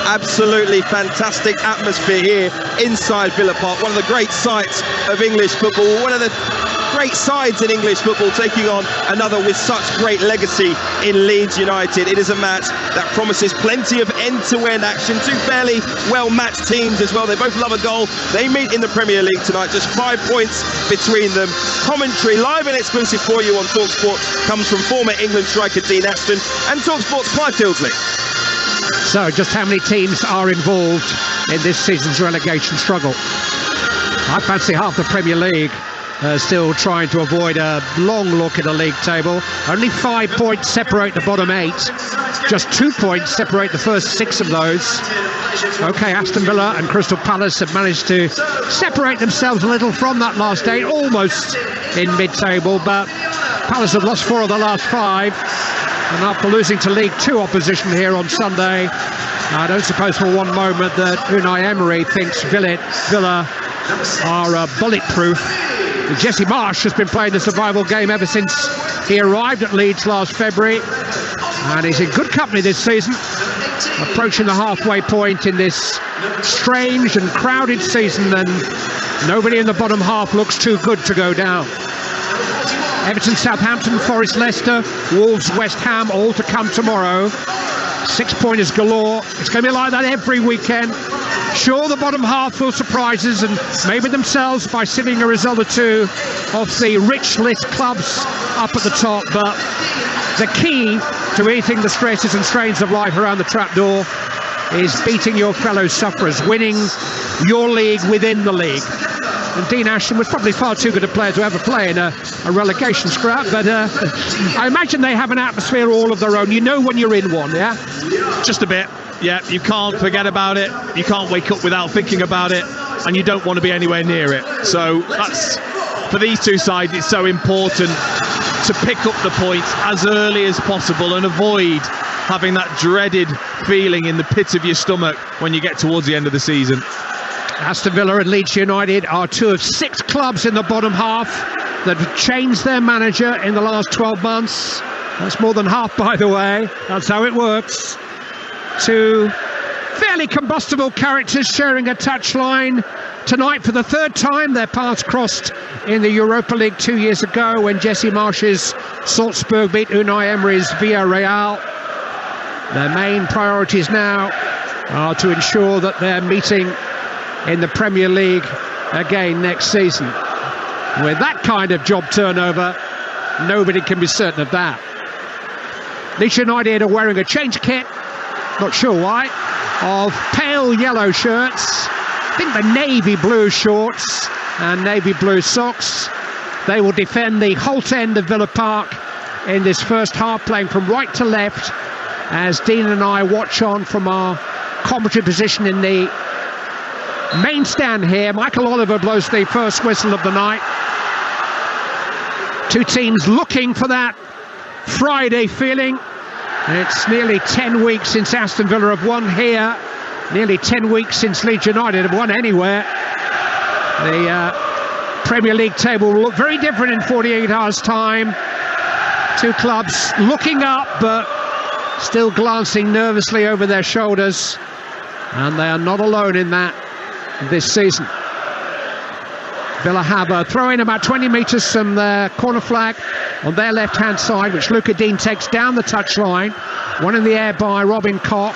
Absolutely fantastic atmosphere here inside Villa Park. One of the great sights of English football. One of the great sides in English football taking on another with such great legacy in Leeds United. It is a match that promises plenty of end-to-end action. Two fairly well-matched teams as well. They both love a goal. They meet in the Premier League tonight. Just 5 points between them. Commentary live and exclusive for you on Talksport comes from former England striker Dean Aston and Talksport's Clive Fieldsley. So, just how many teams are involved in this season's relegation struggle? I fancy half the Premier League still trying to avoid a long look at the league table. Only 5 points separate the bottom 8. Just 2 points separate the first 6 of those. OK, Aston Villa and Crystal Palace have managed to separate themselves a little from that last 8, almost in mid-table, but Palace have lost 4 of the last 5. And after losing to League 2 opposition here on Sunday, I don't suppose for one moment that Unai Emery thinks Villa are bulletproof. Jesse Marsch has been playing the survival game ever since he arrived at Leeds last February, and he's in good company this season, approaching the halfway point in this strange and crowded season, and nobody in the bottom half looks too good to go down. Everton, Southampton, Forest, Leicester, Wolves, West Ham, all to come tomorrow. 6-pointers galore. It's going to be like that every weekend. Sure, the bottom half will surprise us, and maybe themselves by sitting a result or two off the rich list clubs up at the top, but the key to eating the stresses and strains of life around the trapdoor is beating your fellow sufferers, winning your league within the league. And Dean Aston was probably far too good a player to ever play in a relegation scrap, but I imagine they have an atmosphere all of their own. You know when you're in one, yeah? Just a bit, yeah. You can't forget about it. You can't wake up without thinking about it, and you don't want to be anywhere near it. So that's, for these two sides, it's so important to pick up the points as early as possible and avoid having that dreaded feeling in the pit of your stomach when you get towards the end of the season. Aston Villa and Leeds United are 2 of 6 clubs in the bottom half that have changed their manager in the last 12 months. That's more than half, by the way. That's how it works. 2 fairly combustible characters sharing a touchline tonight for the 3rd time. Their paths crossed in the Europa League 2 years ago when Jesse Marsch's Salzburg beat Unai Emery's Villarreal. Their main priorities now are to ensure that they're meeting in the Premier League again next season. With that kind of job turnover, nobody can be certain of that. Leeds United are wearing a change kit, not sure why, of pale yellow shirts, I think the navy blue shorts and navy blue socks. They will defend the Holt end of Villa Park in this first half, playing from right to left, as Dean and I watch on from our commentary position in the main stand here. Michael Oliver blows the first whistle of the night. 2 teams looking for that Friday feeling. It's nearly 10 weeks since Aston Villa have won here. Nearly 10 weeks since Leeds United have won anywhere. The Premier League table will look very different in 48 hours' time. 2 clubs looking up, but still glancing nervously over their shoulders. And they are not alone in that this season. Villa have a throw-in about 20 metres from their corner flag on their left-hand side, which Luca Dean takes down the touchline. One in the air by Robin Koch.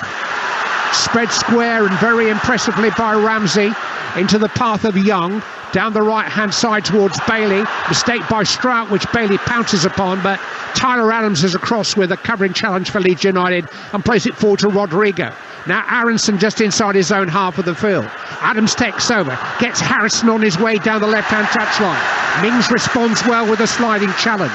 Spread square and very impressively by Ramsey into the path of Young. Down the right-hand side towards Bailey. Mistake by Strout, which Bailey pounces upon, but Tyler Adams is across with a covering challenge for Leeds United and plays it forward to Rodrigo. Now Aronson just inside his own half of the field. Adams takes over, gets Harrison on his way down the left-hand touchline. Mings responds well with a sliding challenge.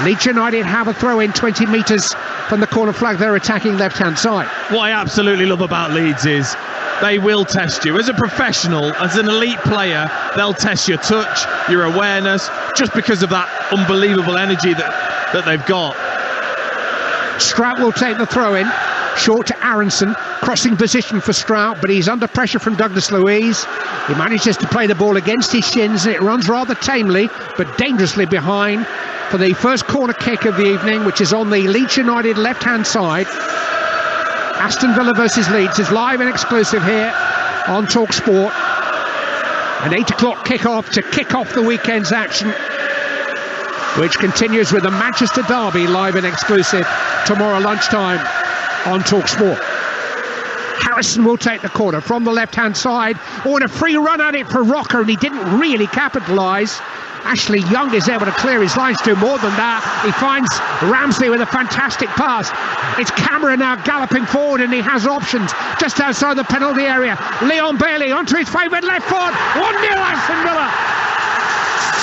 Leeds United have a throw-in 20 metres from the corner flag. They're attacking left-hand side. What I absolutely love about Leeds is they will test you. As a professional, as an elite player, they'll test your touch, your awareness, just because of that unbelievable energy that they've got. Strout will take the throw-in. Short to Aronson, crossing position for Strout, but he's under pressure from Douglas Luiz. He manages to play the ball against his shins, and it runs rather tamely but dangerously behind for the first corner kick of the evening, which is on the Leeds United left-hand side. Aston Villa versus Leeds is live and exclusive here on Talksport. An 8 o'clock kick-off to kick off the weekend's action, which continues with the Manchester Derby live and exclusive tomorrow lunchtime on Talksport. Harrison will take the corner from the left-hand side. Oh, and a free run at it for Rocker, and he didn't really capitalise. Ashley Young is able to clear his lines, do more than that. He finds Ramsey with a fantastic pass. It's Camera now galloping forward, and he has options just outside the penalty area. Leon Bailey onto his favourite left foot. 1-0 Aston Villa.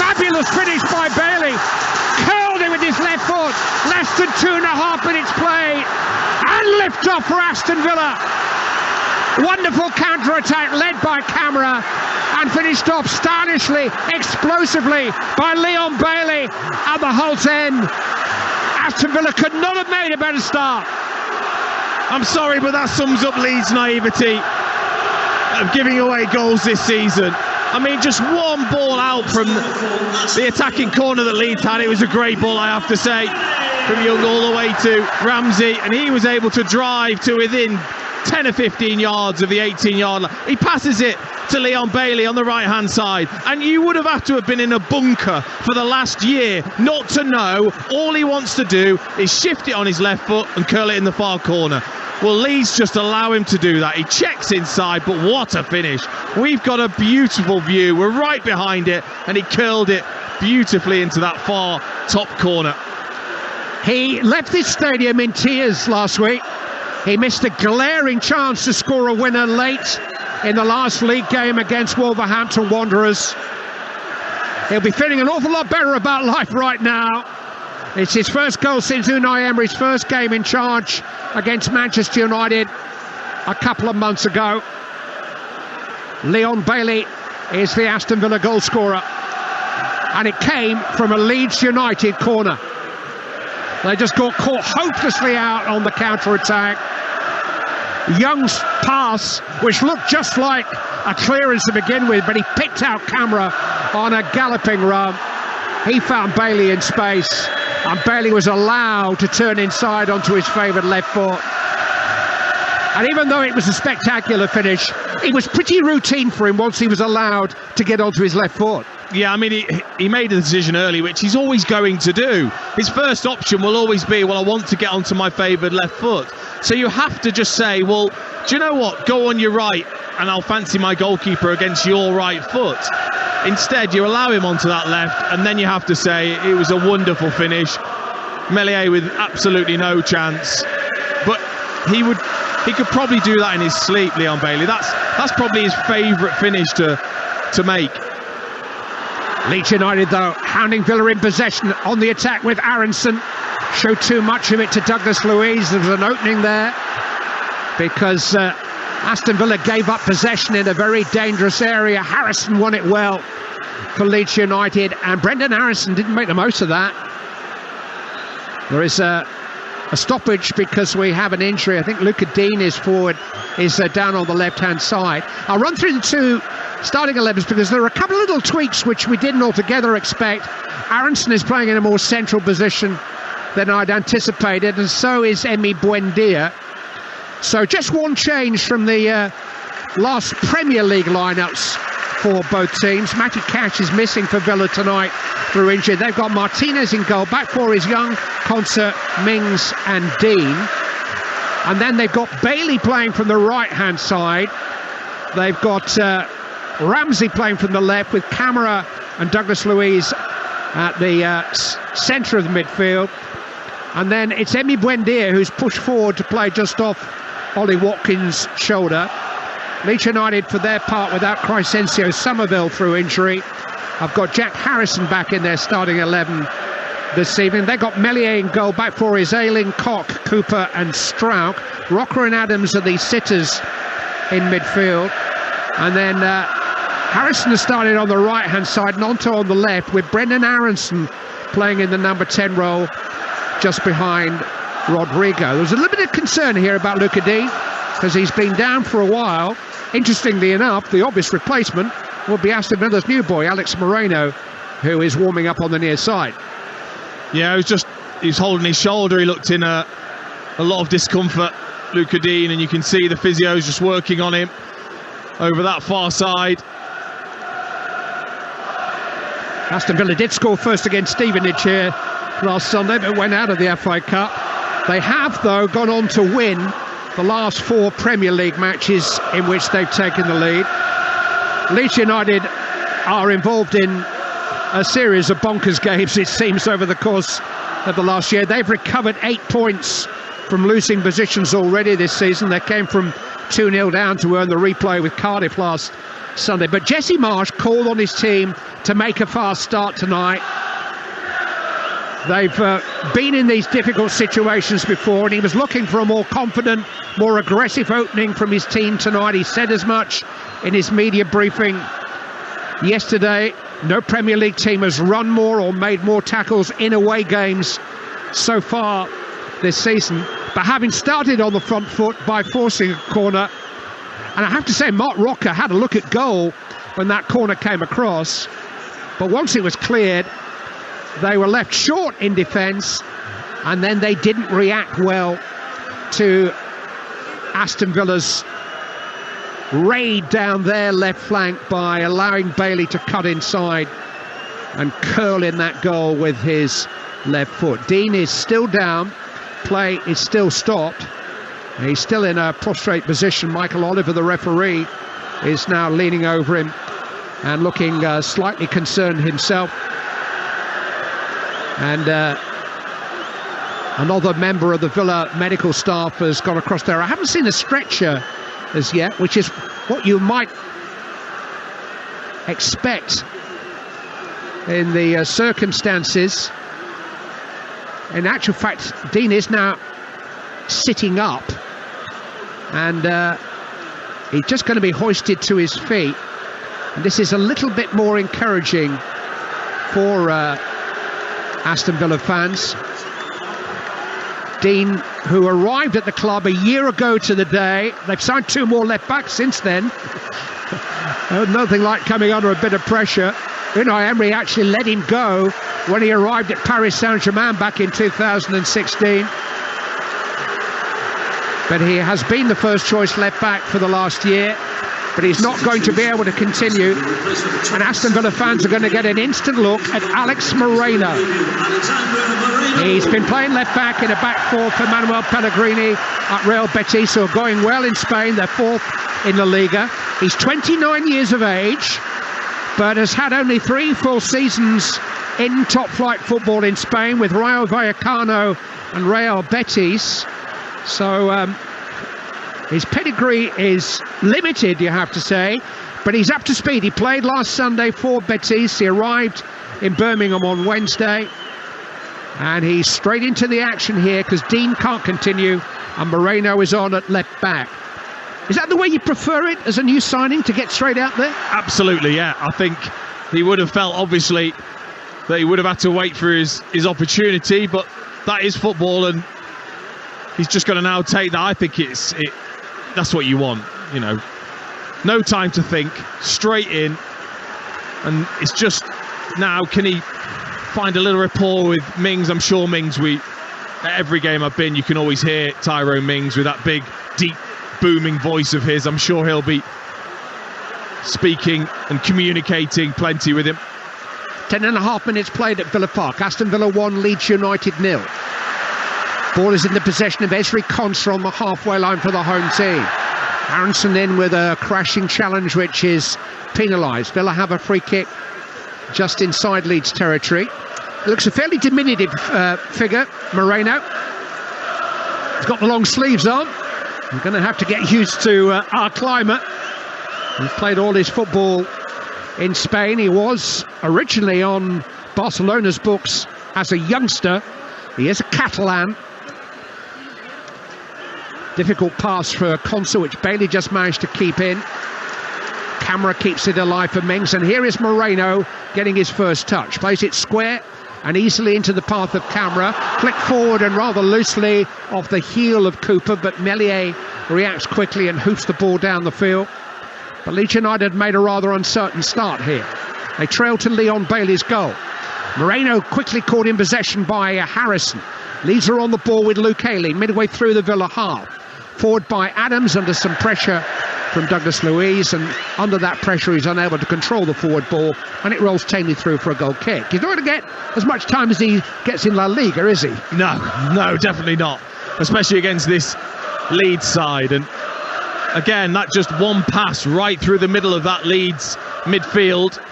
Fabulous finish by Bailey. Curled it with his left foot. Less than 2.5 minutes play. And lift off for Aston Villa. Wonderful counter-attack led by Camera and finished off stylishly, explosively by Leon Bailey at the Holt end. Aston Villa could not have made a better start. I'm sorry, but that sums up Leeds' naivety of giving away goals this season. I mean, just one ball out from the attacking corner that Leeds had. It was a great ball, I have to say, from Young all the way to Ramsey, and he was able to drive to within 10 or 15 yards of the 18-yard line. He passes it to Leon Bailey on the right-hand side, and you would have had to have been in a bunker for the last year not to know all he wants to do is shift it on his left foot and curl it in the far corner. Well, Leeds just allow him to do that. He checks inside, but what a finish. We've got a beautiful view. We're right behind it, and he curled it beautifully into that far top corner. He left this stadium in tears last week. He missed a glaring chance to score a winner late in the last league game against Wolverhampton Wanderers. He'll be feeling an awful lot better about life right now. It's his first goal since Unai Emery's first game in charge against Manchester United a couple of months ago. Leon Bailey is the Aston Villa goal scorer, and it came from a Leeds United corner. They just got caught hopelessly out on the counter-attack. Young's pass, which looked just like a clearance to begin with, but he picked out Camera on a galloping run. He found Bailey in space, and Bailey was allowed to turn inside onto his favourite left foot. And even though it was a spectacular finish, it was pretty routine for him once he was allowed to get onto his left foot. Yeah, I mean, he made a decision early, which he's always going to do. His first option will always be, well, I want to get onto my favoured left foot. So you have to just say, well, do you know what? Go on your right, and I'll fancy my goalkeeper against your right foot. Instead, you allow him onto that left, and then you have to say it was a wonderful finish. Meslier with absolutely no chance. But he could probably do that in his sleep, Leon Bailey. That's probably his favourite finish to make. Leeds United, though, hounding Villa in possession on the attack with Aronson. Showed too much of it to Douglas Luiz. There was an opening there because Aston Villa gave up possession in a very dangerous area. Harrison won it well for Leeds United, and Brendan Harrison didn't make the most of that. There is a stoppage because we have an injury. I think Luca Dean is down on the left-hand side. I'll run through the two starting 11s because there are a couple of little tweaks which we didn't altogether expect. Aronson is playing in a more central position than I'd anticipated, and so is Emi Buendia. So just one change from the last Premier League lineups for both teams. Matty Cash is missing for Villa tonight through injury. They've got Martinez in goal. Back four is Young, Concert, Mings and Dean. And then they've got Bailey playing from the right-hand side. They've got Ramsey playing from the left with Camera and Douglas Luiz at the centre of the midfield. And then it's Emi Buendia who's pushed forward to play just off Ollie Watkins' shoulder. Leeds United, for their part, without Crescencio Somerville through injury. I've got Jack Harrison back in their starting 11 this evening. They got Meslier in goal. Back four is Ayling, Koch, Cooper and Strauch. Rocker and Adams are the sitters in midfield. And then Harrison has started on the right-hand side, Nonto on the left, with Brendan Aronson playing in the number 10 role just behind Rodrigo. There's a little bit of concern here about Luca D because he's been down for a while. Interestingly enough, the obvious replacement will be Aston Villa's new boy, Alex Moreno, who is warming up on the near side. Yeah, he's holding his shoulder. He looked in a lot of discomfort Luca Dean, and you can see the physios just working on him over that far side. Aston Villa did score first against Stevenage here last Sunday, but went out of the FA Cup. They have, though, gone on to win the last 4 Premier League matches in which they've taken the lead. Leeds United are involved in a series of bonkers games, it seems, over the course of the last year. They've recovered 8 points from losing positions already this season. They came from 2-0 down to earn the replay with Cardiff last Sunday. But Jesse Marsch called on his team to make a fast start tonight. They've been in these difficult situations before, and he was looking for a more confident, more aggressive opening from his team tonight. He said as much in his media briefing yesterday. No Premier League team has run more or made more tackles in away games so far this season. But having started on the front foot by forcing a corner, and I have to say Mark Rocker had a look at goal when that corner came across, but once it was cleared, they were left short in defence, and then they didn't react well to Aston Villa's raid down their left flank by allowing Bailey to cut inside and curl in that goal with his left foot. Dean is still down, play is still stopped, he's still in a prostrate position. Michael Oliver, the referee, is now leaning over him and looking slightly concerned himself. And another member of the Villa medical staff has gone across there. I haven't seen a stretcher as yet, which is what you might expect in the circumstances. In actual fact, Dean is now sitting up, and he's just going to be hoisted to his feet. And this is a little bit more encouraging for Aston Villa fans. Dean, who arrived at the club a year ago to the day, they've signed 2 more left backs since then. Nothing like coming under a bit of pressure. Unai Emery actually let him go when he arrived at Paris Saint-Germain back in 2016. But he has been the first choice left back for the last year, but he's not going to be able to continue. And Aston Villa fans are going to get an instant look at Alex Moreno. He's been playing left back in a back 4 for Manuel Pellegrini at Real Betis, who are going well in Spain. They're 4th in La Liga. He's 29 years of age, but has had only 3 full seasons in top flight football in Spain with Rayo Vallecano and Real Betis. So his pedigree is limited, you have to say, but he's up to speed. He played last Sunday for Betis. He arrived in Birmingham on Wednesday, and he's straight into the action here because Dean can't continue and Moreno is on at left back. Is that the way you prefer it as a new signing, to get straight out there? Absolutely, yeah. I think he would have felt, obviously, that he would have had to wait for his opportunity, but that is football, and he's just going to now take that. I think that's what you want, you know. No time to think, straight in, and it's just now, can he find a little rapport with Mings? I'm sure Mings, at every game I've been, you can always hear Tyrone Mings with that big, deep, booming voice of his. I'm sure he'll be speaking and communicating plenty with him. 10.5 minutes played at Villa Park. Aston Villa 1, Leeds United 0. Ball is in the possession of Esri Konsa on the halfway line for the home team. Aronson in with a crashing challenge, which is penalised. Villa have a free kick just inside Leeds territory. It looks a fairly diminutive figure, Moreno. He's got the long sleeves on. We're going to have to get used to our climate. He's played all his football in Spain. He was originally on Barcelona's books as a youngster. He is a Catalan. Difficult pass for Konsa, which Bailey just managed to keep in. Camera keeps it alive for Mings, and here is Moreno getting his first touch. Plays it square and easily into the path of Camera. Flick forward and rather loosely off the heel of Cooper, but Meslier reacts quickly and hoops the ball down the field. But Leeds United made a rather uncertain start here. They trailed to Leon Bailey's goal. Moreno quickly caught in possession by Harrison. Leeds are on the ball with Luke Haley midway through the Villa half. Forward by Adams under some pressure from Douglas Luiz, and under that pressure he's unable to control the forward ball, and it rolls tamely through for a goal kick. He's not going to get as much time as he gets in La Liga, is he? No, definitely not, especially against this Leeds side. And again, that just one pass right through the middle of that Leeds midfield,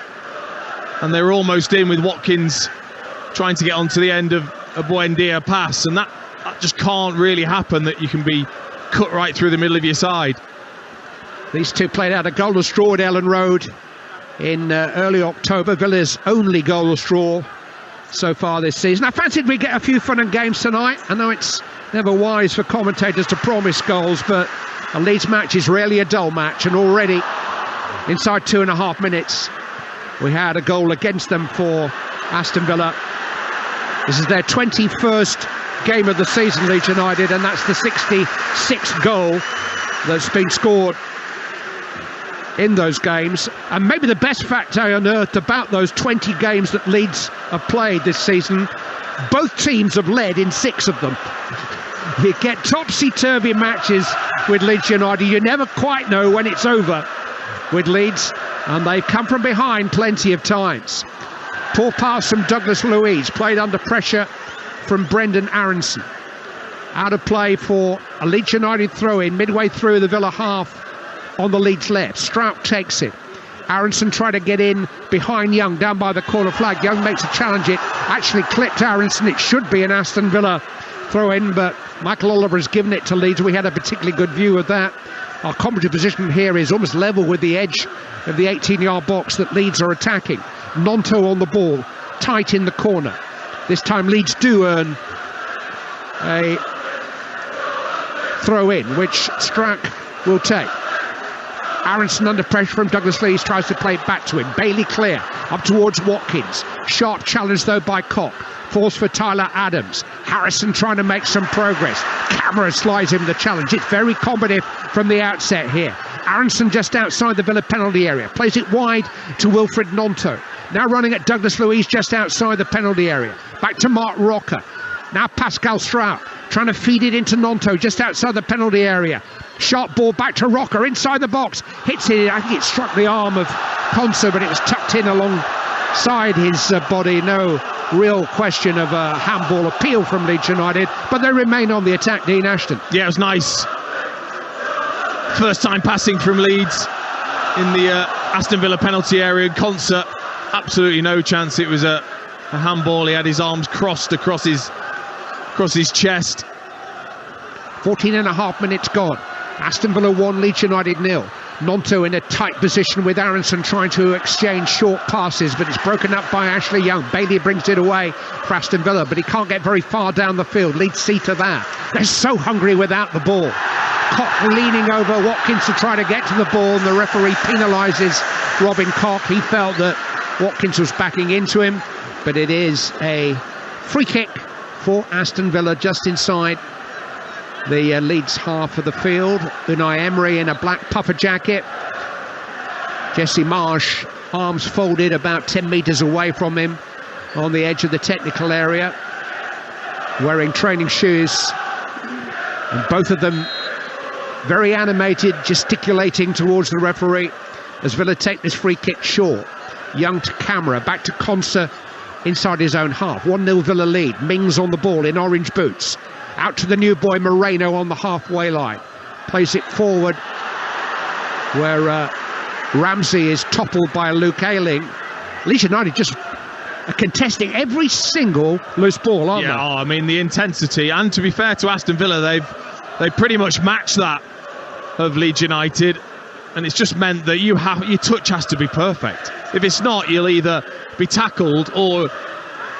and they're almost in with Watkins trying to get onto the end of a Buendia pass, and that just can't really happen, that you can be cut right through the middle of your side. These two played out a goalless draw at Ellen Road in early October. Villa's only goalless draw so far this season. I fancied we'd get a few fun and games tonight. I know it's never wise for commentators to promise goals, but a Leeds match is rarely a dull match, and already inside 2.5 minutes we had a goal against them for Aston Villa. This is their 21st game of the season, Leeds United, and that's the 66th goal that's been scored in those games. And maybe the best fact I unearthed about those 20 games that Leeds have played this season, both teams have led in 6 of them. You get topsy-turvy matches with Leeds United. You never quite know when it's over with Leeds, and they've come from behind plenty of times. Poor pass from Douglas Luiz, played under pressure from Brendan Aronson. Out of play for a Leeds United throw-in midway through the Villa half on the Leeds left. Strout takes it. Aronson tried to get in behind Young down by the corner flag. Young makes a challenge. It actually clipped Aronson. It should be an Aston Villa throw-in, but Michael Oliver has given it to Leeds. We had a particularly good view of that. Our commentary position here is almost level with the edge of the 18-yard box that Leeds are attacking. Nonto on the ball, tight in the corner. This time Leeds do earn a throw-in, which Strack will take. Aronson under pressure from Douglas Luiz, tries to play it back to him. Bailey clear, up towards Watkins. Sharp challenge though by Koch. Falls for Tyler Adams. Harrison trying to make some progress. Camera slides him the challenge. It's very combative from the outset here. Aronson just outside the Villa penalty area. Plays it wide to Wilfred Nonto. Now running at Douglas Luiz just outside the penalty area. Back to Mark Rocker. Now Pascal Strout trying to feed it into Nonto just outside the penalty area. Sharp ball back to Rocker inside the box. Hits it. I think it struck the arm of Conser, but it was tucked in alongside his body. No real question of a handball appeal from Leeds United, but they remain on the attack. Dean Ashton. Yeah, it was nice. First time passing from Leeds in the Aston Villa penalty area. Conser, absolutely no chance. It was a handball. He had his arms crossed across his chest. 14.5 minutes gone. Aston Villa 1, Leeds United 0. Nonto in a tight position with Aronson trying to exchange short passes, but it's broken up by Ashley Young. Bailey brings it away for Aston Villa, but he can't get very far down the field. Leeds see to that. They're so hungry without the ball. Koch leaning over Watkins to try to get to the ball, and the referee penalises Robin Koch. He felt that Watkins was backing into him, but it is a free kick for Aston Villa just inside the Leeds half of the field. Unai Emery in a black puffer jacket. Jesse Marsh, arms folded about 10 metres away from him on the edge of the technical area, wearing training shoes, and both of them very animated, gesticulating towards the referee as Villa take this free kick short. Young to camera, back to Conser inside his own half. 1-0 Villa lead. Mings on the ball in orange boots. Out to the new boy Moreno on the halfway line. Plays it forward where Ramsey is toppled by Luke Ayling. Leeds United just contesting every single loose ball, aren't they? Yeah, I mean, the intensity. And to be fair to Aston Villa, they've pretty much matched that of Leeds United. And it's just meant that your touch has to be perfect. If it's not, you'll either be tackled, or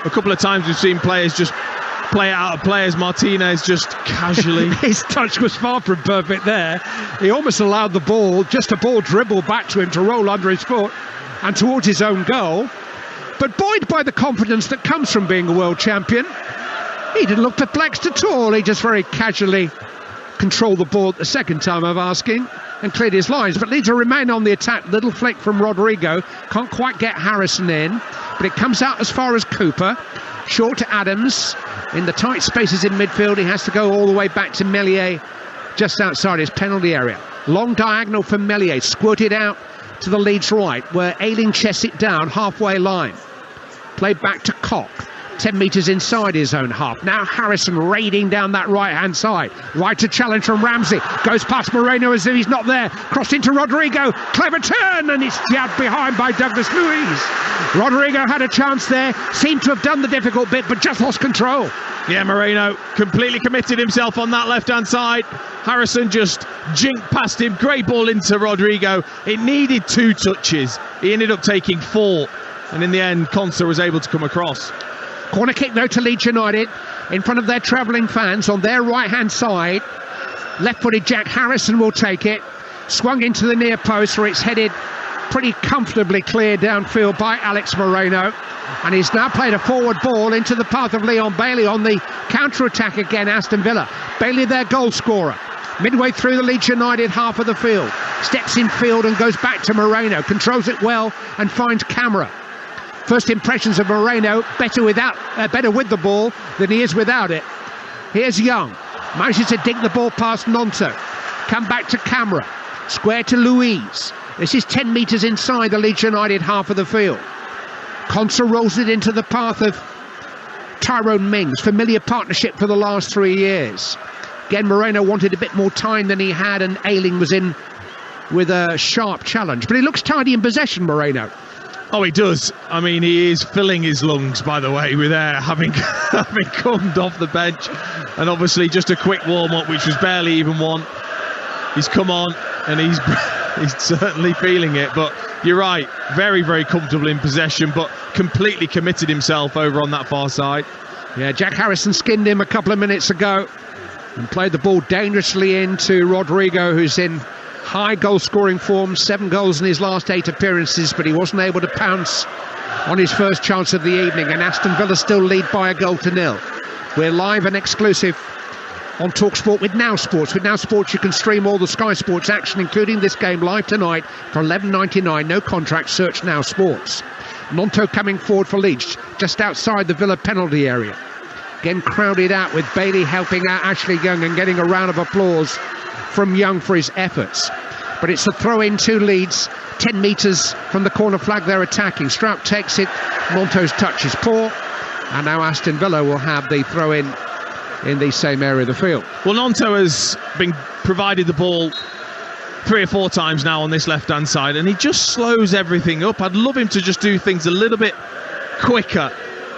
a couple of times we've seen players just play it out of players. Martinez just casually. His touch was far from perfect there. He almost allowed the ball dribble back to him to roll under his foot and towards his own goal. But buoyed by the confidence that comes from being a world champion, he didn't look perplexed at all. He just very casually controlled the ball the second time of asking and cleared his lines. But Leeds will remain on the attack. Little flick from Rodrigo. Can't quite get Harrison in, but it comes out as far as Cooper. Short to Adams. In the tight spaces in midfield, he has to go all the way back to Meslier just outside his penalty area. Long diagonal for Meslier, squirted out to the Leeds right, where Ayling chests it down halfway line. Played back to Koch, 10 metres inside his own half. Now Harrison raiding down that right-hand side. Right to challenge from Ramsey. Goes past Moreno as if he's not there. Crossed into Rodrigo. Clever turn, and it's jabbed behind by Douglas Luiz. Rodrigo had a chance there. Seemed to have done the difficult bit, but just lost control. Yeah, Moreno completely committed himself on that left-hand side. Harrison just jinked past him. Great ball into Rodrigo. It needed 2 touches. He ended up taking 4. And in the end, Konsa was able to come across. Corner kick though to Leeds United in front of their travelling fans on their right-hand side. Left-footed Jack Harrison will take it. Swung into the near post where it's headed pretty comfortably clear downfield by Alex Moreno. And he's now played a forward ball into the path of Leon Bailey on the counter-attack again, Aston Villa. Bailey, their goal scorer. Midway through the Leeds United half of the field. Steps in field and goes back to Moreno. Controls it well and finds Camera. First impressions of Moreno, better with the ball than he is without it. Here's Young. Manages to dig the ball past Nonto. Come back to Camera. Square to Luiz. This is 10 metres inside the Leeds United half of the field. Konsa rolls it into the path of Tyrone Mings. Familiar partnership for the last 3 years. Again, Moreno wanted a bit more time than he had, and Ayling was in with a sharp challenge. But he looks tidy in possession, Moreno. Oh, he does. I mean, he is filling his lungs, by the way, with air, having come off the bench. And obviously just a quick warm-up, which was barely even one. He's come on, and he's certainly feeling it. But you're right, very, very comfortable in possession, but completely committed himself over on that far side. Yeah, Jack Harrison skinned him a couple of minutes ago and played the ball dangerously into Rodrigo, who's in high goal-scoring form, 7 goals in his last 8 appearances, but he wasn't able to pounce on his first chance of the evening, and Aston Villa still lead by 1-0. We're live and exclusive on Talksport with Now Sports. With Now Sports, you can stream all the Sky Sports action, including this game, live tonight for $11.99. No contract. Search Now Sports. Nonto coming forward for Leeds, just outside the Villa penalty area. Again crowded out, with Bailey helping out Ashley Young and getting a round of applause from Young for his efforts. But it's a throw in to Leeds, 10 metres from the corner flag. They're attacking. Strout takes it. Nonto's touch is poor, and now Aston Villa will have the throw in the same area of the field. Well, Nonto has been provided the ball 3 or 4 times now on this left-hand side, and he just slows everything up. I'd love him to just do things a little bit quicker,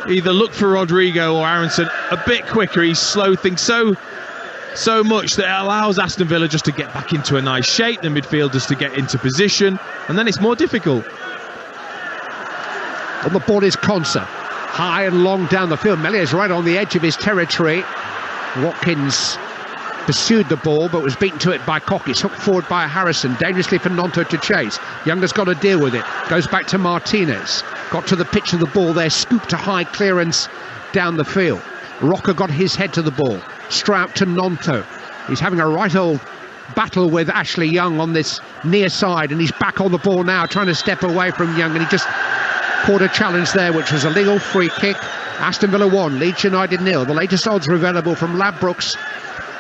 either look for Rodrigo or Aronson a bit quicker. He's slowed things so much that it allows Aston Villa just to get back into a nice shape, the midfielders to get into position, and then it's more difficult. On the board is Konsa, high and long down the field. Melia's right on the edge of his territory. Watkins pursued the ball but was beaten to it by Koch. It's hooked forward by Harrison, dangerously for Nonto to chase. Young has got to deal with it. Goes back to Martinez. Got to the pitch of the ball there, scooped to high clearance down the field. Rocker got his head to the ball. Strout to Nonto. He's having a right old battle with Ashley Young on this near side, and he's back on the ball now, trying to step away from Young, and he just caught a challenge there, which was a legal free kick. Aston Villa 1, Leeds United 0. The latest odds are available from Ladbrokes,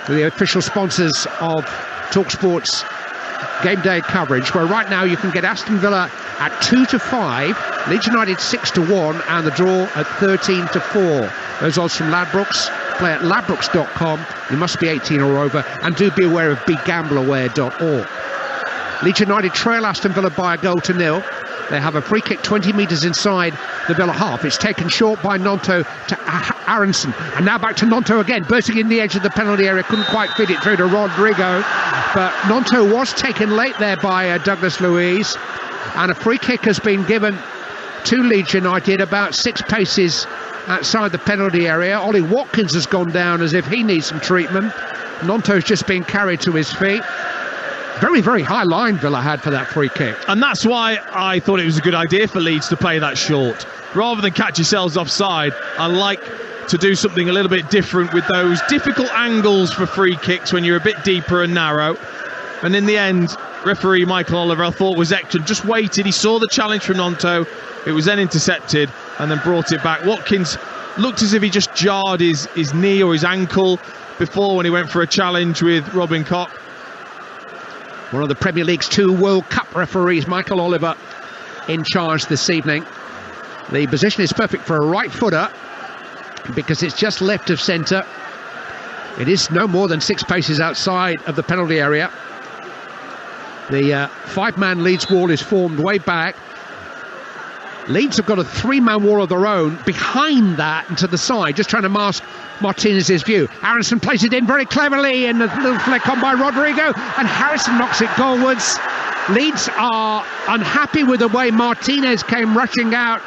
the official sponsors of Talksport's game day coverage, where right now you can get Aston Villa at 2-5, Leeds United 6-1, and the draw at 13-4. Those odds from Ladbrokes. Play at ladbrokes.com. You must be 18 or over, and do be aware of begambleaware.org. Leeds United trail Aston Villa by 1-0. They have a free kick 20 metres inside the Villa half. It's taken short by Nonto to Aronson, and now back to Nonto again, bursting in the edge of the penalty area. Couldn't quite fit it through to Rodrigo, but Nonto was taken late there by Douglas Luiz, and a free kick has been given to Leeds United about 6 paces outside the penalty area. Ollie Watkins has gone down as if he needs some treatment. Nonto's just been carried to his feet. Very, very high line Villa had for that free kick. And that's why I thought it was a good idea for Leeds to play that short. Rather than catch yourselves offside, I like to do something a little bit different with those difficult angles for free kicks when you're a bit deeper and narrow. And in the end, referee Michael Oliver, I thought, was excellent. Just waited. He saw the challenge from Nonto. It was then intercepted and then brought it back. Watkins looked as if he just jarred his knee or his ankle, before when he went for a challenge with Robin Koch. One of the Premier League's 2 World Cup referees, Michael Oliver, in charge this evening. The position is perfect for a right footer because it's just left of centre. It is no more than 6 paces outside of the penalty area. The 5-man Leeds wall is formed way back. Leeds have got a 3-man wall of their own behind that and to the side, just trying to mask Martinez's view. Harrison plays it in very cleverly, and a little flick on by Rodrigo, and Harrison knocks it goalwards. Leeds are unhappy with the way Martinez came rushing out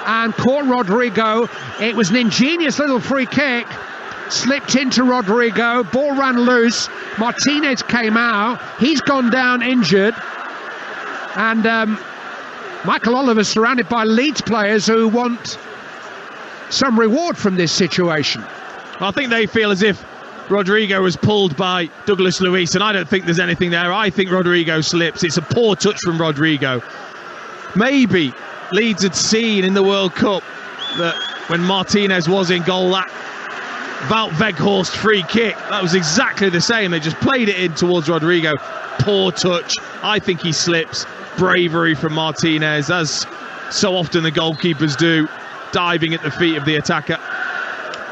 and caught Rodrigo. It was an ingenious little free kick, slipped into Rodrigo, ball ran loose, Martinez came out, he's gone down injured, and Michael Oliver surrounded by Leeds players who want some reward from this situation. I think they feel as if Rodrigo was pulled by Douglas Luiz, and I don't think there's anything there. I think Rodrigo slips. It's a poor touch from Rodrigo. Maybe Leeds had seen in the World Cup that when Martinez was in goal, that Wout Weghorst free kick, that was exactly the same. They just played it in towards Rodrigo. Poor touch. I think he slips. Bravery from Martinez, as so often the goalkeepers do, diving at the feet of the attacker.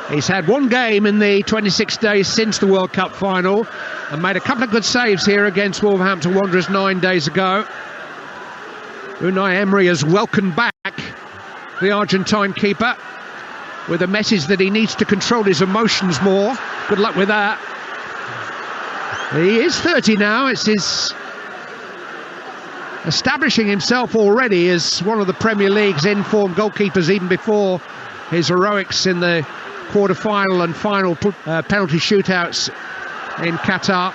He's had 1 game in the 26 days since the World Cup final and made a couple of good saves here against Wolverhampton Wanderers 9 days ago. Unai Emery has welcomed back the Argentine keeper with a message that he needs to control his emotions more. Good luck with that. He is 30 now. It's his establishing himself already as one of the Premier League's in-form goalkeepers, even before his heroics in the quarter-final and final penalty shootouts in Qatar.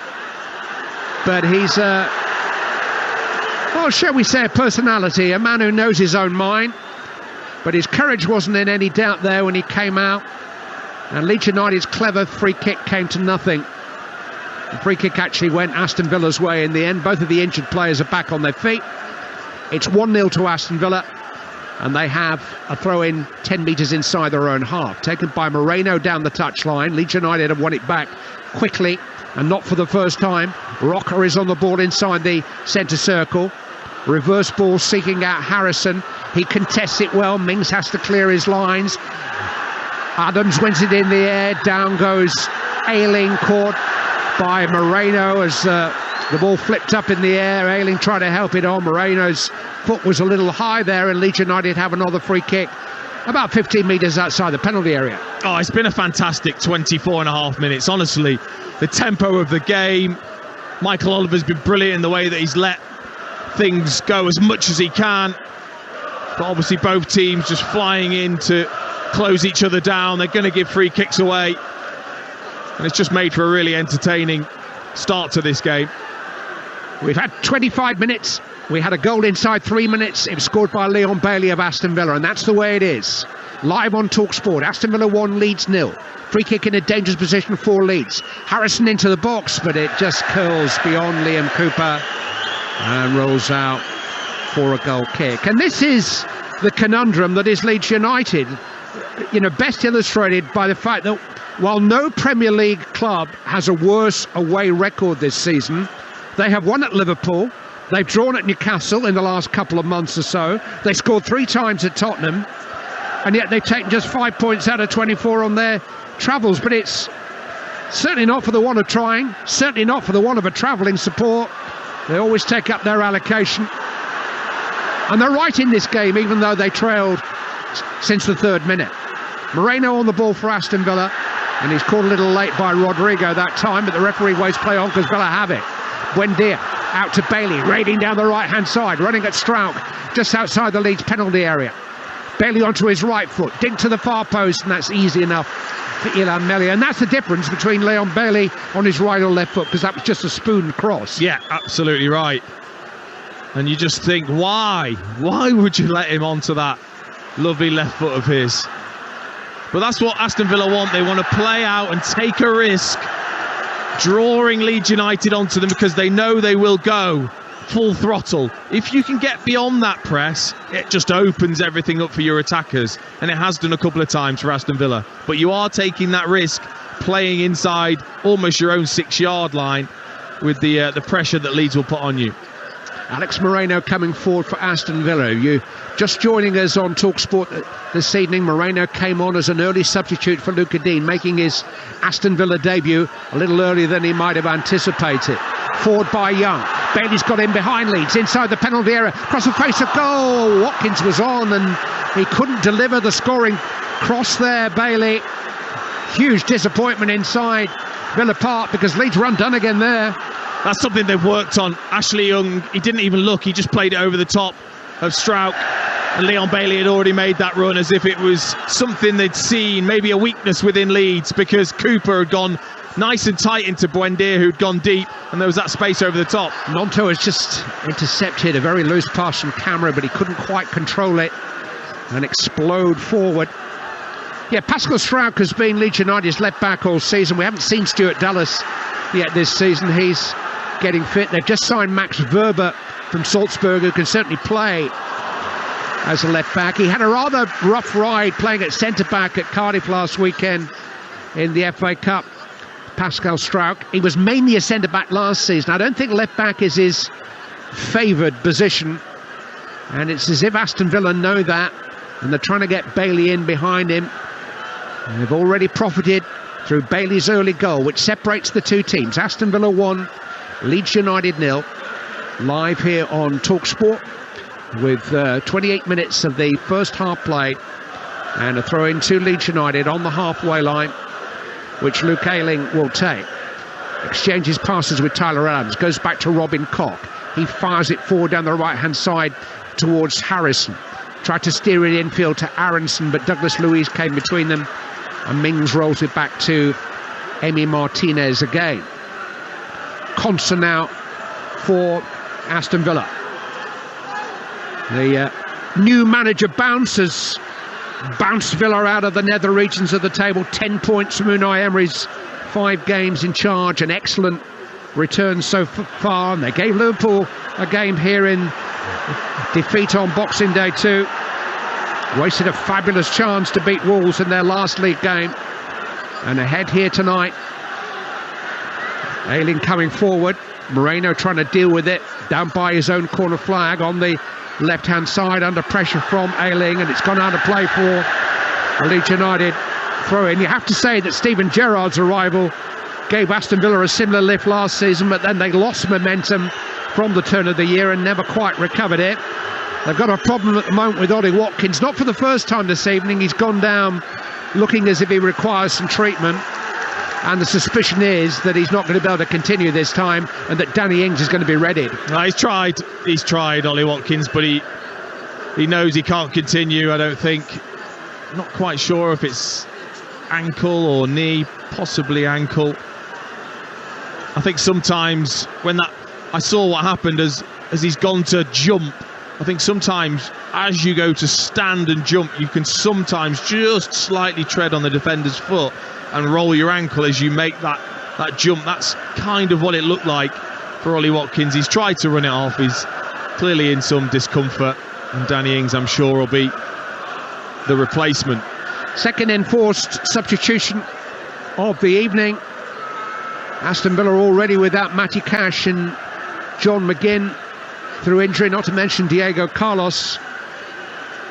But he's well, shall we say, a personality, a man who knows his own mind. But his courage wasn't in any doubt there when he came out, and Leeds United's clever free kick came to nothing. The free kick actually went Aston Villa's way in the end. Both of the injured players are back on their feet. It's 1-0 to Aston Villa, and they have a throw-in 10 metres inside their own half, taken by Moreno down the touchline. Leeds United have won it back quickly, and not for the first time. Rocker is on the ball inside the centre circle. Reverse ball seeking out Harrison. He contests it well. Mings has to clear his lines. Adams wins it in the air. Down goes Ayling, caught by Moreno as the ball flipped up in the air. Ayling tried to help it on. Moreno's foot was a little high there, and Leeds United have another free kick about 15 metres outside the penalty area. Oh, it's been a fantastic 24 and a half minutes. Honestly, the tempo of the game. Michael Oliver's been brilliant in the way that he's let things go as much as he can. But obviously both teams just flying in to close each other down. They're going to give free kicks away. And it's just made for a really entertaining start to this game. We've had 25 minutes. We had a goal inside 3 minutes. It was scored by Leon Bailey of Aston Villa, and that's the way it is. Live on Talksport. Aston Villa 1, Leeds 0. Free kick in a dangerous position for Leeds. Harrison into the box, but it just curls beyond Liam Cooper and rolls out for a goal kick. And this is the conundrum that is Leeds United. You know, best illustrated by the fact that while no Premier League club has a worse away record this season, they have won at Liverpool, they've drawn at Newcastle in the last couple of months or so, they scored 3 times at Tottenham, and yet they've taken just 5 points out of 24 on their travels. But it's certainly not for the want of trying, certainly not for the want of a travelling support. They always take up their allocation, and they're right in this game, even though they trailed since the 3rd minute. Moreno on the ball for Aston Villa, and he's caught a little late by Rodrigo that time, but the referee waits play on because Villa have it. Buendia out to Bailey, raiding down the right hand side, running at Strauch just outside the Leeds penalty area. Bailey onto his right foot, dig to the far post, and that's easy enough for Illan Meslier. And that's the difference between Leon Bailey on his right or left foot, because that was just a spoon cross. Yeah, absolutely right. And you just think, why would you let him onto that lovely left foot of his? But that's what Aston Villa want. They want to play out and take a risk, drawing Leeds United onto them, because they know they will go full throttle. If you can get beyond that press, it just opens everything up for your attackers, and it has done a couple of times for Aston Villa. But you are taking that risk playing inside almost your own 6-yard line with the pressure that Leeds will put on you. Alex Moreno coming forward for Aston Villa. You just joining us on Talksport this evening. Moreno came on as an early substitute for Luca Dean, making his Aston Villa debut a little earlier than he might have anticipated. Forward by Young. Bailey's got in behind Leeds, inside the penalty area, across the face of goal. Watkins was on and he couldn't deliver the scoring cross there, Bailey. Huge disappointment inside Villa Park because Leeds were undone again there. That's something they've worked on. Ashley Young, he didn't even look, he just played it over the top of Strauch, and Leon Bailey had already made that run as if it was something they'd seen, maybe a weakness within Leeds, because Cooper had gone nice and tight into Buendia, who'd gone deep, and there was that space over the top. Nonto has just intercepted a very loose pass from Camera, but he couldn't quite control it and explode forward. Yeah, Pascal Strauch has been Leeds United's left back all season. We haven't seen Stuart Dallas yet this season. He's getting fit. They've just signed Max Verber from Salzburg, who can certainly play as a left back. He had a rather rough ride playing at centre back at Cardiff last weekend in the FA Cup. Pascal Strauch, he was mainly a centre back last season. I don't think left back is his favoured position, and it's as if Aston Villa know that, and they're trying to get Bailey in behind him. And they've already profited through Bailey's early goal, which separates the two teams. Aston Villa 1, Leeds United 0. Live here on Talksport with 28 minutes of the first half played, and a throw in to Leeds United on the halfway line, which Luke Ayling will take. Exchanges passes with Tyler Adams, goes back to Robin Koch. He fires it forward down the right hand side towards Harrison. Tried to steer it infield to Aronson, but Douglas Luiz came between them, and Mings rolls it back to Emi Martinez again. Conser now for Aston Villa. The new manager has bounced Villa out of the nether regions of the table. 10 points from Unai Emery's 5 games in charge. An excellent return so far. And they gave Liverpool a game here in defeat on Boxing Day 2. Wasted a fabulous chance to beat Wolves in their last league game. And ahead here tonight. Ayling coming forward. Moreno trying to deal with it. Down by his own corner flag on the left-hand side, under pressure from Ayling, and it's gone out of play for Leeds United throw-in. You have to say that Steven Gerrard's arrival gave Aston Villa a similar lift last season, but then they lost momentum from the turn of the year and never quite recovered it. They've got a problem at the moment with Ollie Watkins, not for the first time this evening. He's gone down looking as if he requires some treatment, and the suspicion is that he's not going to be able to continue this time, and that Danny Ings is going to be readied. He's tried Ollie Watkins, but he knows he can't continue, I don't think. Not quite sure if it's ankle or knee, possibly ankle. I think sometimes when I saw what happened as he's gone to jump. I think sometimes as you go to stand and jump, you can sometimes just slightly tread on the defender's foot and roll your ankle as you make that jump. That's kind of what it looked like for Ollie Watkins. He's tried to run it off. He's clearly in some discomfort, and Danny Ings, I'm sure, will be the replacement. Second enforced substitution of the evening. Aston Villa already without Matty Cash and John McGinn through injury, not to mention Diego Carlos.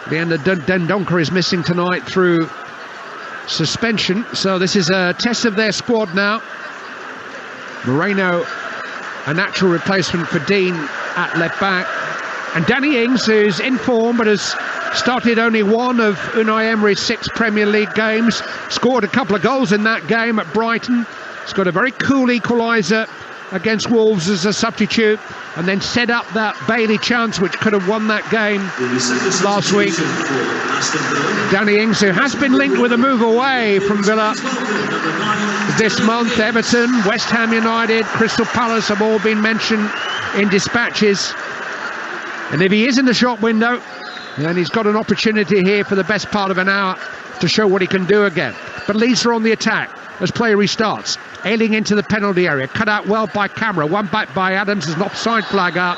Leander Dendoncker is missing tonight through suspension, so this is a test of their squad now. Moreno, a natural replacement for Dean at left back, and Danny Ings, who's in form but has started only one of Unai Emery's 6 Premier League games, scored a couple of goals in that game at Brighton. He's got a very cool equaliser against Wolves as a substitute, and then set up that Bailey chance which could have won that game last week. Danny Ings, who has been linked with a move away from Villa this month. Everton, West Ham United, Crystal Palace have all been mentioned in dispatches, and if he is in the shop window, then he's got an opportunity here for the best part of an hour to show what he can do again. But Leeds are on the attack as play restarts. Ayling into the penalty area, cut out well by Camera, one back by Adams, there's an offside flag up,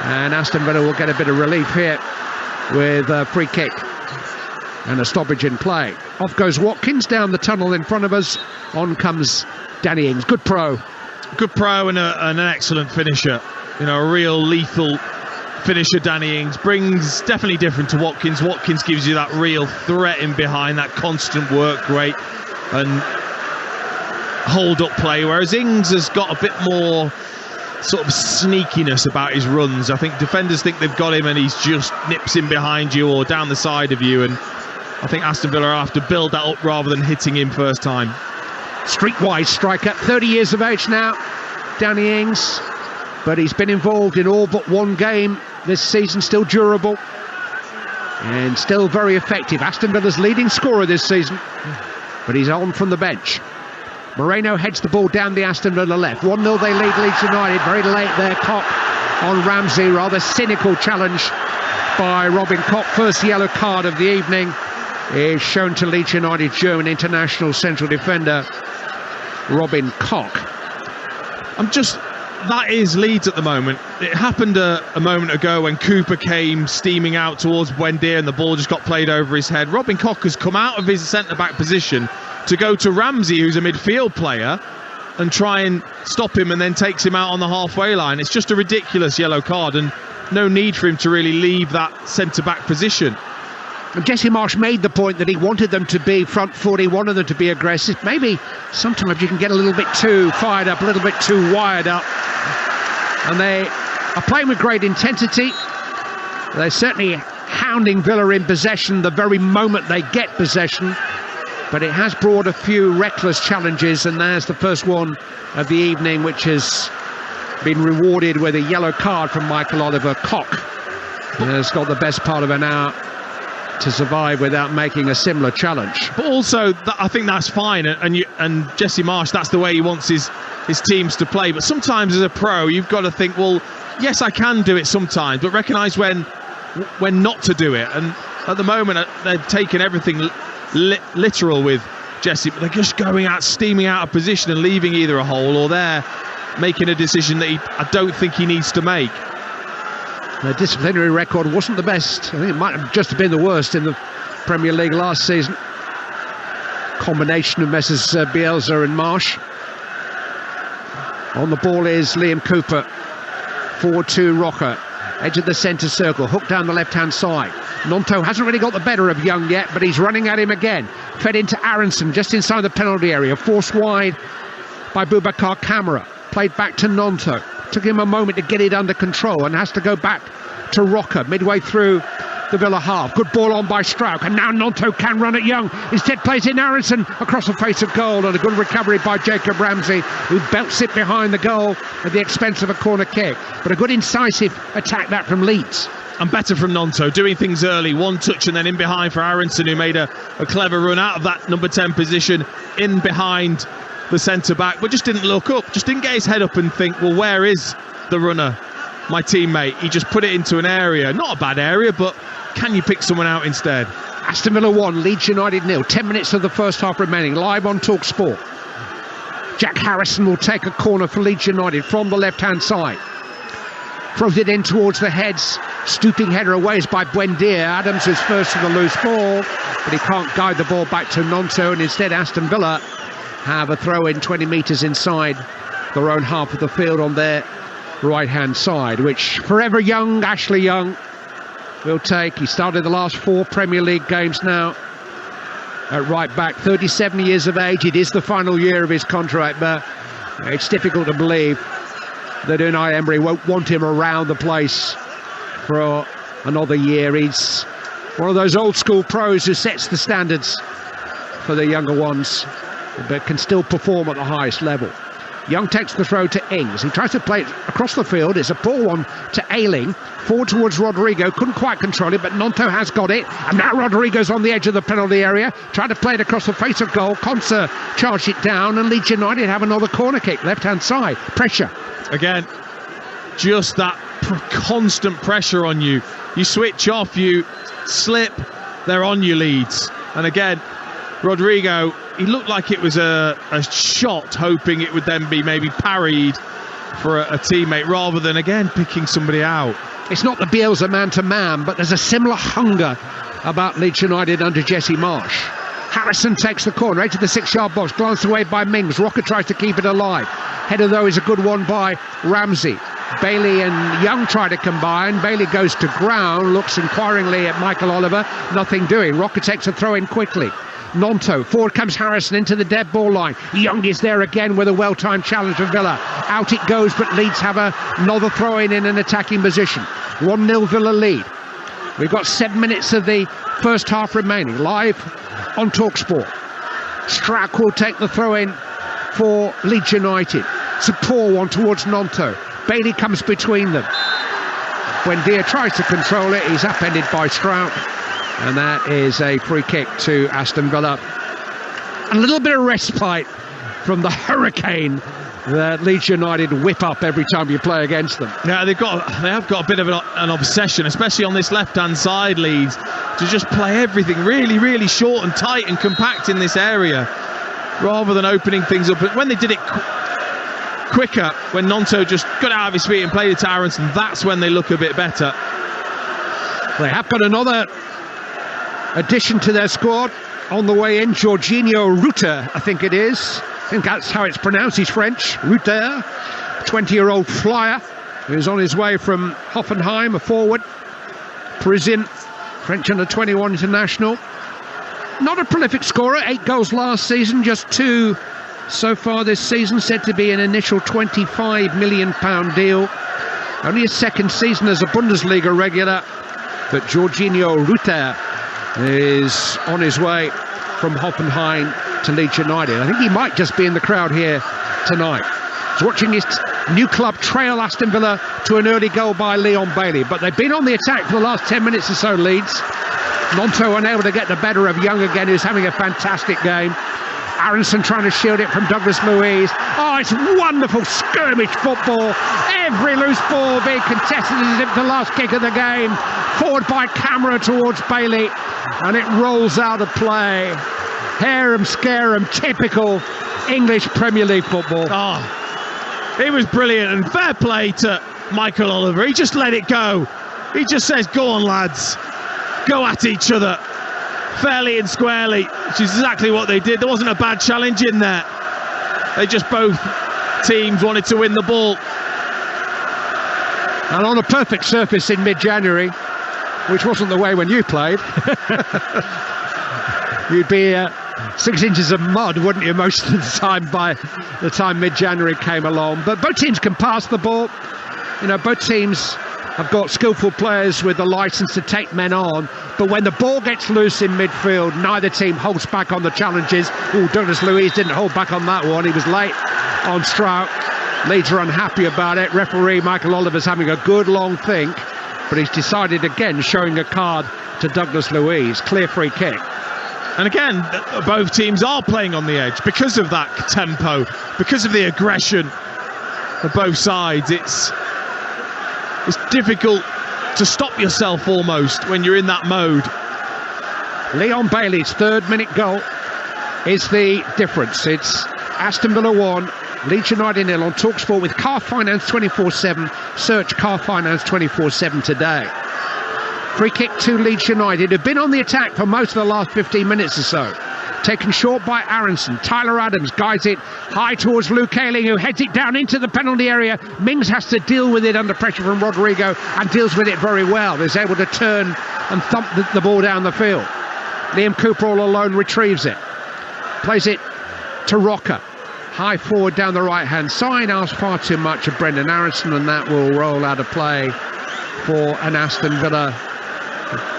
and Aston Villa will get a bit of relief here with a free kick. And a stoppage in play. Off goes Watkins down the tunnel in front of us. On comes Danny Ings. Good pro and an excellent finisher. You know, a real lethal finisher. Danny Ings brings definitely different to Watkins. Watkins gives you that real threat in behind, that constant work rate and hold up play, whereas Ings has got a bit more sort of sneakiness about his runs. I think defenders think they've got him and he's just nips in behind you or down the side of you, and I think Aston Villa have to build that up rather than hitting him first time. Streetwise striker, 30 years of age now, Danny Ings, but he's been involved in all but one game this season, still durable and still very effective. Aston Villa's leading scorer this season, but he's on from the bench. Moreno heads the ball down the Aston Villa left. 1-0 they lead Leeds United. Very late there, Koch on Ramsey. Rather cynical challenge by Robin Koch. First yellow card of the evening is shown to Leeds United German international central defender Robin Koch. That is Leeds at the moment. It happened a moment ago when Cooper came steaming out towards Buendia and the ball just got played over his head. Robin Koch has come out of his centre-back position to go to Ramsey, who's a midfield player, and try and stop him, and then takes him out on the halfway line. It's just a ridiculous yellow card, and no need for him to really leave that centre-back position. And Jesse Marsch made the point that he wanted them to be front foot, he wanted them to be aggressive. Maybe sometimes you can get a little bit too fired up, a little bit too wired up. And they are playing with great intensity. They're certainly hounding Villa in possession the very moment they get possession. But it has brought a few reckless challenges, and there's the first one of the evening, which has been rewarded with a yellow card from Michael Oliver. Koch has got the best part of an hour to survive without making a similar challenge. But also, I think that's fine, and Jesse Marsch, that's the way he wants his teams to play. But sometimes as a pro, you've got to think, well, yes, I can do it sometimes, but recognise when not to do it. And at the moment, they've taken everything literal with Jesse, but they're just going out, steaming out of position and leaving either a hole, or they're making a decision that I don't think he needs to make. The disciplinary record wasn't the best. I think it might have just been the worst in the Premier League last season. Combination of Messrs Bielsa and Marsch. On the ball is Liam Cooper. Forward to Rocker. Edge of the centre circle. Hook down the left-hand side. Nonto hasn't really got the better of Young yet, but he's running at him again. Fed into Aronson just inside the penalty area. Forced wide by Boubacar Kamara. Played back to Nonto. Took him a moment to get it under control and has to go back to Rocker midway through the Villa half. Good ball on by Strauch, and now Nonto can run at Young. Instead plays in Aronson across the face of goal, and a good recovery by Jacob Ramsey, who belts it behind the goal at the expense of a corner kick. But a good incisive attack that from Leeds. And better from Nonto, doing things early, one touch and then in behind for Aronson, who made a clever run out of that number 10 position in behind the centre-back, but just didn't look up, just didn't get his head up and think, well, where is the runner, my teammate? He just put it into an area, not a bad area, but can you pick someone out instead? Aston Villa 1, Leeds United 0, 10 minutes of the first half remaining, live on Talksport. Jack Harrison will take a corner for Leeds United from the left-hand side. Throws it in towards the heads, stooping header away is by Buendia. Adams is first to the loose ball, but he can't guide the ball back to Nonto, and instead Aston Villa have a throw in 20 metres inside their own half of the field on their right-hand side, which forever young Ashley Young will take. He started the last 4 Premier League games now at right back, 37 years of age. It is the final year of his contract, but it's difficult to believe that Unai Emery won't want him around the place for another year. He's one of those old school pros who sets the standards for the younger ones, but can still perform at the highest level. Young takes the throw to Ings. He tries to play it across the field. It's a poor one to Ayling. Forward towards Rodrigo. Couldn't quite control it, but Nonto has got it. And now Rodrigo's on the edge of the penalty area. Tried to play it across the face of goal. Conser charged it down, and Leeds United have another corner kick. Left-hand side. Pressure. Again, just that constant pressure on you. You switch off, you slip, they're on you, Leeds. And again, Rodrigo, he looked like it was a shot, hoping it would then be maybe parried for a teammate, rather than, again, picking somebody out. It's not the Bielsa man-to-man, but there's a similar hunger about Leeds United under Jesse Marsh. Harrison takes the corner, into the 6-yard box, glanced away by Mings. Rocker tries to keep it alive. Header, though, is a good one by Ramsey. Bailey and Young try to combine. Bailey goes to ground, looks inquiringly at Michael Oliver. Nothing doing. Rocker takes a throw in quickly. Nonto. Forward comes Harrison into the dead ball line. Young is there again with a well-timed challenge for Villa. Out it goes, but Leeds have another throw in an attacking position. 1-0 Villa lead. We've got 7 minutes of the first half remaining. Live on Talksport. Strack will take the throw in for Leeds United. It's a poor one towards Nonto. Bailey comes between them. When Deere tries to control it, he's upended by Strout. And that is a free kick to Aston Villa. A little bit of respite from the hurricane that Leeds United whip up every time you play against them. Yeah, they have got a bit of an obsession, especially on this left-hand side, Leeds, to just play everything really, really short and tight and compact in this area, rather than opening things up. But when they did it quicker, when Nonto just got out of his feet and played it to Aronson, that's when they look a bit better. They have got another addition to their squad on the way in. Jorginho Rutter, I think it is. I think that's how it's pronounced. He's French. Rutter, 20-year-old flyer who's on his way from Hoffenheim, a forward. Parisian, French under-21 international. Not a prolific scorer, 8 goals last season, just 2 so far this season. Said to be an initial £25 million deal. Only his second season as a Bundesliga regular. But Jorginho Rutter is on his way from Hoffenheim to Leeds United. I think he might just be in the crowd here tonight. He's watching his new club trail Aston Villa to an early goal by Leon Bailey, but they've been on the attack for the last 10 minutes or so, Leeds. Nonto unable to get the better of Young again, who's having a fantastic game. Aronson trying to shield it from Douglas Luiz. Oh, it's wonderful skirmish football. Every loose ball being contested as if the last kick of the game. Forward by Camera towards Bailey, and it rolls out of play. Harum scarum, typical English Premier League football. Oh, it was brilliant, and fair play to Michael Oliver. He just let it go. He just says, go on, lads, go at each other, fairly and squarely, which is exactly what they did. There wasn't a bad challenge in there. They just, both teams wanted to win the ball. And on a perfect surface in mid-January, which wasn't the way when you played. You'd be 6 inches of mud, wouldn't you, most of the time by the time mid-January came along. But both teams can pass the ball. You know, both teams have got skillful players with the licence to take men on. But when the ball gets loose in midfield, neither team holds back on the challenges. Oh, Douglas Luiz didn't hold back on that one. He was late on Strout. Leeds are unhappy about it. Referee Michael Oliver's having a good long think, but he's decided again, showing a card to Douglas Luiz. Clear free kick. And again, both teams are playing on the edge because of that tempo, because of the aggression of both sides. It's difficult to stop yourself almost when you're in that mode. Leon Bailey's 3rd minute goal is the difference. It's Aston Villa 1, Leeds United 0 on Talksport with Car Finance 24/7. Search Car Finance 24/7 today. Free kick to Leeds United, who've been on the attack for most of the last 15 minutes or so. Taken short by Aronson. Tyler Adams guides it high towards Luke Ayling, who heads it down into the penalty area. Mings has to deal with it under pressure from Rodrigo, and deals with it very well. He's able to turn and thump the ball down the field. Liam Cooper all alone retrieves it. Plays it to Rocker. High forward down the right-hand side. Asks far too much of Brendan Aronson, and that will roll out of play for an Aston Villa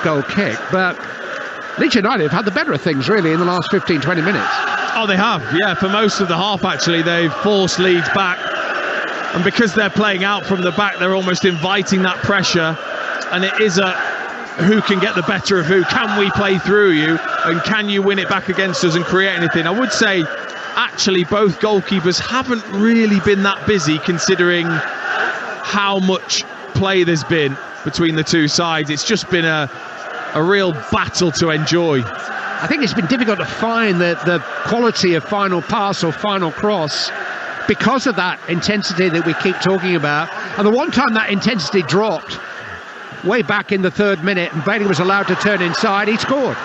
goal kick. But Leeds United have had the better of things really in the last 15-20 minutes. Oh, they have, yeah. For most of the half, actually, they've forced Leeds back, and because they're playing out from the back, they're almost inviting that pressure. And it is a who can get the better of who. Can we play through you, and can you win it back against us and create anything? I would say actually both goalkeepers haven't really been that busy, considering how much play there's been between the two sides. It's just been a real battle to enjoy. I think it's been difficult to find the quality of final pass or final cross because of that intensity that we keep talking about. And the one time that intensity dropped, way back in the 3rd minute, and Bailey was allowed to turn inside. He scored.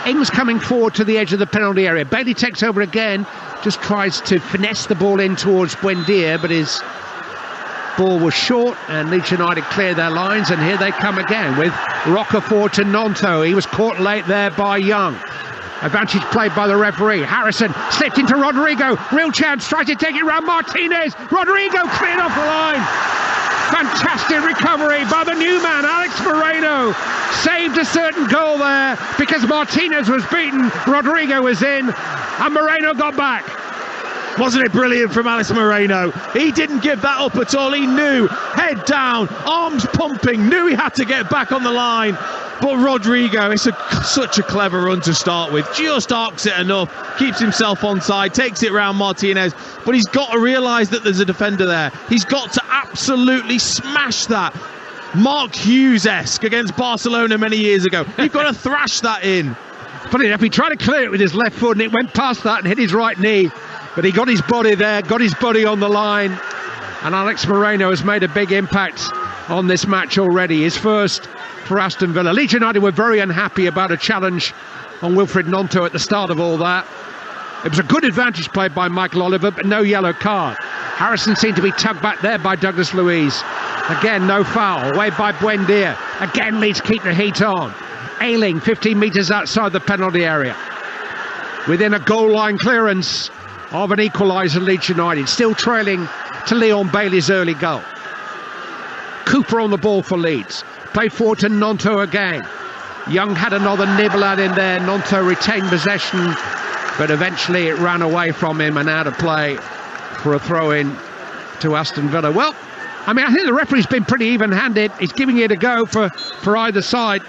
Ings coming forward to the edge of the penalty area. Bailey takes over again, just tries to finesse the ball in towards Buendia, but his ball was short, and Leeds United clear their lines, and here they come again with Roca forward to Gnonto. He was caught late there by Young. Advantage played by the referee. Harrison slipped into Rodrigo. Real chance, tries to take it round Martinez. Rodrigo cleared off the line. Fantastic recovery by the new man, Alex Moreno. Saved a certain goal there because Martinez was beaten, Rodrigo was in, and Moreno got back. Wasn't it brilliant from Alex Moreno? He didn't give that up at all. He knew, head down, arms pumping, knew he had to get back on the line. But Rodrigo, it's such a clever run to start with. Just arcs it enough, keeps himself onside, takes it round Martinez. But he's got to realise that there's a defender there. He's got to absolutely smash that. Mark Hughes-esque against Barcelona many years ago. You've got to thrash that in. Funny enough, he tried to clear it with his left foot and it went past that and hit his right knee. But he got his body there, got his body on the line. And Alex Moreno has made a big impact on this match already. His first for Aston Villa. Leeds United were very unhappy about a challenge on Wilfried Gnonto at the start of all that. It was a good advantage played by Michael Oliver, but no yellow card. Harrison seemed to be tugged back there by Douglas Luiz. Again, no foul. Away by Buendia. Again, Leeds keep the heat on. Ayling, 15 metres outside the penalty area. Within a goal line clearance of an equaliser, Leeds United. Still trailing to Leon Bailey's early goal. Cooper on the ball for Leeds. Played forward to Gnonto again. Young had another nibble at him there. Gnonto retained possession, but eventually it ran away from him and out of play for a throw-in to Aston Villa. Well, I mean, I think the referee's been pretty even-handed. He's giving it a go for either side.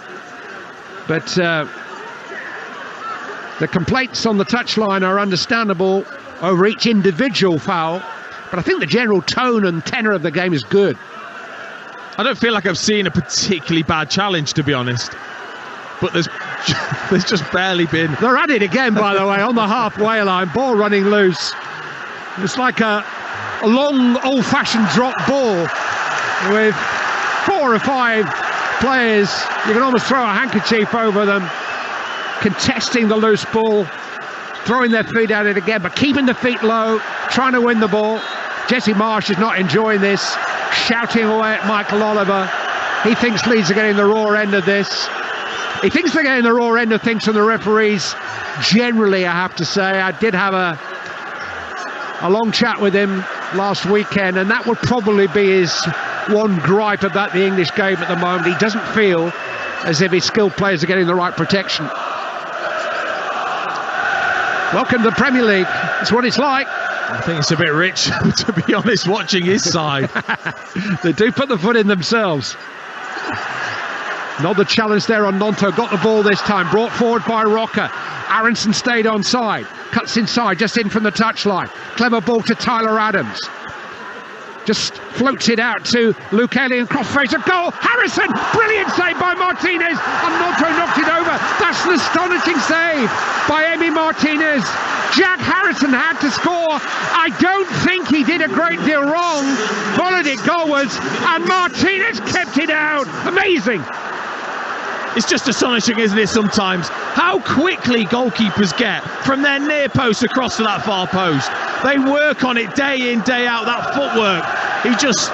But the complaints on the touchline are understandable over each individual foul. But I think the general tone and tenor of the game is good. I don't feel like I've seen a particularly bad challenge, to be honest. But there's just barely been. They're at it again, by the way, on the halfway line. Ball running loose. It's like a long, old-fashioned drop ball with 4 or 5 players. You can almost throw a handkerchief over them, contesting the loose ball, throwing their feet at it again, but keeping the feet low, trying to win the ball. Jesse Marsh is not enjoying this, shouting away at Michael Oliver. He thinks Leeds are getting the raw end of this. He thinks they're getting the raw end of things from the referees. Generally, I have to say, I did have a long chat with him last weekend, and that would probably be his one gripe about the English game at the moment. He doesn't feel as if his skilled players are getting the right protection. Welcome to the Premier League. That's what it's like. I think it's a bit rich, to be honest, watching his side. They do put the foot in themselves. Another challenge there on Gnonto. Got the ball this time. Brought forward by Roca. Aronson stayed onside. Cuts inside, just in from the touchline. Clever ball to Tyler Adams. Just floats it out to Luke Ayling. Crossface, a goal. Harrison! Brilliant save by Martinez. And Gnonto knocked it over. That's an astonishing save by Emi Martinez. Jack Harrison had to score. I don't think he did a great deal wrong. Followed it goalwards. And Martinez kept it out. Amazing. It's just astonishing, isn't it, sometimes, how quickly goalkeepers get from their near post across to that far post. They work on it day in, day out, that footwork. He just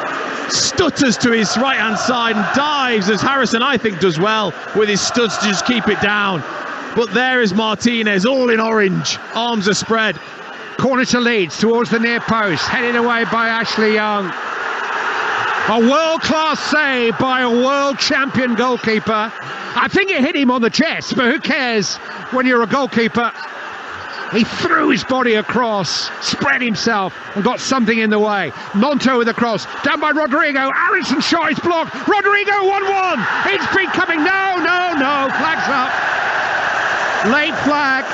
stutters to his right-hand side and dives, as Harrison, I think, does well with his studs to just keep it down. But there is Martinez, all in orange, arms are spread. Corner to Leeds, towards the near post, headed away by Ashley Young. A world-class save by a world champion goalkeeper. I think it hit him on the chest, but who cares when you're a goalkeeper? He threw his body across, spread himself, and got something in the way. Gnonto with a cross, down by Rodrigo. Aronson shot is blocked. Rodrigo 1-1. It's been coming. No. Flag's up. Late flag.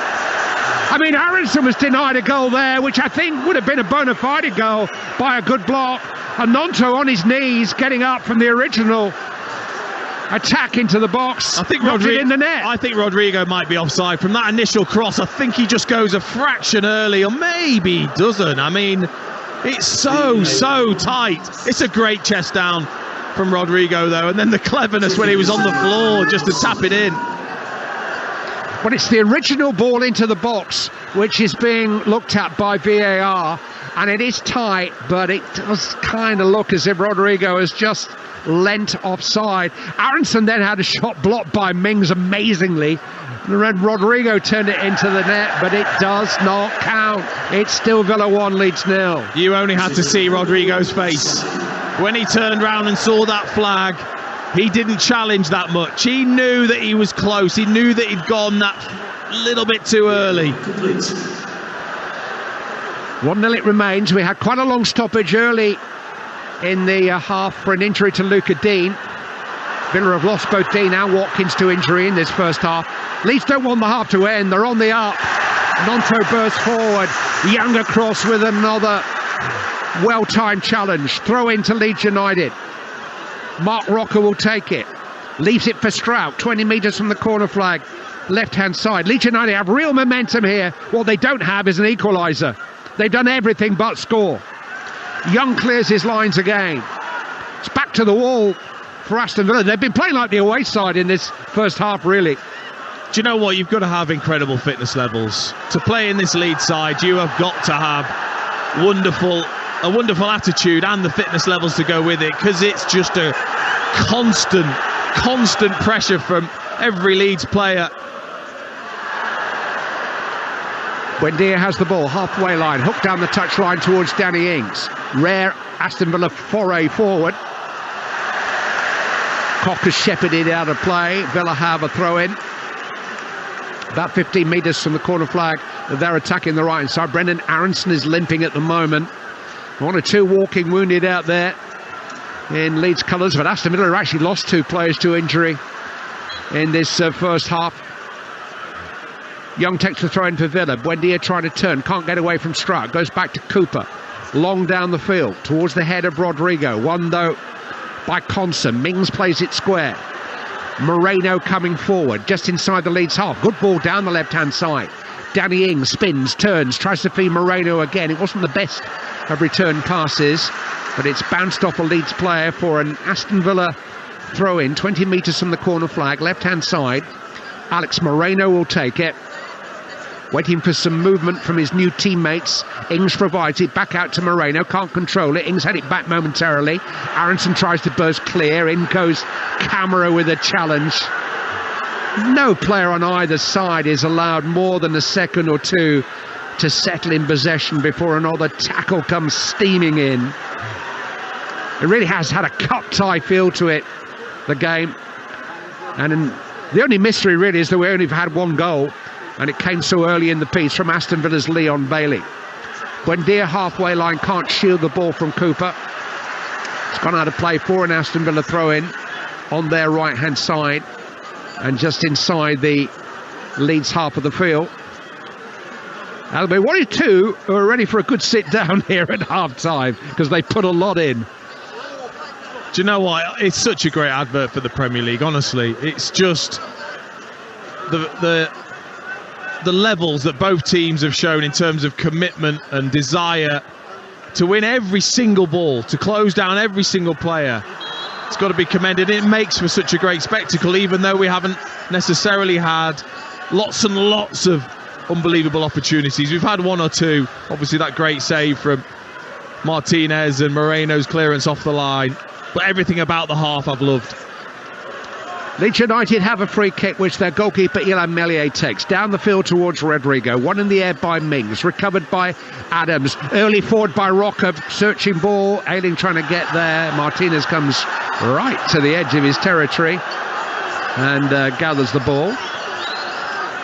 I mean, Aronson was denied a goal there, which I think would have been a bona fide goal by a good block. And Gnonto on his knees, getting up from the original attack into the box. I think Rodrigo in the net. I think Rodrigo might be offside from that initial cross. I think he just goes a fraction early, or maybe he doesn't. I mean, it's so tight. It's a great chest down. from Rodrigo, though, and then the cleverness when he was on the floor just to tap it in. But it's the original ball into the box which is being looked at by VAR, and it is tight, but it does kind of look as if Rodrigo has just lent offside. Aronson then had a shot blocked by Mings amazingly, and Rodrigo turned it into the net, but it does not count. It's still Villa 1, Leeds 0. You only had to see Rodrigo's face when he turned round and saw that flag. He didn't challenge that much. He knew that he was close. He knew that he'd gone that little bit too early. 1-0 it remains. We had quite a long stoppage early in the half for an injury to Luca Dean. Villa have lost both Dean and Watkins to injury in this first half. Leeds don't want the half to end. They're on the up. Nonto bursts forward. Young across with another well-timed challenge. Throw into Leeds United. Mark Rocker will take it. Leaves it for Strout, 20 metres from the corner flag, left-hand side. Leeds United have real momentum here. What they don't have is an equaliser. They've done everything but score. Young clears his lines again. It's back to the wall for Aston Villa. They've been playing like the away side in this first half, really. Do you know what? You've got to have incredible fitness levels. To play in this Leeds side, you have got to have a wonderful attitude and the fitness levels to go with it, because it's just a constant pressure from every Leeds player. Buendia has the ball, halfway line, hooked down the touchline towards Danny Ings. Rare Aston Villa foray forward. Koch has shepherded out of play. Villa have a throw in. About 15 metres from the corner flag. They're attacking the right hand side. Brendan Aronson is limping at the moment. 1 or 2 walking wounded out there in Leeds colours, but Aston Villa have actually lost 2 players to injury in this first half. Young takes the throw in for Villa. Buendia trying to turn, can't get away from Strout, goes back to Cooper, long down the field towards the head of Rodrigo, won though by Conson. Mings plays it square. Moreno coming forward just inside the Leeds half. Good ball down the left hand side. Danny Ings spins, turns, tries to feed Moreno again. It wasn't the best of return passes, but it's bounced off a Leeds player for an Aston Villa throw in, 20 metres from the corner flag, left hand side. Alex Moreno will take it, waiting for some movement from his new teammates. Ings provides it back out to Moreno, can't control it. Ings had it back momentarily. Aronson tries to burst clear. In goes Camara with a challenge. No player on either side is allowed more than a second or two to settle in possession before another tackle comes steaming in. It really has had a cup-tie feel to it, the game. And the only mystery really is that we only had 1 goal, and it came so early in the piece from Aston Villa's Leon Bailey. Buendia halfway line can't shield the ball from Cooper. It's gone out of play for an Aston Villa throw-in on their right-hand side, and just inside the Leeds half of the field. Now, there'll be 1 or 2 who are ready for a good sit down here at half-time, because they put a lot in. Do you know what? It's such a great advert for the Premier League, honestly. It's just the levels that both teams have shown in terms of commitment and desire to win every single ball, to close down every single player. It's got to be commended. It makes for such a great spectacle, even though we haven't necessarily had lots and lots of unbelievable opportunities. We've had 1 or 2. Obviously that great save from Martinez and Moreno's clearance off the line. But everything about the half I've loved. Leeds United have a free kick which their goalkeeper Ilan Meslier takes down the field towards Rodrigo. 1 in the air by Mings, recovered by Adams. Early forward by Rocker, searching ball. Ayling trying to get there. Martinez comes right to the edge of his territory and gathers the ball.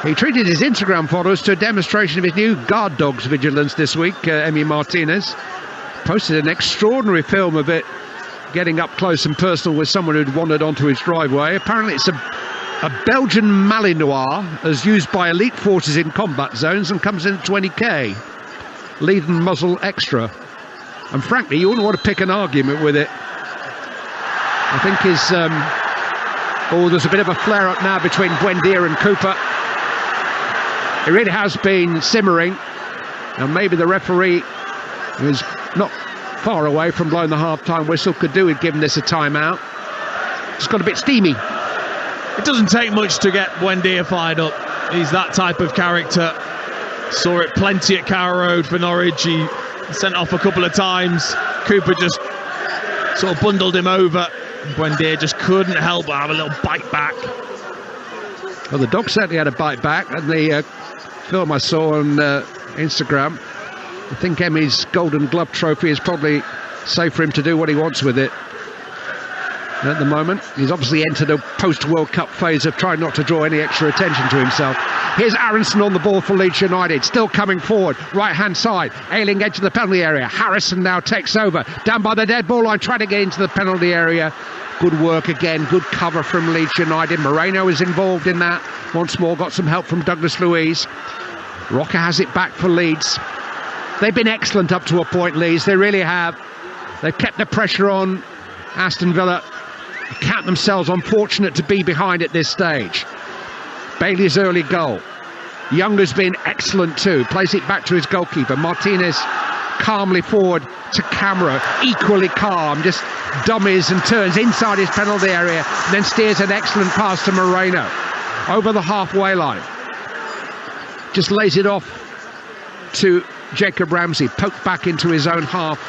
He treated his Instagram followers to a demonstration of his new guard dog's vigilance this week. Emi Martinez posted an extraordinary film of it, getting up close and personal with someone who'd wandered onto his driveway. Apparently it's a Belgian Malinois, as used by elite forces in combat zones, and comes in at 20k. Lead and muzzle extra. And frankly, you wouldn't want to pick an argument with it. I think there's a bit of a flare-up now between Buendia and Cooper. It really has been simmering, and maybe the referee is not far away from blowing the half-time whistle. Could do with giving this a timeout. It's got a bit steamy. It doesn't take much to get Buendia fired up. He's that type of character. Saw it plenty at Carrow Road for Norwich. He sent off a couple of times. Cooper just sort of bundled him over. Buendia just couldn't help but have a little bite back. Well, the dog certainly had a bite back, and the film I saw on Instagram, I think Emmy's Golden Glove trophy is probably safe for him to do what he wants with it at the moment. He's obviously entered a post-World Cup phase of trying not to draw any extra attention to himself. Here's Aronson on the ball for Leeds United, still coming forward, right-hand side, Ayling edge of the penalty area. Harrison now takes over, down by the dead ball line, trying to get into the penalty area. Good work again, good cover from Leeds United. Moreno is involved in that. Once more, got some help from Douglas Luiz. Rocker has it back for Leeds. They've been excellent up to a point, Leeds. They really have. They've kept the pressure on Aston Villa. Count themselves unfortunate to be behind at this stage. Bailey's early goal. Young has been excellent too. Plays it back to his goalkeeper. Martinez calmly forward to Camera. Equally calm. Just dummies and turns inside his penalty area. Then steers an excellent pass to Moreno. Over the halfway line. Just lays it off to Jacob Ramsey. Poked back into his own half.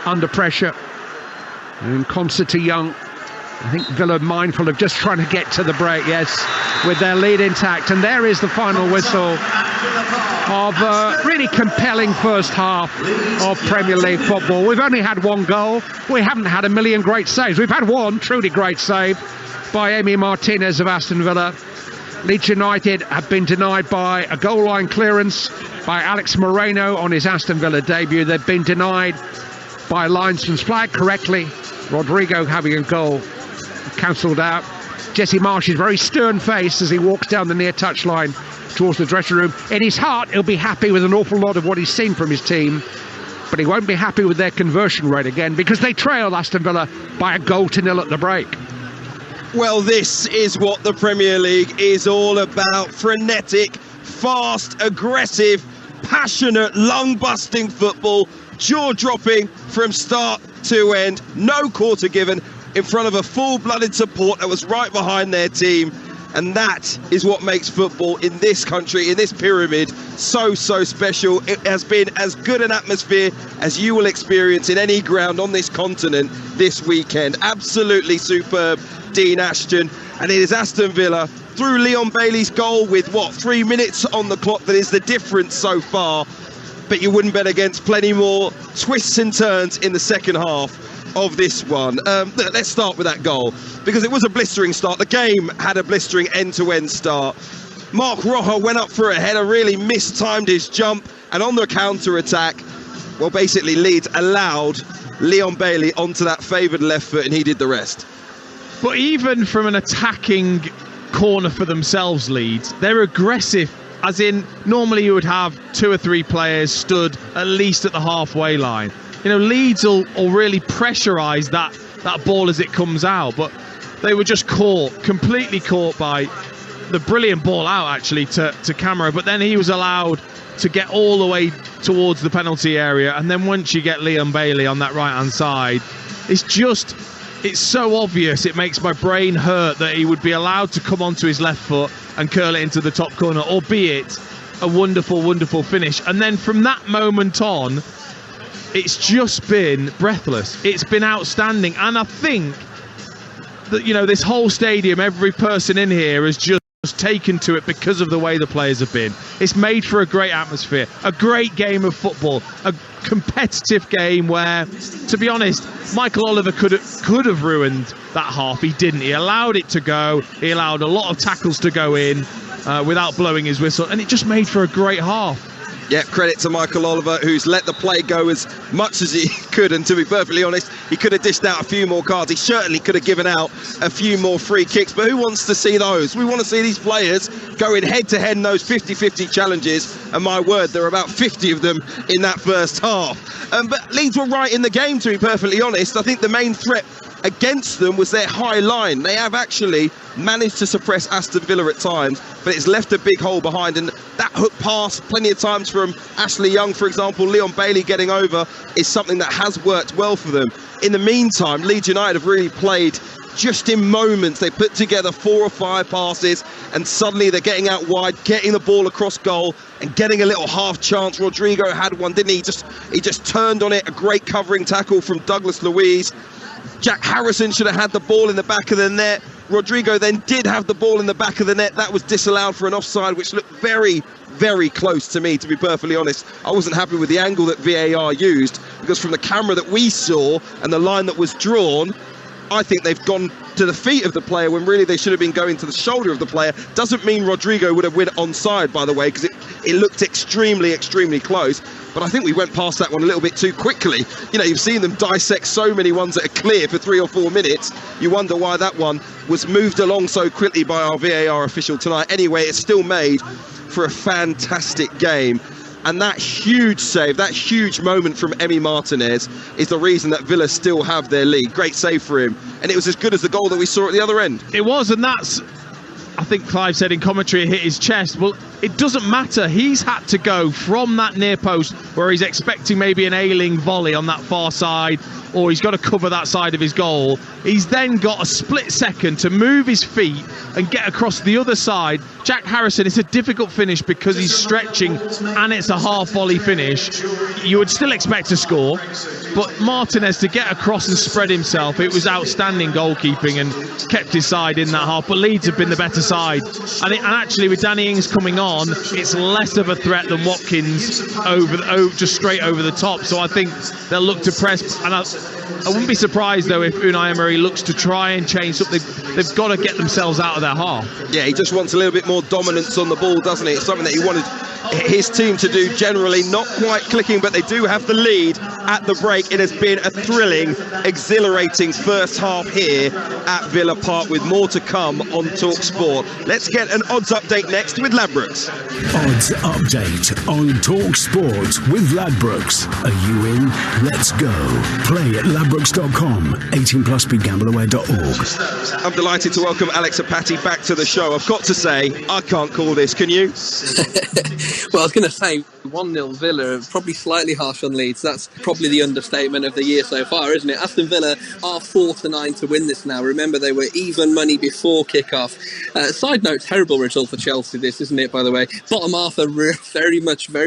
Under pressure. And in concert to Young. I think Villa mindful of just trying to get to the break, yes, with their lead intact. And there is the final whistle of a really compelling first half of Premier League football. We've only had one goal. We haven't had a million great saves. We've had one truly great save by Emi Martinez of Aston Villa. Leeds United have been denied by a goal line clearance by Alex Moreno on his Aston Villa debut. They've been denied by linesman's flag correctly. Rodrigo having a goal cancelled out. Jesse Marsh's very stern face as he walks down the near touchline towards the dressing room. In his heart, he'll be happy with an awful lot of what he's seen from his team, but he won't be happy with their conversion rate again because they trail Aston Villa by a 1-0 at the break. Well, this is what the Premier League is all about. Frenetic, fast, aggressive, passionate, lung-busting football, jaw-dropping from start to end. No quarter given, in front of a full-blooded support that was right behind their team. And that is what makes football in this country, in this pyramid, so special. It has been as good an atmosphere as you will experience in any ground on this continent this weekend. Absolutely superb, Dean Ashton. And it is Aston Villa through Leon Bailey's goal with, 3 minutes on the clock that is the difference so far. But you wouldn't bet against plenty more twists and turns in the second half of this one. Let's start with that goal, because it was a blistering start. The game had a blistering end-to-end start. Mark Rojo went up for a header, really mistimed his jump, and on the counter-attack, well, basically Leeds allowed Leon Bailey onto that favoured left foot, and he did the rest. But even from an attacking corner for themselves, Leeds, they're aggressive, as in normally you would have 2 or 3 players stood at least at the halfway line. You know, Leeds will really pressurise that ball as it comes out, but they were just completely caught by the brilliant ball out actually to Camera, but then he was allowed to get all the way towards the penalty area. And then once you get Leon Bailey on that right hand side, it's so obvious, it makes my brain hurt that he would be allowed to come onto his left foot and curl it into the top corner, albeit a wonderful finish. And then from that moment on, it's just been breathless. It's been outstanding. And I think that, you know, this whole stadium, every person in here has just taken to it because of the way the players have been. It's made for a great atmosphere, a great game of football, a competitive game where, to be honest, Michael Oliver could have ruined that half. He didn't. He allowed it to go. He allowed a lot of tackles to go in without blowing his whistle, and it just made for a great half. Yeah, credit to Michael Oliver, who's let the play go as much as he could, and to be perfectly honest, he could have dished out a few more cards. He certainly could have given out a few more free kicks, but who wants to see those? We want to see these players going head-to-head in those 50-50 challenges, and my word, there are about 50 of them in that first half. But Leeds were right in the game, to be perfectly honest. I think the main threat against them was their high line. They have actually managed to suppress Aston Villa at times, but it's left a big hole behind, and that hook pass plenty of times from Ashley Young, for example, Leon Bailey getting over, is something that has worked well for them. In the meantime, Leeds United have really played just in moments. They put together 4 or 5 passes and suddenly they're getting out wide, getting the ball across goal and getting a little half chance. Rodrigo had one, didn't he? He just turned on it. A great covering tackle from Douglas Luiz. Jack Harrison should have had the ball in the back of the net. Rodrigo then did have the ball in the back of the net. That was disallowed for an offside, which looked very, very close to me, to be perfectly honest. I wasn't happy with the angle that VAR used, because from the camera that we saw and the line that was drawn, I think they've gone to the feet of the player when really they should have been going to the shoulder of the player. Doesn't mean Rodrigo would have went onside, by the way, because it looked extremely, extremely close. But I think we went past that one a little bit too quickly. You know, you've seen them dissect so many ones that are clear for 3 or 4 minutes. You wonder why that one was moved along so quickly by our VAR official tonight. Anyway, it's still made for a fantastic game. And that huge save, that huge moment from Emi Martinez is the reason that Villa still have their lead. Great save for him. And it was as good as the goal that we saw at the other end. It was, and that's, I think Clive said in commentary, it hit his chest. Well, it doesn't matter. He's had to go from that near post where he's expecting maybe an ailing volley on that far side, or he's got to cover that side of his goal. He's then got a split second to move his feet and get across the other side. Jack Harrison, it's a difficult finish because he's stretching and it's a half volley finish. You would still expect to score, but Martinez to get across and spread himself, it was outstanding goalkeeping and kept his side in that half. But Leeds have been the better side. And actually with Danny Ings coming on, it's less of a threat than Watkins just straight over the top. So I think they'll look to press, and I wouldn't be surprised though if Unai Emery looks to try and change something. They've got to get themselves out of their half. Yeah, he just wants a little bit more dominance on the ball, doesn't he? It's something that he wanted his team to do generally, not quite clicking, but they do have the lead at the break. It has been a thrilling, exhilarating first half here at Villa Park, with more to come on Talksport. Let's get an odds update next with Ladbrokes. Odds update on Talksport with Ladbrokes. Are you in? Let's go. Play at ladbrokes.com. 18 plus begambleaware.org. I'm delighted to welcome Alex Apati back to the show. I've got to say, I can't call this, can you? Well, I was going to say 1-0 Villa, probably slightly harsh on Leeds. That's probably the understatement of the year so far, isn't it? Aston Villa are 4-9 to win this now. Remember, they were even money before kick-off. Side note, terrible result for Chelsea this, isn't it, by the way? Bottom half are very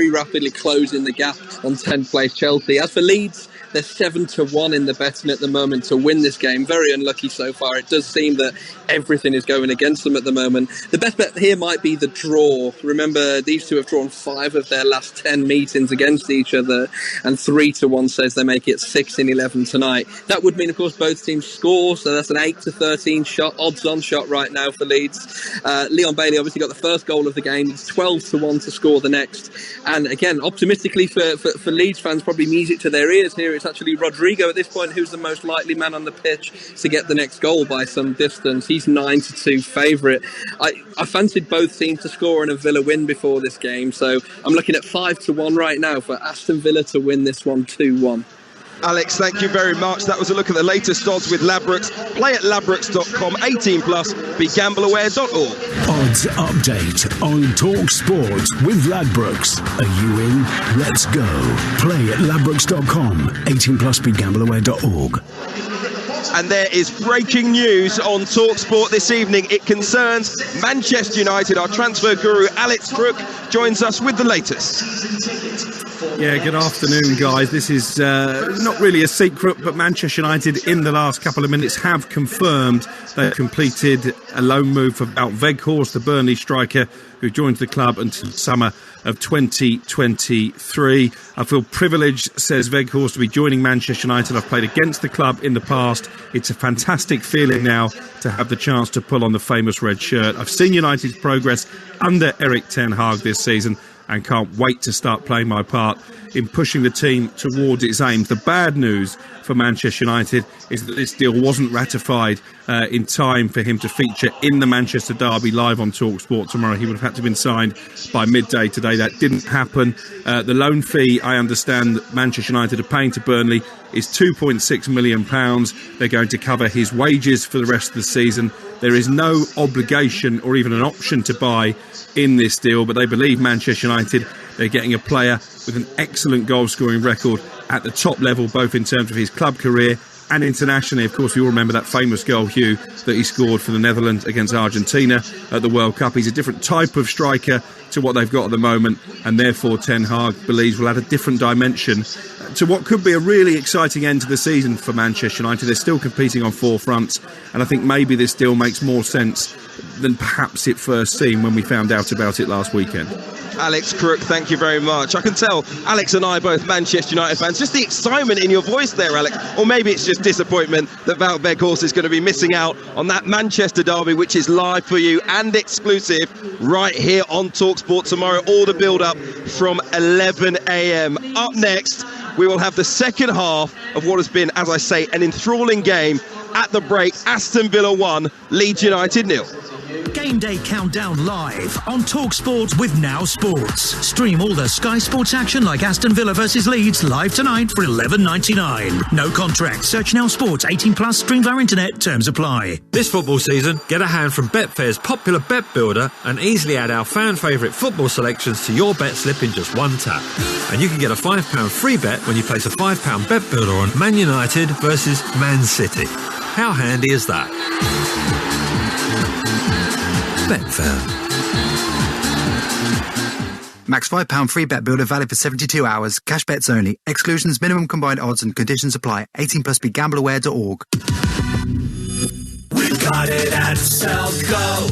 rapidly closing the gap on 10th place Chelsea. As for Leeds, they're 7-1 in the betting at the moment to win this game. Very unlucky so far. It does seem that everything is going against them at the moment. The best bet here might be the draw. Remember, these two have drawn 5 of their last 10 meetings against each other, and 3-1 says they make it 6-11 tonight. That would mean, of course, both teams score, so that's an 8-13 shot, odds-on shot right now for Leeds. Leon Bailey obviously got the first goal of the game. It's 12-1 to score the next. And again, optimistically for Leeds fans, probably music to their ears here, it's actually Rodrigo at this point who's the most likely man on the pitch to get the next goal by some distance. He's 9-2 favourite. I fancied both teams to score and a Villa win before this game, so I'm looking at 5-1 right now for Aston Villa to win this one 2-1. Alex, thank you very much. That was a look at the latest odds with Ladbrokes. Play at ladbrokes.com. 18 plus. begambleaware.org. Odds update on Talksport with Ladbrokes. Are you in? Let's go. Play at ladbrokes.com. 18 plus. begambleaware.org. And there is breaking news on Talksport this evening. It concerns Manchester United. Our transfer guru Alex Crook joins us with the latest. Yeah, good afternoon, guys. This is not really a secret, but Manchester United in the last couple of minutes have confirmed they've completed a loan move for Wout Weghorst, the Burnley striker, who joins the club until summer of 2023. I feel privileged, says Weghorst, to be joining Manchester United. I've played against the club in the past. It's a fantastic feeling now to have the chance to pull on the famous red shirt. I've seen United's progress under Erik ten Hag this season, and can't wait to start playing my part in pushing the team towards its aims. The bad news for Manchester United is that this deal wasn't ratified in time for him to feature in the Manchester derby live on Talksport tomorrow. He would have had to have been signed by midday today. That didn't happen. The loan fee, I understand, that Manchester United are paying to Burnley is £2.6 million. They're going to cover his wages for the rest of the season. There is no obligation or even an option to buy in this deal, but they believe Manchester United, they're getting a player with an excellent goal-scoring record at the top level, both in terms of his club career and internationally. Of course, we all remember that famous goal, Hugh, that he scored for the Netherlands against Argentina at the World Cup. He's a different type of striker to what they've got at the moment, and therefore Ten Hag believes will add a different dimension to what could be a really exciting end to the season for Manchester United. They're still competing on four fronts, and I think maybe this deal makes more sense than perhaps it first seemed when we found out about it last weekend. Alex Crook, thank you very much. I can tell Alex and I are both Manchester United fans. Just the excitement in your voice there, Alex. Or maybe it's just disappointment that Wout Weghorst is going to be missing out on that Manchester derby, which is live for you and exclusive right here on Talksport tomorrow. All the build-up from 11 a.m. Up next, we will have the second half of what has been, as I say, an enthralling game. At the break, Aston Villa 1, Leeds United 0. Game day countdown live on Talksport with Now Sports. Stream all the Sky Sports action like Aston Villa versus Leeds live tonight for $11.99. No contract. Search Now Sports 18+. Stream via internet. Terms apply. This football season, get a hand from Betfair's popular bet builder and easily add our fan favourite football selections to your bet slip in just one tap. And you can get a £5 free bet when you place a £5 bet builder on Man United versus Man City. How handy is that? Betfair. Max £5 free bet builder valid for 72 hours. Cash bets only. Exclusions, minimum combined odds and conditions apply. 18+. BeGambleAware.org. We've got it at Selco.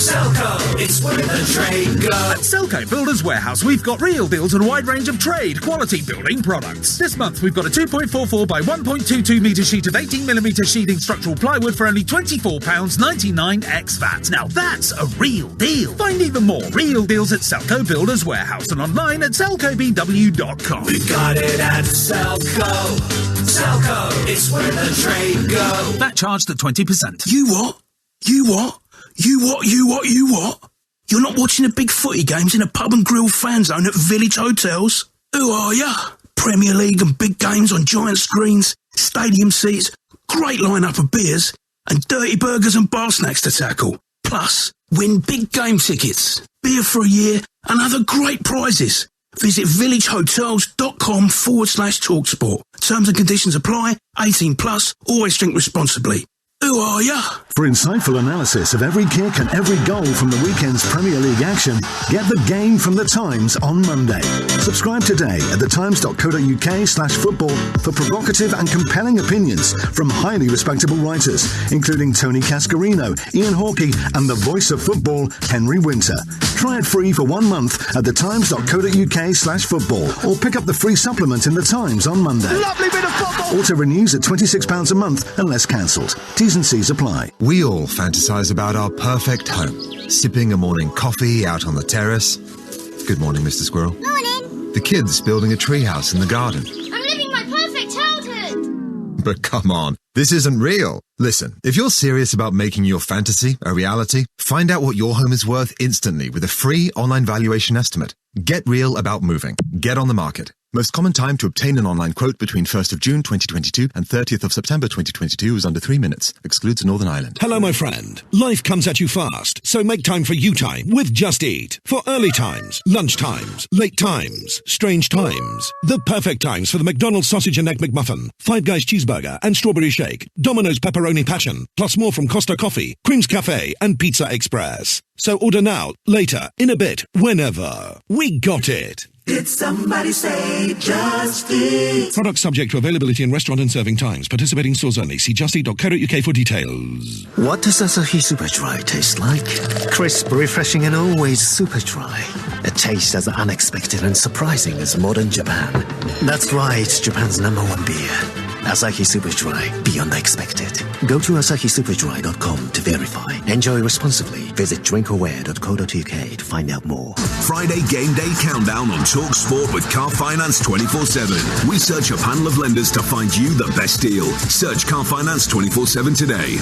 Selco, it's where the trade goes. At Selco Builders Warehouse, we've got real deals on a wide range of trade quality building products. This month, we've got a 2.44 by 1.22 metre sheet of 18mm sheathing structural plywood for only £24.99 ex VAT. Now that's a real deal. Find even more real deals at Selco Builders Warehouse and online at selcobw.com. We've got it at Selco. Selco, it's where the trade goes. That charged at 20%. You what? You what? You what? You what? You what? You're not watching the big footy games in a pub and grill fan zone at Village Hotels? Who are ya? Premier League and big games on giant screens, stadium seats, great lineup of beers, and dirty burgers and bar snacks to tackle. Plus, win big game tickets, beer for a year, and other great prizes. Visit villagehotels.com/Talksport. Terms and conditions apply. 18+. Always drink responsibly. Who are ya? For insightful analysis of every kick and every goal from the weekend's Premier League action, get The Game from The Times on Monday. Subscribe today at thetimes.co.uk/football for provocative and compelling opinions from highly respectable writers, including Tony Cascarino, Ian Hawkey, and the voice of football, Henry Winter. Try it free for 1 month at thetimes.co.uk/football or pick up the free supplement in The Times on Monday. Lovely bit of football! Auto renews at £26 a month unless cancelled. T's and C's apply. We all fantasize about our perfect home. Sipping a morning coffee out on the terrace. Good morning, Mr. Squirrel. Morning. The kids building a treehouse in the garden. I'm living my perfect childhood. But come on, this isn't real. Listen, if you're serious about making your fantasy a reality, find out what your home is worth instantly with a free online valuation estimate. Get real about moving. Get on the market. Most common time to obtain an online quote between 1st of June 2022 and 30th of September 2022 is under 3 minutes. Excludes Northern Ireland. Hello, my friend. Life comes at you fast, so make time for you time with Just Eat. For early times, lunch times, late times, strange times. The perfect times for the McDonald's Sausage and Egg McMuffin, Five Guys Cheeseburger and Strawberry Shake, Domino's Pepperoni Passion, plus more from Costa Coffee, Creams Cafe and Pizza Express. So order now, later, in a bit, whenever. We got it. Did somebody say Just Eat? Product subject to availability in restaurant and serving times. Participating stores only. See justeat.co.uk for details. What does Asahi Super Dry taste like? Crisp, refreshing and always super dry. A taste as unexpected and surprising as modern Japan. That's why it's Japan's #1 beer. Asahi Super Dry, beyond expected. Go to asahisuperdry.com to verify. Enjoy responsibly. Visit drinkaware.co.uk to find out more. Friday Game Day Countdown on Talksport with Car Finance 24/7. We search a panel of lenders to find you the best deal. Search Car Finance 24/7 today.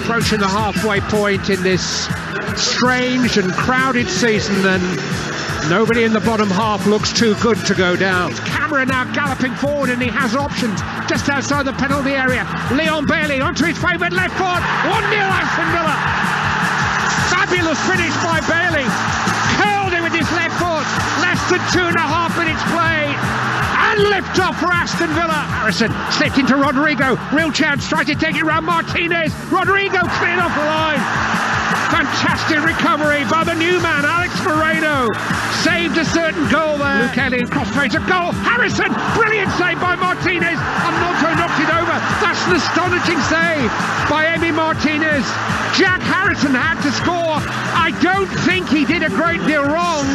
Approaching the halfway point in this strange and crowded season, and nobody in the bottom half looks too good to go down. It's Camera now galloping forward, and he has options just outside the penalty area. Leon Bailey onto his favourite left foot. 1-0 Aston Villa. Fabulous finish by Bailey. Curled it with his left foot. Less than 2.5 minutes played. And lift off for Aston Villa. Harrison slipped into Rodrigo. Real chance, tries to take it round Martinez. Rodrigo cleared off the line. Fantastic recovery by the new man, Alex Moreno. Saved a certain goal there. Luke Elliott crossface a goal. Harrison, brilliant save by Martinez. And Nonto knocked it over. That's an astonishing save by Emi Martinez. Jack Harrison had to score. I don't think he did a great deal wrong.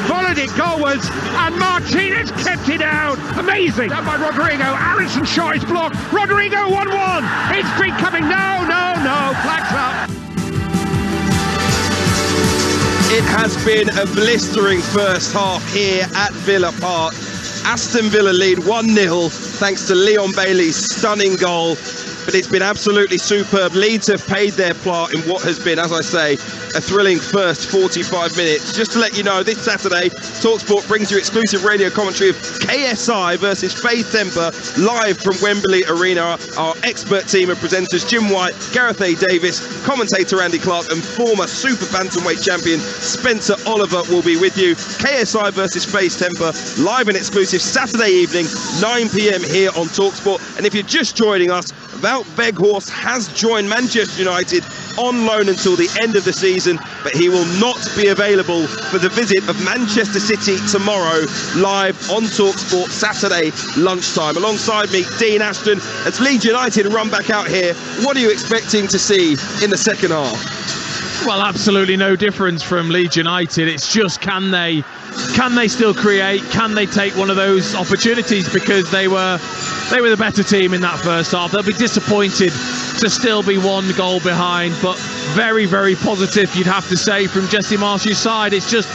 Followed it goalwards, and Martinez kept it out. Amazing. Down by Rodrigo. Harrison shot is blocked. Rodrigo 1-1. It's been coming. No. Flags up. It has been a blistering first half here at Villa Park. Aston Villa lead 1-0 thanks to Leon Bailey's stunning goal. But it's been absolutely superb. Leeds have paid their part in what has been, as I say, a thrilling first 45 minutes. Just to let you know, this Saturday, Talksport brings you exclusive radio commentary of KSI versus Faith Temper live from Wembley Arena. Our expert team of presenters, Jim White, Gareth A. Davis, commentator Andy Clark, and former super bantamweight champion Spencer Oliver will be with you. KSI versus Faith Temper live and exclusive Saturday evening, 9 p.m. here on Talksport. And if you're just joining us, Wout Weghorst has joined Manchester United on loan until the end of the season, but he will not be available for the visit of Manchester City tomorrow, live on Talksport Saturday lunchtime. Alongside me, Dean Aston, as Leeds United run back out here. What are you expecting to see in the second half? Well, absolutely no difference from Leeds United. It's just can they still create? Can they take one of those opportunities? Because they were the better team in that first half. They'll be disappointed to still be 1 goal behind, but very, very positive, you'd have to say, from Jesse Marsh's side. It's just,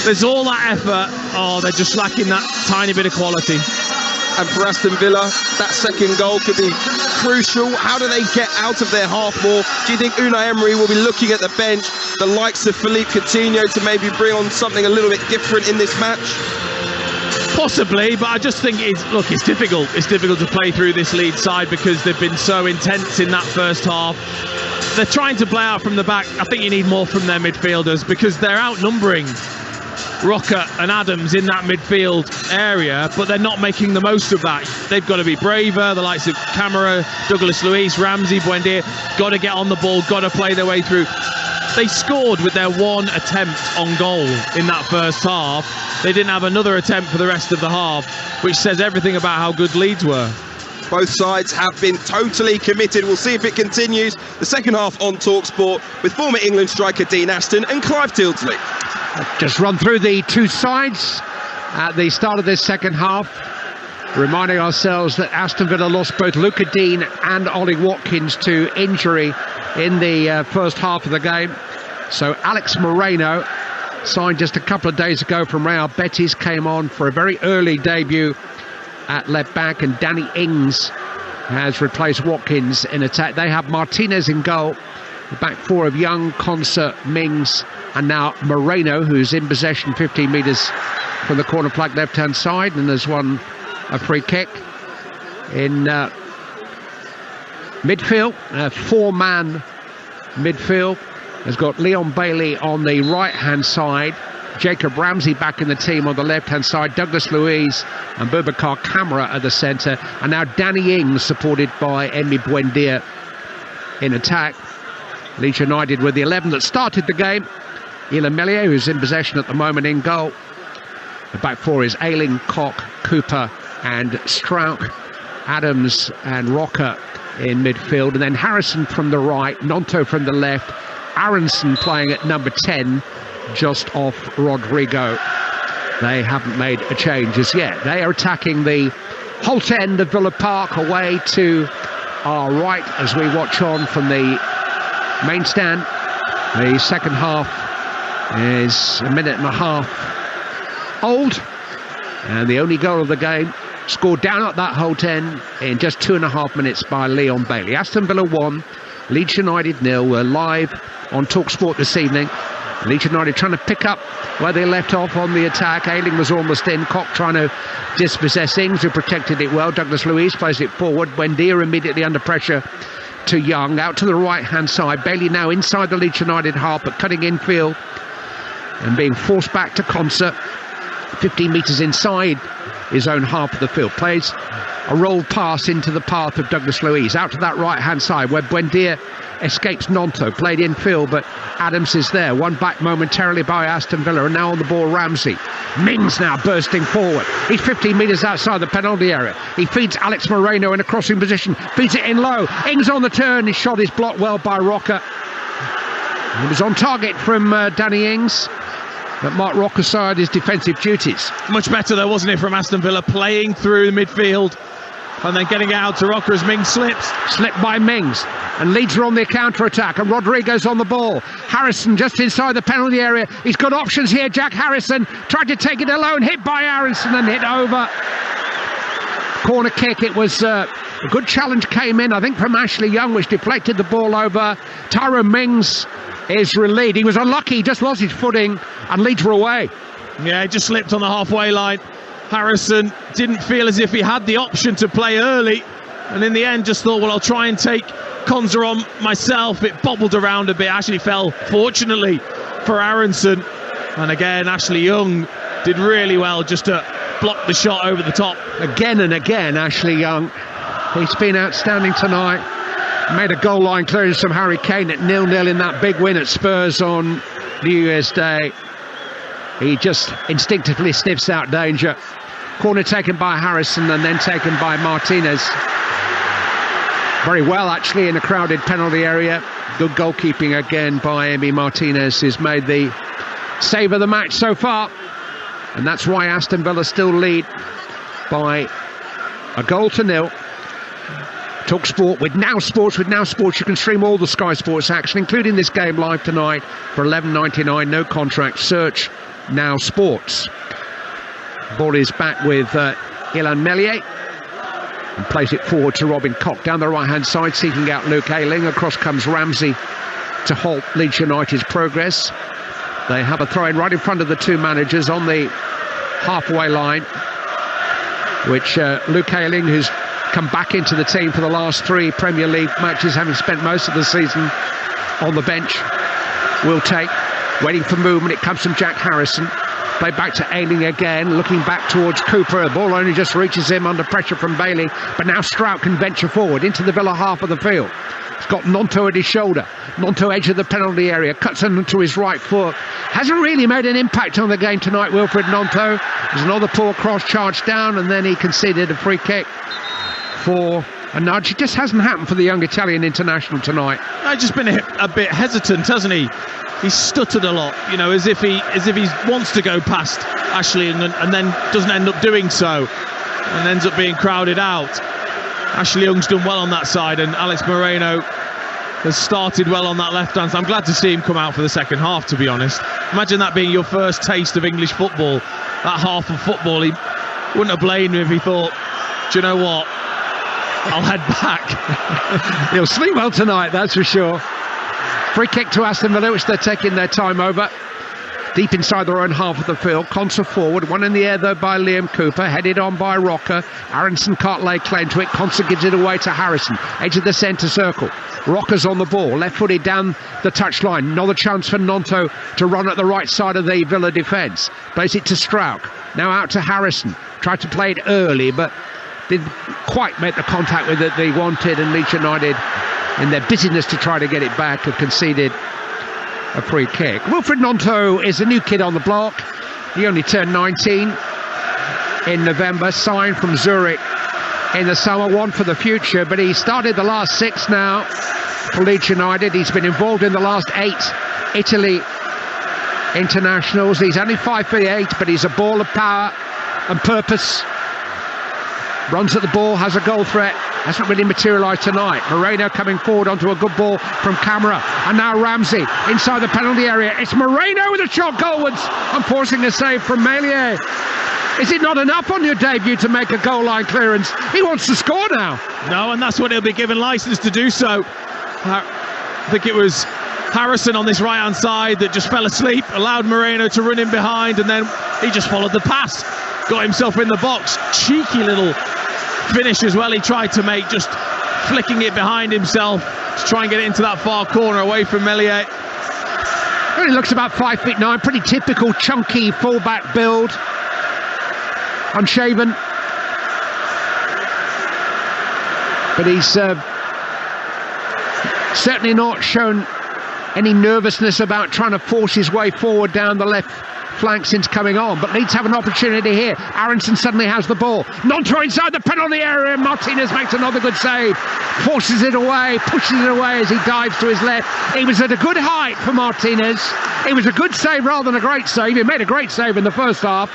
there's all that effort. Oh, they're just lacking that tiny bit of quality. And for Aston Villa, that second goal could be crucial. How do they get out of their half more? Do you think Unai Emery will be looking at the bench, the likes of Philippe Coutinho, to maybe bring on something a little bit different in this match? Possibly, but I just think it's difficult. It's difficult to play through this Leeds side because they've been so intense in that first half. They're trying to play out from the back. I think you need more from their midfielders because they're outnumbering Rocker and Adams in that midfield area, but they're not making the most of that. They've got to be braver. The likes of Camara, Douglas Luiz, Ramsey, Buendia, got to get on the ball, got to play their way through. They scored with their 1 attempt on goal in that first half. They didn't have another attempt for the rest of the half, which says everything about how good Leeds were. Both sides have been totally committed. We'll see if it continues. The second half on Talksport with former England striker Dean Aston and Clive Tildesley. Just run through the two sides at the start of this second half, reminding ourselves that Aston Villa lost both Luca Dean and Ollie Watkins to injury in the first half of the game. So Alex Moreno, signed just a couple of days ago from Real Betis, came on for a very early debut at left back, and Danny Ings has replaced Watkins in attack. They have Martinez in goal, the back four of Young, Concert, Mings, and now Moreno, who's in possession 15 metres from the corner flag left-hand side, and has won a free kick. In midfield, a 4-man midfield, has got Leon Bailey on the right-hand side, Jacob Ramsey back in the team on the left-hand side, Douglas Luiz and Boubacar Kamara at the centre, and now Danny Ings supported by Emi Buendia in attack. Leeds United with the 11 that started the game. Ilan Meslier, who's in possession at the moment, in goal. The back four is Ayling, Koch, Cooper and Strauch, Adams and Rocker in midfield, and then Harrison from the right, Nonto from the left, Aronson playing at number 10, just off Rodrigo. they haven't made a change as yet. They are attacking the Holt end of Villa Park, away to our right as we watch on from the main stand. The second half is a minute and a half old, and the only goal of the game scored down at that Holt end in just 2.5 minutes by Leon Bailey. Aston Villa 1, Leeds United 0. We're live on Talksport this evening. Leeds United trying to pick up where they left off on the attack. Ayling was almost in. Koch trying to dispossess Ings, who protected it well. Douglas Luiz plays it forward. Buendia immediately under pressure to Young. Out to the right-hand side. Bailey now inside the Leeds United half, but cutting infield and being forced back to Concert. 15 metres inside his own half of the field. Plays a rolled pass into the path of Douglas Luiz. Out to that right-hand side where Buendia escapes Nonto, played infield, but Adams is there. One back momentarily by Aston Villa, and now on the ball Ramsey. Mings now bursting forward. He's 15 metres outside the penalty area. He feeds Alex Moreno in a crossing position, feeds it in low. Ings on the turn. His shot is blocked well by Rocker. He was on target from Danny Ings, but Mark Rocker side his defensive duties. Much better though, wasn't it, from Aston Villa, playing through the midfield and then getting it out to Rocker as Mings slips. Slipped by Mings. And Leeds are on their counter-attack, and Rodrigo's on the ball. Harrison just inside the penalty area. He's got options here. Jack Harrison tried to take it alone, hit by Aronson and hit over. Corner kick. It was a good challenge came in, I think, from Ashley Young, which deflected the ball over. Tyrone Mings is relieved. He was unlucky, he just lost his footing, and Leeds were away. Yeah, he just slipped on the halfway line. Harrison didn't feel as if he had the option to play early, and in the end just thought, well, I'll try and take Konza on myself. It bobbled around a bit, actually fell fortunately for Aronson, and again Ashley Young did really well just to block the shot over the top. Again and again Ashley Young, he's been outstanding tonight. Made a goal line clearance from Harry Kane at 0-0 in that big win at Spurs on New Year's Day. He just instinctively sniffs out danger. Corner taken by Harrison and then taken by Martinez. Very well, actually, in a crowded penalty area. Good goalkeeping again by Emi Martinez, who's made the save of the match so far. And that's why Aston Villa still lead by a goal to nil. Talksport with Now Sports. With Now Sports, you can stream all the Sky Sports action, including this game live tonight for $11.99. No contract. Search Now Sports. Ball is back with Ilan Meslier, and plays it forward to Robin Koch down the right hand side, seeking out Luke Ayling. Across comes Ramsey to halt Leeds United's progress. They have a throw-in right in front of the two managers on the halfway line, which Luke Ayling, who's come back into the team for the last 3 Premier League matches, having spent most of the season on the bench, will take. Waiting for movement, it comes from Jack Harrison. Play back to Ayling again, looking back towards Cooper. The ball only just reaches him under pressure from Bailey, but now Strout can venture forward into the Villa half of the field. He's got Nonto at his shoulder. Nonto edge of the penalty area, cuts into his right foot. Hasn't really made an impact on the game tonight, Wilfred Nonto. There's another poor cross charged down, and then he conceded a free kick for a nudge. It just hasn't happened for the young Italian international tonight. He's just been a bit hesitant, hasn't he? He's stuttered a lot, you know, as if he wants to go past Ashley and then doesn't end up doing so and ends up being crowded out. Ashley Young's done well on that side, and Alex Moreno has started well on that left hand. So I'm glad to see him come out for the second half, to be honest. Imagine that being your first taste of English football, that half of football. He wouldn't have blamed him if he thought, do you know what, I'll head back. He'll sleep well tonight, that's for sure. Free kick to Aston Villa, which they're taking their time over. Deep inside their own half of the field. Conser forward, one in the air though by Liam Cooper, headed on by Rocker. Aronson can't lay claim to it. Conser gives it away to Harrison, edge of the centre circle. Rocker's on the ball, left-footed down the touchline. Another chance for Nonto to run at the right side of the Villa defence. Plays it to Strauch, now out to Harrison. Tried to play it early, but didn't quite make the contact with it they wanted, and Leeds United, in their busyness to try to get it back, have conceded a free kick. Wilfred Nonto is a new kid on the block. He only turned 19 in November, signed from Zurich in the summer, one for the future, but he started the last 6 now for Leeds United. He's been involved in the last 8 Italy internationals. He's only 5'8", but he's a ball of power and purpose. Runs at the ball, has a goal threat. Hasn't really materialised tonight. Moreno coming forward onto a good ball from Camara. And now Ramsey inside the penalty area. It's Moreno with a shot goalwards and forcing a save from Meslier. Is it not enough on your debut to make a goal line clearance? He wants to score now. No, and that's what he'll be given licence to do so. I think it was Harrison on this right-hand side that just fell asleep, allowed Moreno to run in behind, and then he just followed the pass, got himself in the box. Cheeky little finish as well he tried to make, just flicking it behind himself to try and get it into that far corner away from Meslier. He looks about 5'9", pretty typical chunky fullback build. Unshaven. But he's certainly not shown any nervousness about trying to force his way forward down the left flank since coming on. But Leeds have an opportunity here. Aronson suddenly has the ball. Gnonto inside the penalty area, and Martinez makes another good save. Forces it away, pushes it away as he dives to his left. He was at a good height for Martinez. It was a good save rather than a great save. He made a great save in the first half.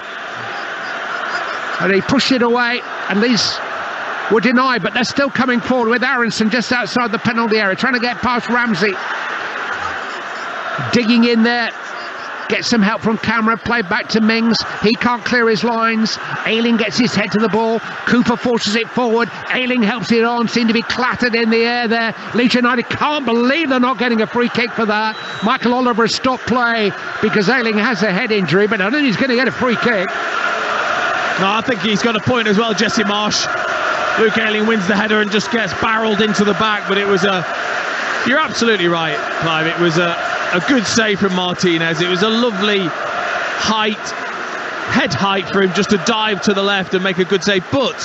And he pushed it away, and Leeds were denied, but they're still coming forward with Aronson just outside the penalty area, trying to get past Ramsey. Digging in there, gets some help from Camara, played back to Mings. He can't clear his lines. Ayling gets his head to the ball. Cooper forces it forward. Ayling helps it on, seemed to be clattered in the air there. Leeds United can't believe they're not getting a free kick for that. Michael Oliver has stopped play because Ayling has a head injury, but I don't think he's going to get a free kick. No, I think he's got a point as well, Jesse Marsh. Luke Ayling wins the header and just gets barreled into the back, but it was you're absolutely right, Clive. It was a good save from Martinez. It was a lovely head height for him just to dive to the left and make a good save, but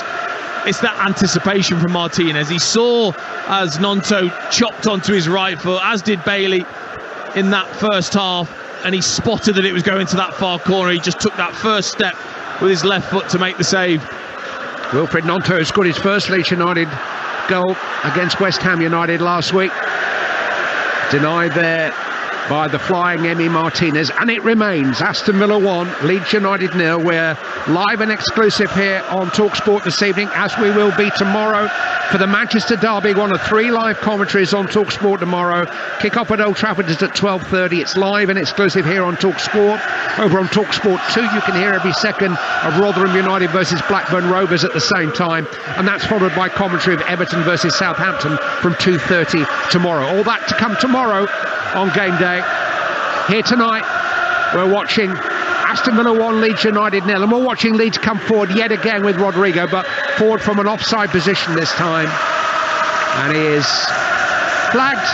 it's that anticipation from Martinez. He saw as Gnonto chopped onto his right foot, as did Bailey in that first half, and he spotted that it was going to that far corner. He just took that first step with his left foot to make the save. Wilfred Gnonto scored his first Leeds United goal against West Ham United last week. Denied there by the flying Emi Martinez, and it remains Aston Villa 1, Leeds United 0. We're live and exclusive here on Talksport this evening, as we will be tomorrow for the Manchester Derby. One of 3 live commentaries on Talksport tomorrow. Kick-off at Old Trafford is at 12:30. It's live and exclusive here on Talksport. Over on Talksport 2, you can hear every second of Rotherham United versus Blackburn Rovers at the same time, and that's followed by commentary of Everton versus Southampton from 2:30 tomorrow. All that to come tomorrow on game day. Here tonight, we're watching Aston Villa 1, Leeds United 0, and we're watching Leeds come forward yet again with Rodrigo, but forward from an offside position this time. And he is flagged,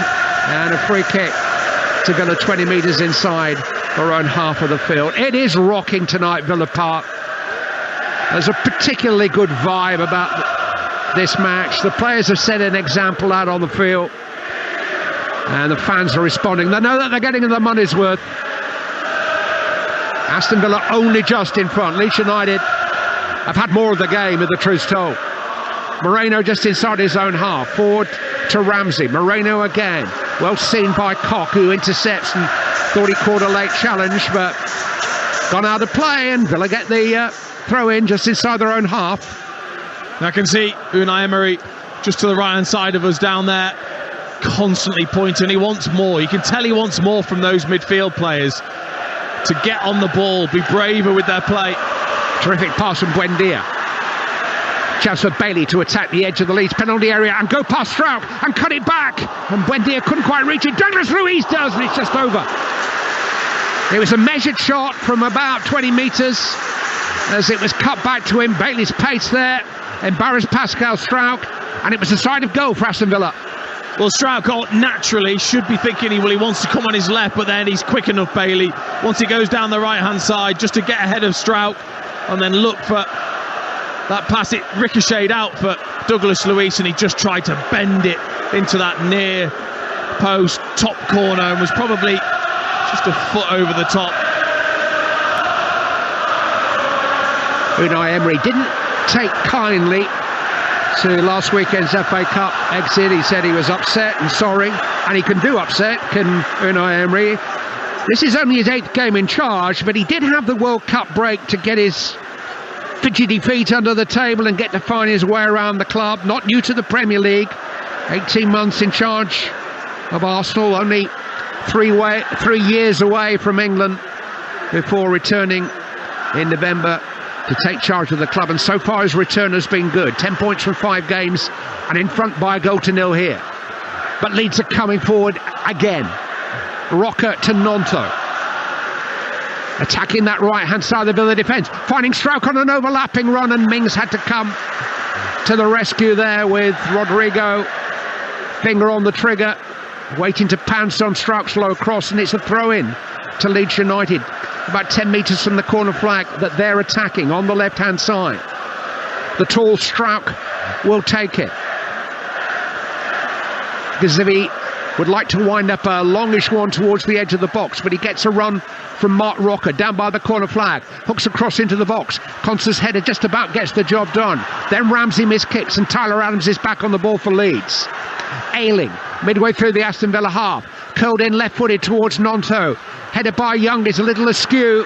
and a free kick to Villa 20 metres inside their own half of the field. It is rocking tonight, Villa Park. There's a particularly good vibe about this match. The players have set an example out on the field, and the fans are responding. They know that they're getting their money's worth. Aston Villa only just in front. Leeds United have had more of the game, if the truth's told. Moreno just inside his own half. Forward to Ramsey. Moreno again. Well seen by Koch, who intercepts and thought he caught a late challenge, but gone out of play, and Villa get the throw in just inside their own half. I can see Unai Emery just to the right-hand side of us down there, constantly pointing. He wants more. You can tell he wants more from those midfield players to get on the ball, be braver with their play. Terrific pass from Buendia. Chance for Bailey to attack the edge of the Leeds penalty area and go past Strauch and cut it back. And Buendia couldn't quite reach it. Douglas Luiz does, and it's just over. It was a measured shot from about 20 metres as it was cut back to him. Bailey's pace there embarrassed Pascal Strauch, and it was a side of goal for Aston Villa. Well, Strauch naturally should be thinking he wants to come on his left, but then he's quick enough, Bailey, once he goes down the right-hand side, just to get ahead of Strauch and then look for that pass. It ricocheted out for Douglas Luiz, and he just tried to bend it into that near post top corner and was probably just a foot over the top. Unai Emery didn't take kindly to last weekend's FA Cup exit. He said he was upset and sorry, and he can do upset, can Unai Emery. This is only his 8th game in charge, but he did have the World Cup break to get his fidgety feet under the table and get to find his way around the club. Not new to the Premier League. 18 months in charge of Arsenal, only 3 years away from England before returning in November to take charge of the club, and so far his return has been good. 10 points from 5 games and in front by a goal to nil here. But Leeds are coming forward again. Rocker to Nonto, attacking that right hand side of the Villa defence, finding Strauch on an overlapping run, and Mings had to come to the rescue there with Rodrigo, finger on the trigger, waiting to pounce on Strauch's low cross, and it's a throw in to Leeds United, about 10 metres from the corner flag that they're attacking on the left hand side. The tall Strauch will take it. Gazivi would like to wind up a longish one towards the edge of the box, but he gets a run from Mark Rocker down by the corner flag, hooks across into the box. Conster's header just about gets the job done. Then Ramsey miskicks and Tyler Adams is back on the ball for Leeds. Ayling midway through the Aston Villa half, curled in left-footed towards Nonto. Headed by Young is a little askew.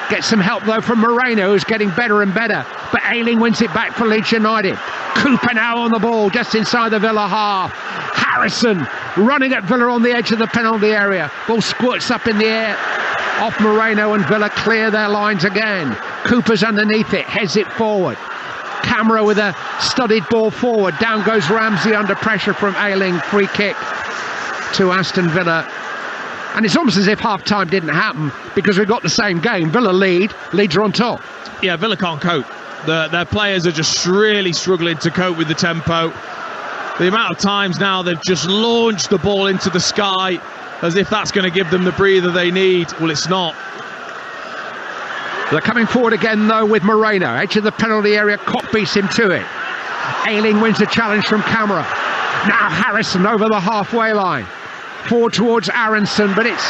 Gets some help though from Moreno, who's getting better and better. But Ayling wins it back for Leeds United. Cooper now on the ball, just inside the Villa half. Harrison running at Villa on the edge of the penalty area. Ball squirts up in the air off Moreno, and Villa clear their lines again. Cooper's underneath it, heads it forward. Camera with a studied ball forward. Down goes Ramsey under pressure from Ayling. Free kick to Aston Villa. And it's almost as if half-time didn't happen, because we've got the same game. Villa lead, Leeds are on top. Yeah, Villa can't cope. Their players are just really struggling to cope with the tempo. The amount of times now they've just launched the ball into the sky as if that's going to give them the breather they need. Well, it's not. They're coming forward again, though, with Moreno. Edge of the penalty area, Koch beats him to it. Ayling wins the challenge from Camera. Now Harrison over the halfway line. Forward towards Aronson, but it's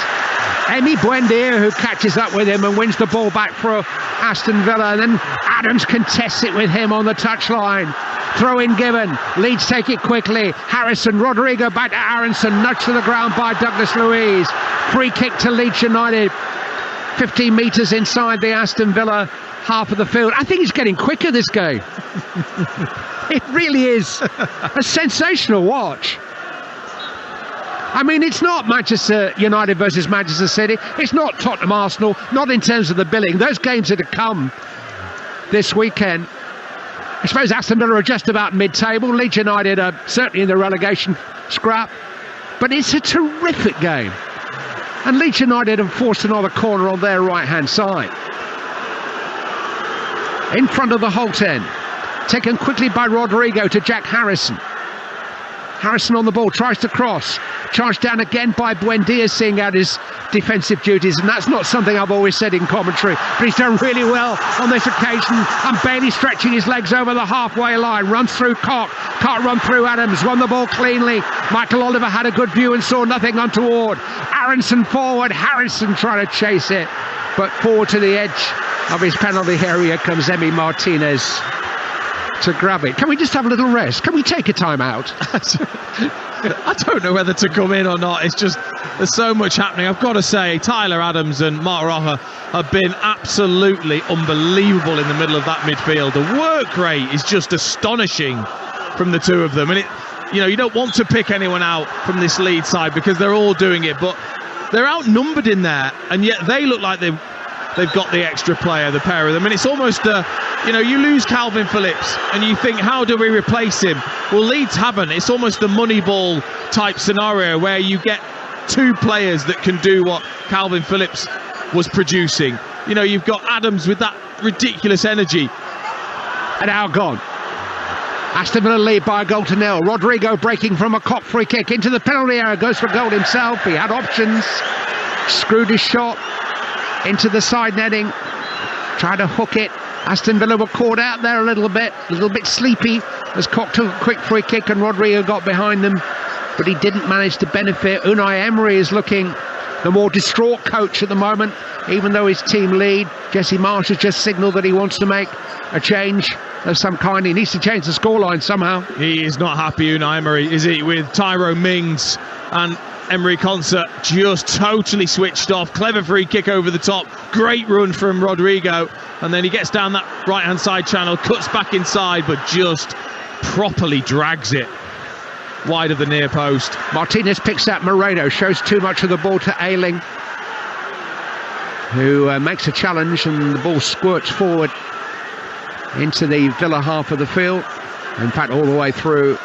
Emi Buendia who catches up with him and wins the ball back for Aston Villa. And then Adams contests it with him on the touchline. Throw in given. Leeds take it quickly. Harrison, Rodrigo back to Aronson, nudged to the ground by Douglas Luiz. Free kick to Leeds United. 15 metres inside the Aston Villa half of the field. I think it's getting quicker, this game. It really is a sensational watch. I mean, it's not Manchester United versus Manchester City. It's not Tottenham Arsenal, not in terms of the billing. Those games are to come this weekend. I suppose Aston Villa are just about mid-table. Leeds United are certainly in the relegation scrap. But it's a terrific game. And Leeds United have forced another corner on their right-hand side. In front of the Holt end. Taken quickly by Rodrigo to Jack Harrison. Harrison on the ball, tries to cross. Charged down again by Buendia, seeing out his defensive duties, and that's not something I've always said in commentary, but he's done really well on this occasion. And Bailey stretching his legs over the halfway line, runs through Koch, can't run through Adams, won the ball cleanly. Michael Oliver had a good view and saw nothing untoward. Aronson forward, Harrison trying to chase it, but forward to the edge of his penalty area comes Emi Martinez to grab it. Can we just have a little rest? Can we take a time out? I don't know whether to come in or not. It's just, there's so much happening. I've got to say, Tyler Adams and Mark Rocha have been absolutely unbelievable in the middle of that midfield. The work rate is just astonishing from the two of them. And you don't want to pick anyone out from this lead side because they're all doing it, but they're outnumbered in there, and yet they look like they've got the extra player, the pair of them. And it's almost you lose Calvin Phillips and you think, how do we replace him? Well, Leeds haven't. It's almost the Moneyball type scenario where you get two players that can do what Calvin Phillips was producing. You've got Adams with that ridiculous energy. And now gone. Aston Villa lead by a goal to nil. Rodrigo breaking from a Koch free kick into the penalty area, goes for goal himself. He had options, screwed his shot into the side netting, tried to hook it. Aston Villa were caught out there a little bit sleepy as Koch took a quick free kick and Rodrigo got behind them, but he didn't manage to benefit. Unai Emery is looking the more distraught coach at the moment, even though his team lead. Jesse Marsh has just signalled that he wants to make a change of some kind. He needs to change the scoreline somehow. He is not happy, Unai Emery, is he, with Tyrone Mings and Emery Concert just totally switched off. Clever free kick over the top. Great run from Rodrigo. And then he gets down that right-hand side channel, cuts back inside, but just properly drags it wide of the near post. Martinez picks out Moreno, shows too much of the ball to Ayling, who makes a challenge, and the ball squirts forward into the Villa half of the field. In fact, all the way through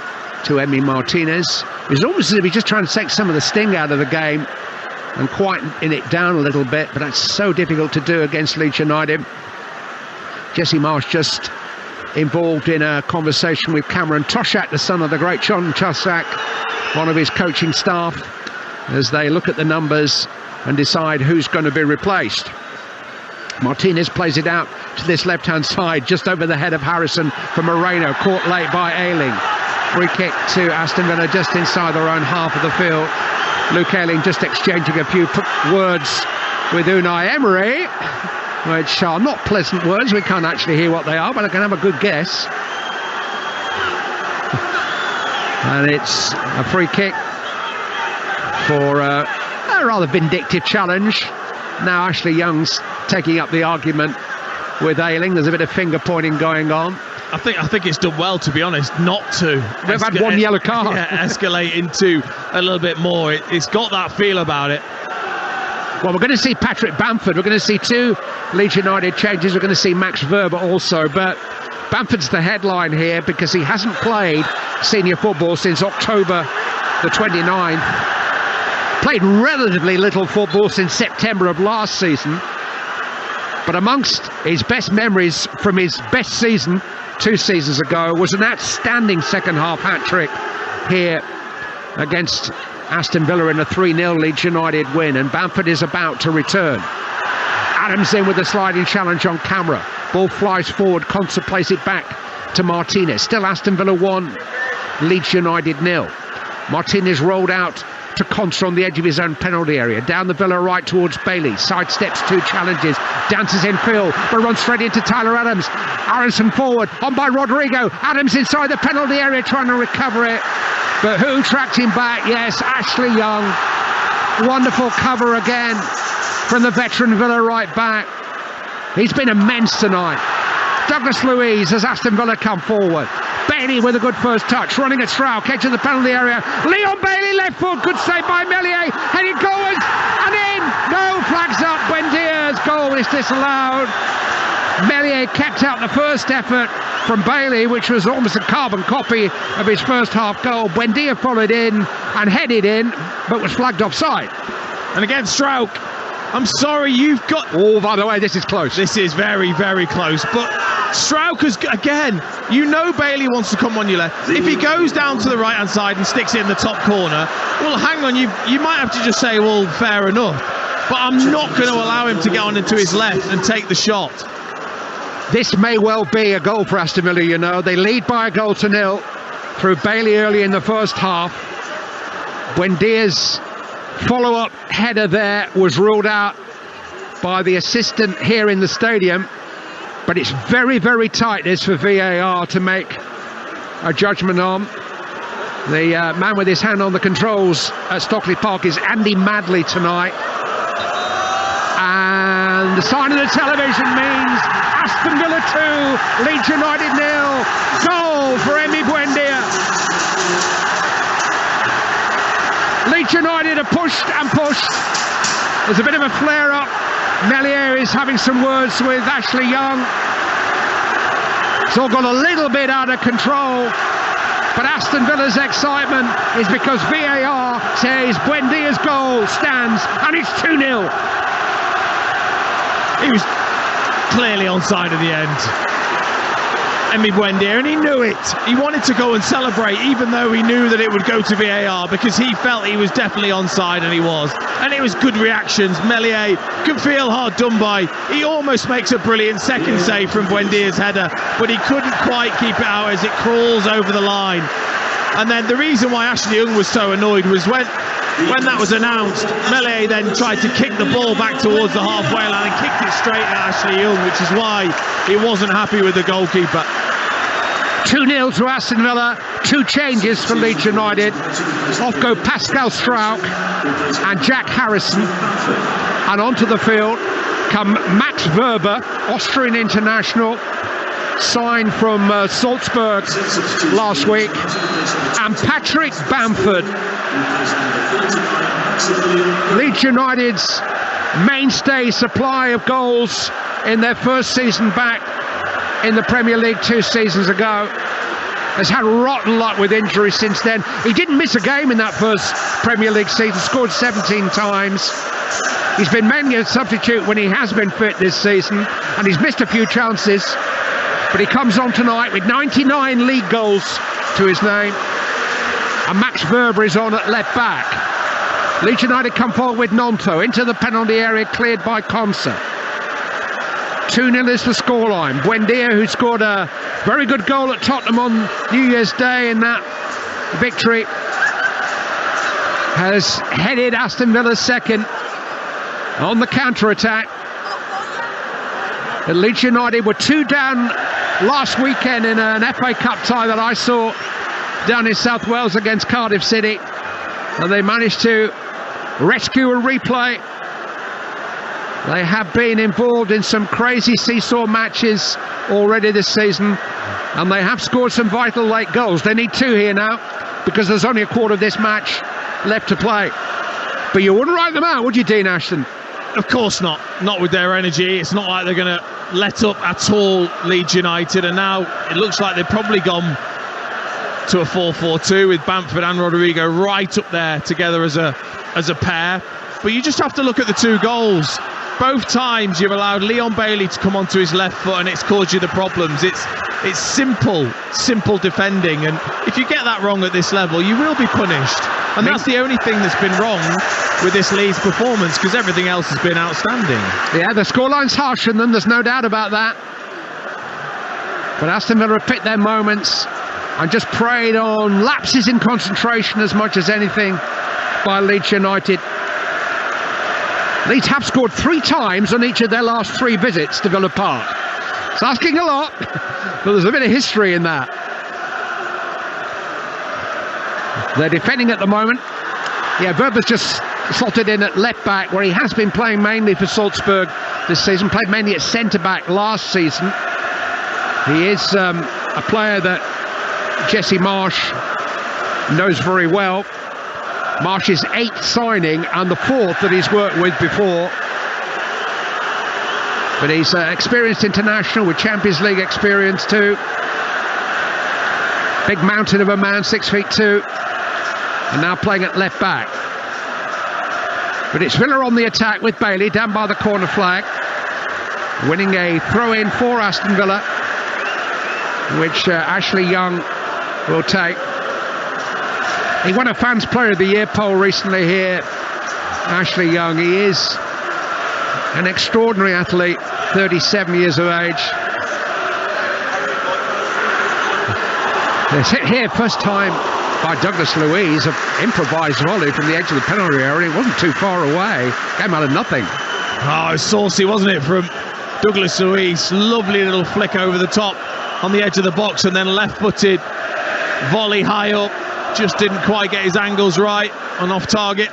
to Emi Martinez. It's almost as if he's just trying to take some of the sting out of the game and quieten it down a little bit, but that's so difficult to do against Leeds United. Jesse Marsh just involved in a conversation with Cameron Toshak, the son of the great John Toshak, one of his coaching staff, as they look at the numbers and decide who's going to be replaced. Martinez plays it out to this left-hand side, just over the head of Harrison for Moreno, caught late by Ayling. Free kick to Aston Villa just inside their own half of the field. Luke Ayling just exchanging a few words with Unai Emery, which are not pleasant words. We can't actually hear what they are, but I can have a good guess. And it's a free kick for a rather vindictive challenge. Now Ashley Young's taking up the argument with Ayling. There's a bit of finger pointing going on. I think it's done well, to be honest, not to. They've had one yellow card. Escalate into a little bit more. It's got that feel about it. Well, we're going to see Patrick Bamford. We're going to see two Leeds United changes. We're going to see Max Verber also. But Bamford's the headline here because he hasn't played senior football since October the 29th. Played relatively little football since September of last season. But amongst his best memories from his best season 2 seasons ago was an outstanding second-half hat-trick here against Aston Villa in a 3-0 Leeds United win, and Bamford is about to return. Adams in with a sliding challenge on camera. Ball flies forward, Concert plays it back to Martinez. Still Aston Villa 1, Leeds United 0. Martinez rolled out to Concert on the edge of his own penalty area. Down the Villa right towards Bailey. Sidesteps 2 challenges. Dances in field, but runs straight into Tyler Adams. Aronson forward, on by Rodrigo. Adams inside the penalty area trying to recover it. But who tracked him back? Yes, Ashley Young. Wonderful cover again from the veteran Villa right back. He's been immense tonight. Douglas Luiz as Aston Villa come forward. Bailey with a good first touch, running at Strauch, edge of the penalty area. Leon Bailey, left foot, good save by Meslier, heading forwards and in. No, flags up. Buendia's goal is disallowed. Meslier kept out the first effort from Bailey, which was almost a carbon copy of his first half goal. Buendia followed in and headed in, but was flagged offside. And again, Strauch, I'm sorry, you've got... Oh, by the way, this is close. This is very, very close. But Strauch has, again, you know Bailey wants to come on your left. If he goes down to the right-hand side and sticks it in the top corner, well, hang on, you might have to just say, well, fair enough. But I'm not going to allow him to get on into his left and take the shot. This may well be a goal for Aston Villa, you know. They lead by a goal to 0 through Bailey early in the first half. Buendia's follow-up header there was ruled out by the assistant here in the stadium, but it's very, very tight this for VAR to make a judgment on. The man with his hand on the controls at Stockley Park is Andy Madley tonight, and the sign of the television means Aston Villa 2, Leeds United 0. Goal for Emi Buendia. Leeds United are pushed and pushed. There's a bit of a flare-up. Meslier is having some words with Ashley Young. It's all got a little bit out of control. But Aston Villa's excitement is because VAR says Buendia's goal stands, and it's 2-0. He was clearly onside at the end. Emi Buendia, and he knew it. He wanted to go and celebrate, even though he knew that it would go to VAR, because he felt he was definitely onside, and he was. And it was good reactions. Meslier could feel hard done by. He almost makes a brilliant second save from Buendia's header, but he couldn't quite keep it out as it crawls over the line. And then the reason why Ashley Young was so annoyed was when that was announced, Meslier then tried to kick the ball back towards the halfway line and kicked it straight at Ashley Young, which is why he wasn't happy with the goalkeeper. 2-0 to Aston Villa, 2 changes for Leeds United. Off go Pascal Struijk and Jack Harrison. And onto the field come Max Wöber, Austrian international, signed from Salzburg last week, and Patrick Bamford, Leeds United's mainstay supply of goals in their first season back in the Premier League 2 seasons ago. Has had rotten luck with injuries since then. He didn't miss a game in that first Premier League season, scored 17 times. He's been mainly a substitute when he has been fit this season, and he's missed a few chances. But he comes on tonight with 99 league goals to his name. And Max Wöber is on at left back. Leeds United come forward with Gnonto into the penalty area, cleared by Konsa. 2-0 is the scoreline. Buendia, who scored a very good goal at Tottenham on New Year's Day in that victory, has headed Aston Villa's second on the counter-attack. And Leeds United were 2 down last weekend in an FA Cup tie that I saw down in South Wales against Cardiff City, and they managed to rescue a replay. They have been involved in some crazy seesaw matches already this season, and they have scored some vital late goals. They need 2 here now, because there's only a quarter of this match left to play. But you wouldn't write them out, would you, Dean Ashton? Of course not. Not with their energy. It's not like they're going to let up at all, Leeds United. And now it looks like they've probably gone to a 4-4-2 with Bamford and Rodrigo right up there together as a pair. But you just have to look at the 2 goals. Both times you've allowed Leon Bailey to come onto his left foot, and it's caused you the problems. It's simple defending, and if you get that wrong at this level, you will be punished. And that's the only thing that's been wrong with this Leeds performance, because everything else has been outstanding. Yeah, the scoreline's harsh on them, there's no doubt about that. But Aston Villa have picked their moments and just preyed on lapses in concentration as much as anything by Leeds United. Leeds have scored 3 times on each of their last 3 visits to Villa Park. It's asking a lot, but there's a bit of history in that. They're defending at the moment. Yeah, Wöber's just slotted in at left back, where he has been playing mainly for Salzburg this season, played mainly at centre back last season. He is a player that Jesse Marsch knows very well. Marsch's 8th signing and the 4th that he's worked with before. But he's experienced international with Champions League experience too. Big mountain of a man, 6'2", and now playing at left back. But it's Villa on the attack with Bailey down by the corner flag, winning a throw-in for Aston Villa, which Ashley Young will take. He won a Fans Player of the Year poll recently here, Ashley Young. He is an extraordinary athlete, 37 years of age. It's hit here first time by Douglas Luiz, an improvised volley from the edge of the penalty area. It wasn't too far away, came out of nothing. Oh, it's saucy, wasn't it, from Douglas Luiz? Lovely little flick over the top on the edge of the box, and then left-footed volley high up. Just didn't quite get his angles right and off target.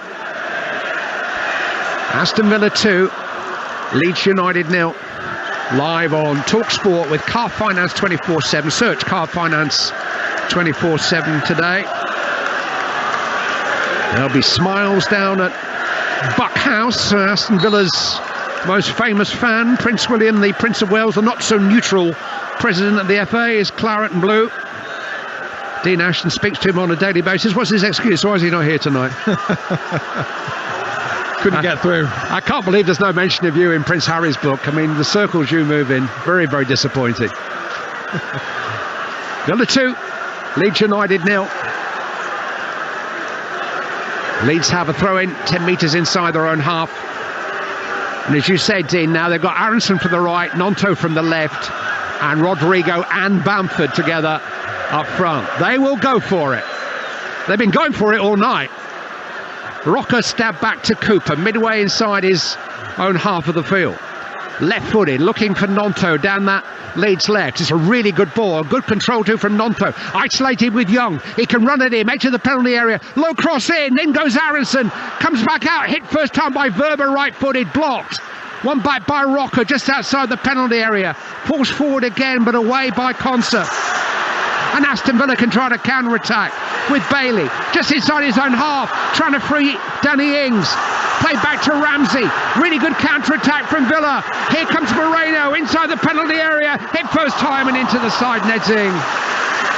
Aston Villa 2, Leeds United 0. Live on Talksport with Car Finance 24/7. Search Car Finance 24/7 today. There'll be smiles down at Buck House, Aston Villa's most famous fan, Prince William, the Prince of Wales, the not so neutral president of the FA, is claret and blue. Dean Ashton speaks to him on a daily basis. What's his excuse? Why is he not here tonight? Couldn't get through. I can't believe there's no mention of you in Prince Harry's book. I mean, the circles you move in, very, very disappointing. Villa 2, Leeds United 0. Leeds have a throw-in 10 metres inside their own half. And as you said, Dean, now they've got Aronson from the right, Gnonto from the left, and Rodrigo and Bamford together up front. They will go for it. They've been going for it all night. Rocker stabbed back to Cooper, midway inside his own half of the field. Left-footed, looking for Gnonto down that Leeds left. It's a really good ball. Good control too from Gnonto. Isolated with Young. He can run at him, edge of the penalty area. Low cross in, in goes Aronson. Comes back out, hit first time by Verba, right-footed, blocked. One back by Rocker just outside the penalty area. Pulls forward again, but away by Conser. And Aston Villa can try to counter-attack with Bailey. Just inside his own half, trying to free Danny Ings. Play back to Ramsey. Really good counter-attack from Villa. Here comes Moreno inside the penalty area. Hit first time and into the side netting.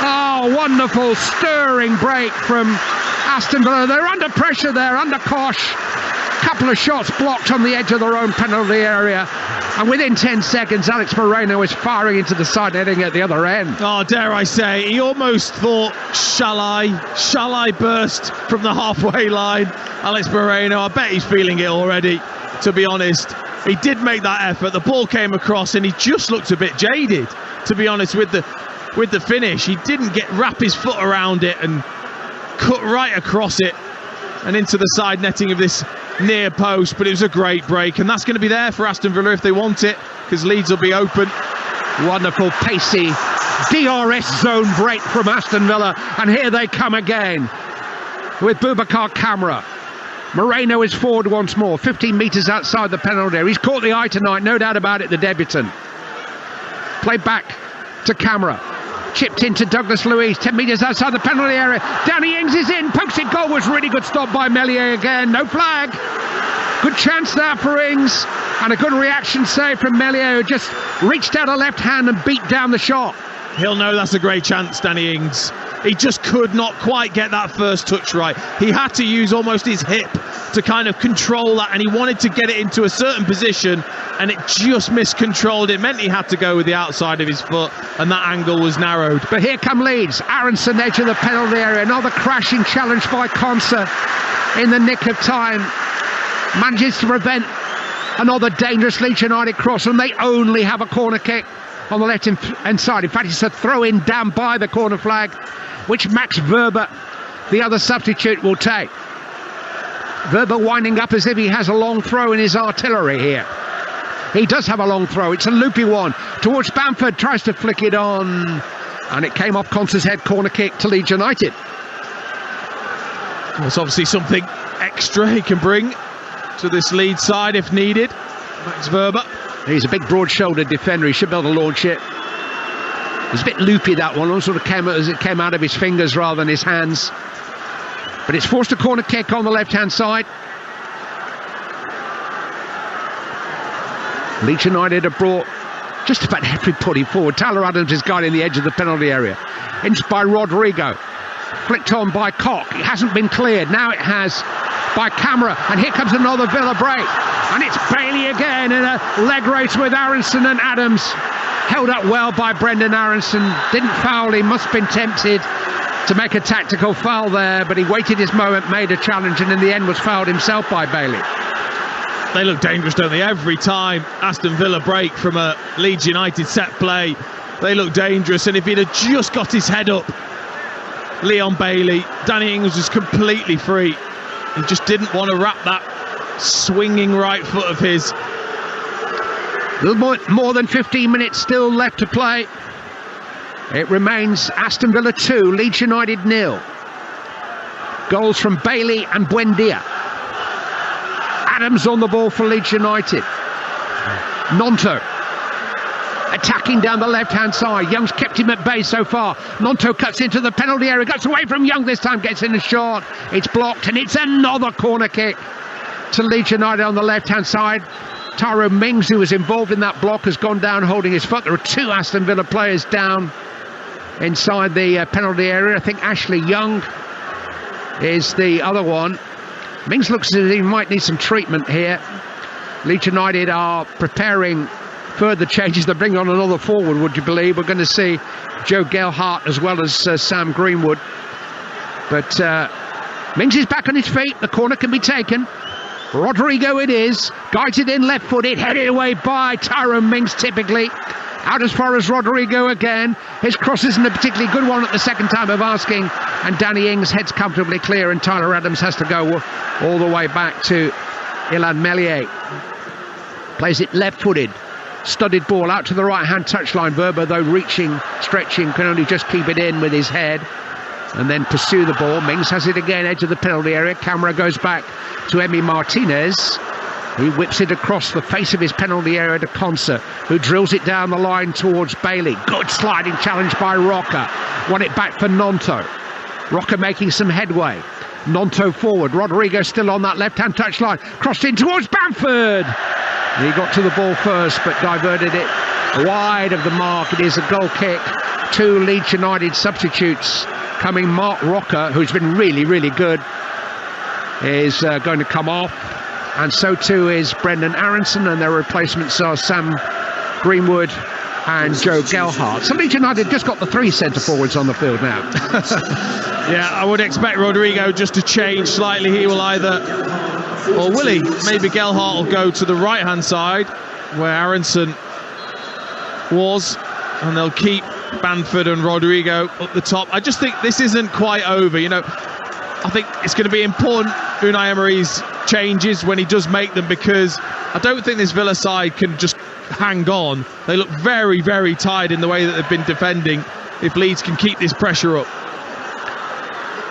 Oh, wonderful, stirring break from Aston Villa. They're under pressure there, under Kosh. Couple of shots blocked on the edge of their own penalty area. And within 10 seconds, Alex Moreno is firing into the side netting at the other end. Oh, dare I say, he almost thought, shall I burst from the halfway line? Alex Moreno, I bet he's feeling it already, to be honest. He did make that effort, the ball came across and he just looked a bit jaded, to be honest, with the finish. He didn't wrap his foot around it and cut right across it and into the side netting of this near post, but it was a great break, and that's going to be there for Aston Villa if they want it, because Leeds will be open. Wonderful, pacey DRS zone break from Aston Villa, and here they come again with Boubacar Kamara. Moreno is forward once more, 15 metres outside the penalty area. He's caught the eye tonight, no doubt about it, the debutant. Play back to Kamara. Chipped into Douglas Luiz, 10 metres outside the penalty area. Danny Ings is in, pokes it goal, was really good stop by Meslier again, no flag. Good chance there for Ings, and a good reaction save from Meslier, who just reached out a left hand and beat down the shot. He'll know that's a great chance, Danny Ings. He just could not quite get that first touch right. He had to use almost his hip to kind of control that, and he wanted to get it into a certain position, and it just miscontrolled. It meant he had to go with the outside of his foot, and that angle was narrowed. But here come Leeds. Aronson, edge of the penalty area. Another crashing challenge by Conser in the nick of time. Manages to prevent another dangerous Leeds United cross, and they only have a corner kick on the left-hand side. In fact, it's a throw-in down by the corner flag, which Max Verba, the other substitute, will take. Verba winding up as if he has a long throw in his artillery here. He does have a long throw. It's a loopy one towards Bamford, tries to flick it on, and it came off Conser's head. Corner kick to Leeds United. It's obviously something extra he can bring to this Leeds side if needed. Max Verba. He's a big broad-shouldered defender. He should be able to launch it. It was a bit loopy, that one. It sort of came as it came out of his fingers rather than his hands. But it's forced a corner kick on the left-hand side. Leeds United have brought just about everybody forward. Tyler Adams is guarding the edge of the penalty area. Inched by Rodrigo. Flicked on by Koch. It hasn't been cleared. Now it has by Kamara. And here comes another Villa break. And it's Bailey again in a leg race with Aronson and Adams. Held up well by Brendan Aronson. Didn't foul. He must have been tempted to make a tactical foul there, but he waited his moment, made a challenge, and in the end was fouled himself by Bailey. They look dangerous, don't they? Every time Aston Villa break from a Leeds United set play, they look dangerous. And if he'd have just got his head up, Leon Bailey, Danny Ings was completely free. He just didn't want to wrap that swinging right foot of his. A little more than 15 minutes still left to play. It remains Aston Villa 2, Leeds United 0. Goals from Bailey and Buendia. Adams on the ball for Leeds United. Gnonto attacking down the left-hand side. Young's kept him at bay so far. Gnonto cuts into the penalty area, gets away from Young this time, gets in a shot. It's blocked, and it's another corner kick to Leeds United on the left-hand side. Tyrone Mings, who was involved in that block, has gone down holding his foot. There are two Aston Villa players down inside the penalty area. I think Ashley Young is the other one. Mings looks as if he might need some treatment here. Leeds United are preparing further changes. They're bringing on another forward, would you believe? We're going to see Joe Gelhardt as well as Sam Greenwood. But Mings is back on his feet. The corner can be taken. Rodrigo it is. Guided in left-footed, headed away by Tyrone Mings typically. Out as far as Rodrigo again. His cross isn't a particularly good one at the second time of asking. And Danny Ings heads comfortably clear, and Tyler Adams has to go all the way back to Ilan Meslier. Plays it left-footed. studded ball out to the right-hand touchline. Verba, though, reaching, stretching, can only just keep it in with his head and then pursue the ball. Mings has it again, edge of the penalty area. Camera goes back to Emi Martinez. He whips it across the face of his penalty area to Conser, who drills it down the line towards Bailey. Good sliding challenge by Roca. Won it back for Nonto. Roca making some headway. Nonto forward. Rodrigo still on that left-hand touchline. Crossed in towards Bamford. He got to the ball first, but diverted it wide of the mark. It is a goal kick. 2 Leeds United substitutes coming. Mark Roca, who's been really, really good, is going to come off. And so too is Brendan Aronson, and their replacements are Sam Greenwood and Joe Gelhardt. So Leeds United just got the 3 centre-forwards on the field now. Yeah, I would expect Rodrigo just to change slightly. He will either, or will he? Maybe Gelhardt will go to the right-hand side where Aronson was, and they'll keep Bamford and Rodrigo up the top. I just think this isn't quite over, you know. I think it's going to be important, Unai Emery's changes, when he does make them, because I don't think this Villa side can just hang on. They look very, very tired in the way that they've been defending if Leeds can keep this pressure up.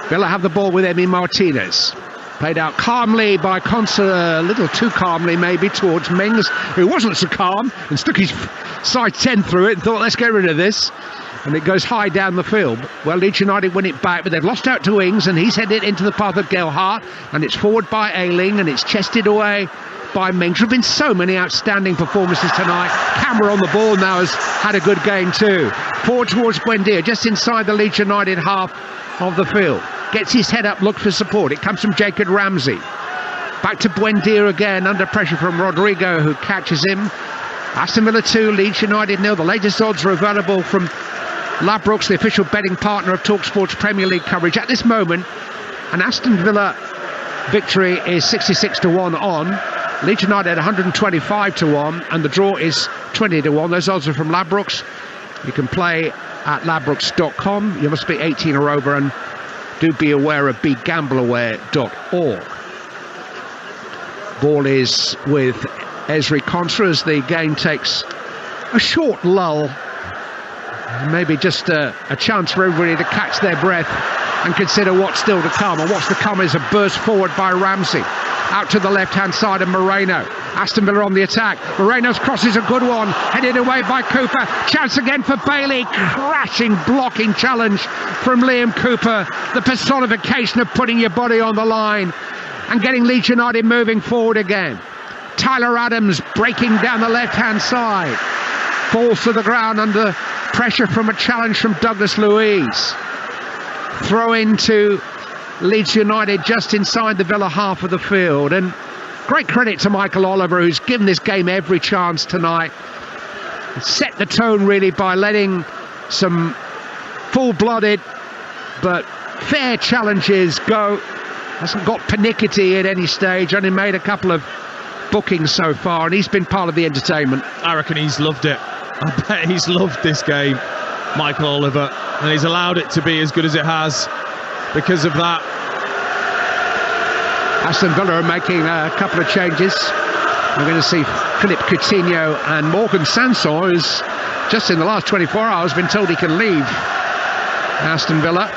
Villa have the ball with Emi Martinez. Played out calmly by Conser, a little too calmly maybe, towards Mings, who wasn't so calm and stuck his side 10 through it and thought, let's get rid of this. And it goes high down the field. Well, Leeds United win it back, but they've lost out to Ings, and he's headed into the path of Gelhardt, and it's forward by Ayling, and it's chested away by Mings. There have been so many outstanding performances tonight. Camera on the ball now has had a good game too. Forward towards Buendia, just inside the Leeds United half of the field. Gets his head up, looks for support. It comes from Jacob Ramsey. Back to Buendia again, under pressure from Rodrigo, who catches him. Aston Villa 2, Leeds United 0. The latest odds are available from Ladbrokes, the official betting partner of Talksport's Premier League coverage. At this moment, an Aston Villa victory is 66-1 on. Leeds United 125-1, and the draw is 20-1. Those odds are from Ladbrokes. You can play at ladbrokes.com. You must be 18 or over, and do be aware of begambleaware.org. Ball is with Ezri Konsa as the game takes a short lull. Maybe just a chance for everybody to catch their breath and consider what's still to come. And what's to come is a burst forward by Ramsey. Out to the left-hand side of Moreno. Aston Villa on the attack. Moreno's cross is a good one. Headed away by Cooper. Chance again for Bailey. Crashing, blocking challenge from Liam Cooper. The personification of putting your body on the line and getting Leeds United moving forward again. Tyler Adams breaking down the left-hand side. Falls to the ground under pressure from a challenge from Douglas Luiz. Throw into Leeds United just inside the Villa half of the field. And great credit to Michael Oliver, who's given this game every chance tonight. Set the tone really by letting some full-blooded but fair challenges go. Hasn't got panicky at any stage, only made a couple of bookings so far, and he's been part of the entertainment. I reckon he's loved it. I bet he's loved this game, Michael Oliver, and he's allowed it to be as good as it has because of that. Aston Villa are making a couple of changes. We're going to see Philippe Coutinho and Morgan Sanson, who's just in the last 24 hours been told he can leave Aston Villa.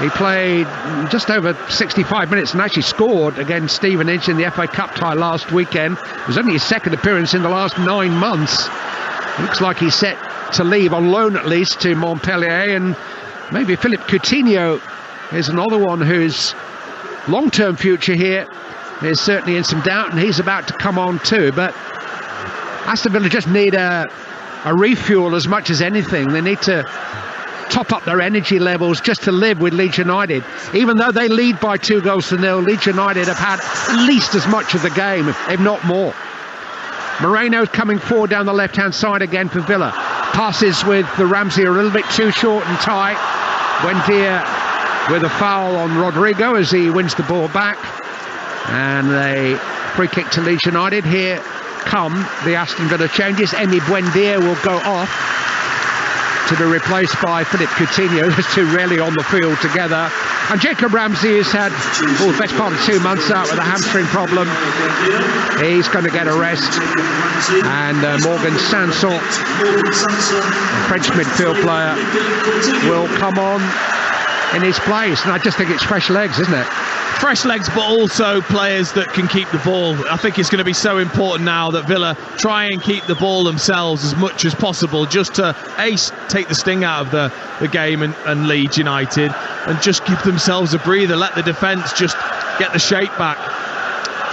He played just over 65 minutes and actually scored against Stevenage in the FA Cup tie last weekend. It was only his second appearance in the last 9 months. Looks like he's set to leave on loan at least to Montpellier, and maybe Philippe Coutinho is another one whose long-term future here is certainly in some doubt, and he's about to come on too. But Aston Villa just need a refuel as much as anything. They need to top up their energy levels just to live with Leeds United. Even though they lead by 2-0, Leeds United have had at least as much of the game, if not more. Moreno's coming forward down the left-hand side again for Villa. Passes with the Ramsey are a little bit too short and tight. Buendia with a foul on Rodrigo as he wins the ball back. And a free kick to Leeds United. Here come the Aston Villa changes. Emi Buendia will go off to be replaced by Philippe Coutinho. Those two rarely on the field together. And Jacob Ramsey has had the best part of 2 months out with a hamstring problem. He's going to get a rest. And Morgan Sanson, a French midfield player, will come on in his place. And I just think it's fresh legs, isn't it? Fresh legs, but also players that can keep the ball. I think it's going to be so important now that Villa try and keep the ball themselves as much as possible, just to take the sting out of the game and Leeds United, and just give themselves a breather, let the defence just get the shape back.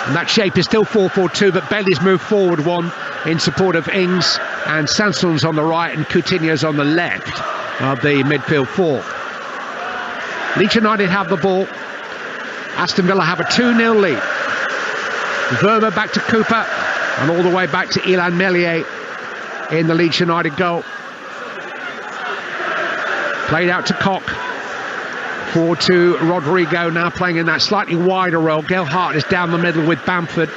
And that shape is still 4-4-2, but Bailey's moved forward one in support of Ings, and Sanson's on the right and Coutinho's on the left of the midfield four. Leeds United have the ball. Aston Villa have a 2-0 lead. Verma back to Cooper and all the way back to Ilan Meslier in the Leeds United goal. Played out to Koch. Forward to Rodrigo, now playing in that slightly wider role. Gelhardt is down the middle with Bamford.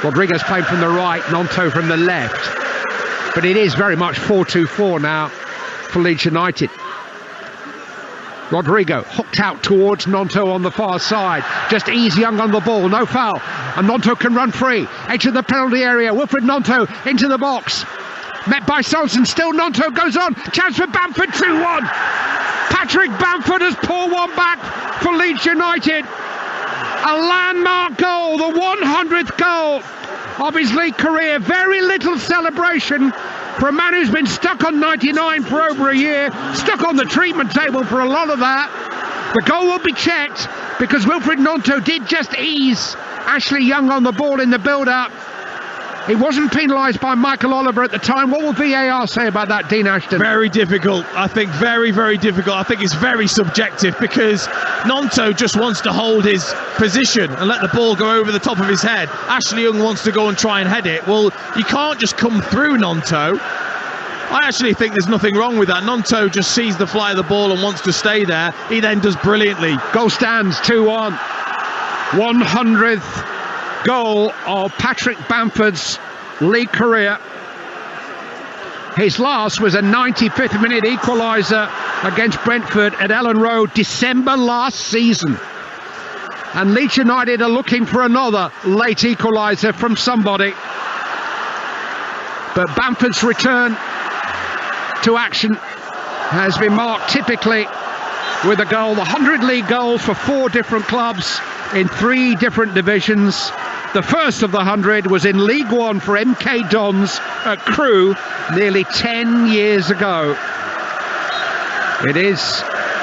Rodrigo's playing from the right, Nonto from the left. But it is very much 4-2-4 now for Leeds United. Rodrigo hooked out towards Nonto on the far side. Just ease Young on the ball, no foul. And Nonto can run free. Edge of the penalty area. Wilfred Nonto into the box. Met by Solson. Still Nonto goes on. Chance for Bamford, 2-1. Patrick Bamford has pulled one back for Leeds United. A landmark goal, the 100th goal of his league career. Very little celebration for a man who's been stuck on 99 for over a year, stuck on the treatment table for a lot of that. The goal will be checked because Wilfred Nonto did just ease Ashley Young on the ball in the build-up. He wasn't penalised by Michael Oliver at the time. What will VAR say about that, Dean Ashton? Very difficult. I think very, very difficult. I think it's very subjective because Nonto just wants to hold his position and let the ball go over the top of his head. Ashley Young wants to go and try and head it. Well, you can't just come through Nonto. I actually think there's nothing wrong with that. Nonto just sees the fly of the ball and wants to stay there. He then does brilliantly. Goal stands 2-1. 100th goal of Patrick Bamford's league career. His last was a 95th minute equaliser against Brentford at Ellen Road, December last season. And Leeds United are looking for another late equaliser from somebody. But Bamford's return to action has been marked typically with a goal. 100 league goals for 4 different clubs in 3 different divisions. The first of the 100 was in League One for MK Dons at Crewe nearly 10 years ago. It is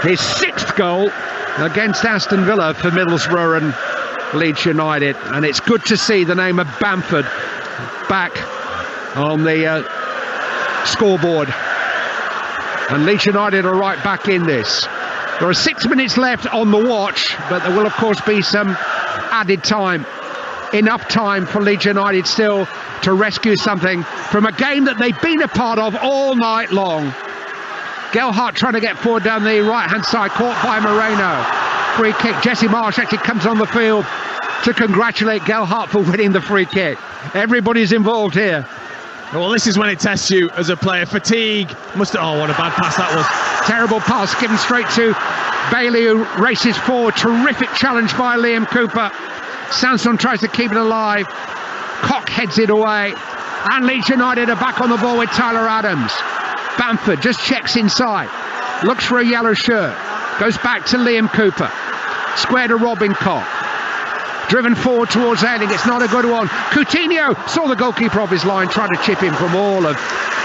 his 6th goal against Aston Villa for Middlesbrough and Leeds United, and it's good to see the name of Bamford back on the scoreboard. And Leeds United are right back in this. There are 6 minutes left on the watch, but there will of course be some added time. Enough time for Leeds United still to rescue something from a game that they've been a part of all night long. Gelhardt trying to get forward down the right-hand side, caught by Moreno. Free kick. Jesse Marsh actually comes on the field to congratulate Gelhardt for winning the free kick. Everybody's involved here. Well, this is when it tests you as a player. Fatigue must have... Oh, what a bad pass that was. Terrible pass given straight to Bailey, who races forward. Terrific challenge by Liam Cooper. Sanson tries to keep it alive. Koch heads it away. And Leeds United are back on the ball with Tyler Adams. Bamford just checks inside. Looks for a yellow shirt. Goes back to Liam Cooper. Square to Robin Koch. Driven forward towards Ailing. It's not a good one. Coutinho saw the goalkeeper off his line, tried to chip in from all of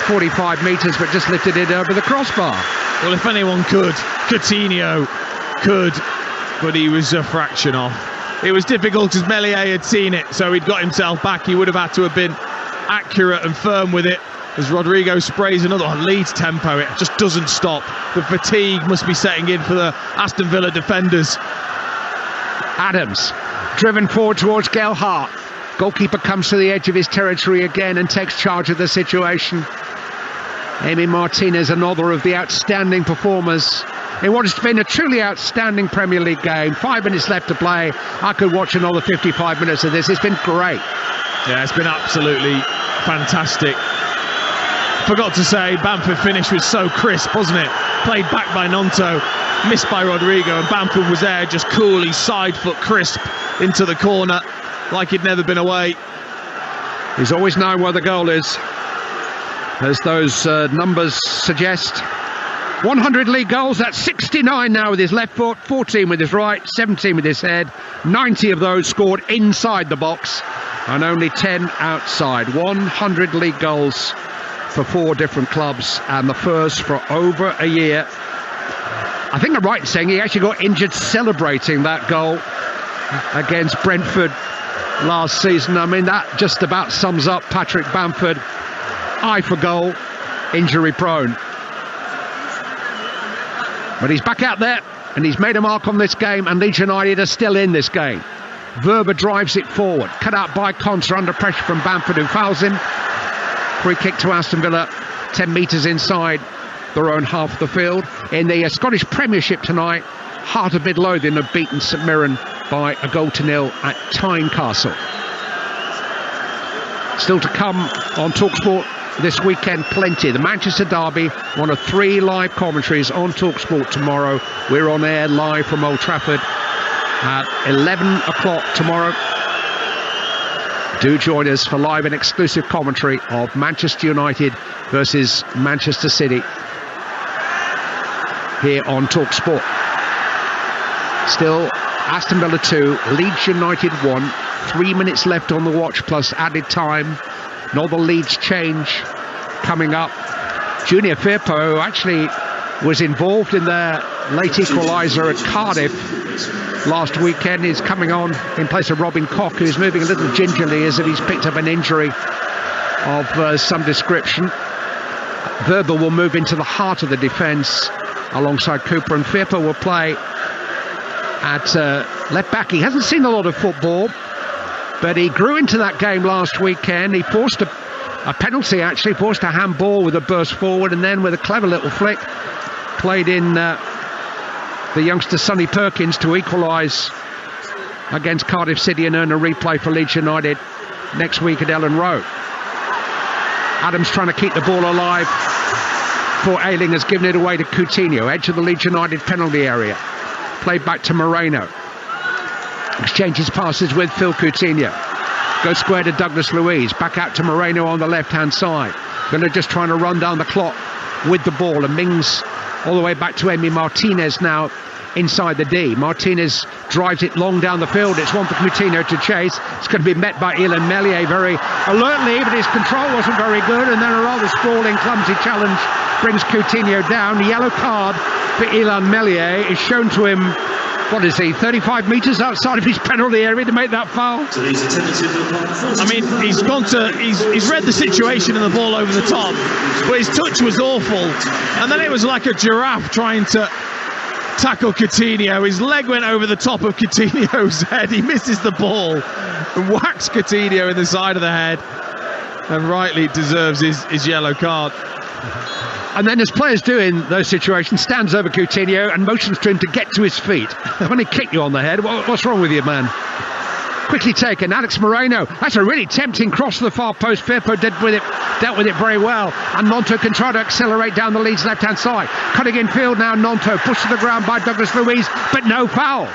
45 metres, but just lifted it over the crossbar. Well, if anyone could, Coutinho could, but he was a fraction off. It was difficult as Meslier had seen it, so he'd got himself back. He would have had to have been accurate and firm with it. As Rodrigo sprays another one. Leeds tempo, it just doesn't stop. The fatigue must be setting in for the Aston Villa defenders. Adams driven forward towards Gelhardt. Goalkeeper comes to the edge of his territory again and takes charge of the situation. Emi Martinez, another of the outstanding performers in what has been a truly outstanding Premier League game. 5 minutes left to play. I could watch another 55 minutes of this. It's been great. Yeah, it's been absolutely fantastic. Forgot to say, Bamford finish was so crisp, wasn't it? played back by Nonto, missed by Rodrigo, and Bamford was there, just coolly side foot crisp into the corner, like he'd never been away. He's always known where the goal is, as those numbers suggest. 100 league goals, that's 69 now with his left foot, 14 with his right, 17 with his head. 90 of those scored inside the box and only 10 outside. 100 league goals for 4 different clubs, and the first for over a year. I think I'm right in saying he actually got injured celebrating that goal against Brentford last season. I mean, that just about sums up Patrick Bamford. Eye for goal, injury prone. But he's back out there, and he's made a mark on this game, and Leeds United are still in this game. Verba drives it forward, cut out by Contra under pressure from Bamford, who fouls him. Free kick to Aston Villa, 10 metres inside their own half of the field. In the Scottish Premiership tonight, Heart of Midlothian have beaten St Mirren by 1-0 at Tynecastle. Still to come on Talksport this weekend, plenty. The Manchester Derby, one of 3 live commentaries on Talksport tomorrow. We're on air live from Old Trafford at 11 o'clock tomorrow. Do join us for live and exclusive commentary of Manchester United versus Manchester City here on Talksport. Still Aston Villa 2, Leeds United 1. 3 minutes left on the watch plus added time. Another Leeds change coming up. Junior Firpo, who actually was involved in their late equaliser at Cardiff last weekend, is coming on in place of Robin Koch, who's moving a little gingerly as if he's picked up an injury of some description. Verba will move into the heart of the defence alongside Cooper, and Firpo will play at left back. He hasn't seen a lot of football, but he grew into that game last weekend. He forced a penalty, actually, forced a handball with a burst forward, and then with a clever little flick, played in the youngster Sonny Perkins to equalise against Cardiff City and earn a replay for Leeds United next week at Ellen Road. Adams trying to keep the ball alive for Ayling, has given it away to Coutinho, edge of the Leeds United penalty area. Played back to Moreno. Exchanges passes with Phil Coutinho. Goes square to Douglas Luiz. Back out to Moreno on the left-hand side. They're just trying to run down the clock with the ball. And Mings all the way back to Emi Martinez now inside the D. Martinez drives it long down the field. It's one for Coutinho to chase. It's going to be met by Ilan Meslier very alertly, but his control wasn't very good. And then a rather sprawling, clumsy challenge brings Coutinho down. The yellow card for Ilan Meslier is shown to him, what is he, 35 metres outside of his penalty area to make that foul? I mean, he's read the situation and the ball over the top, but his touch was awful. And then it was like a giraffe trying to tackle Coutinho. His leg went over the top of Coutinho's head. He misses the ball and whacks Coutinho in the side of the head, and rightly deserves his yellow card. And then, as players do in those situations, stands over Coutinho and motions to him to get to his feet. When he kicked you on the head, what's wrong with you, man? Quickly taken, Alex Moreno. That's a really tempting cross to the far post. Firpo dealt with it very well. And Nonto can try to accelerate down the Leeds left-hand side. Cutting in field now, Nonto pushed to the ground by Douglas Luiz, but no foul.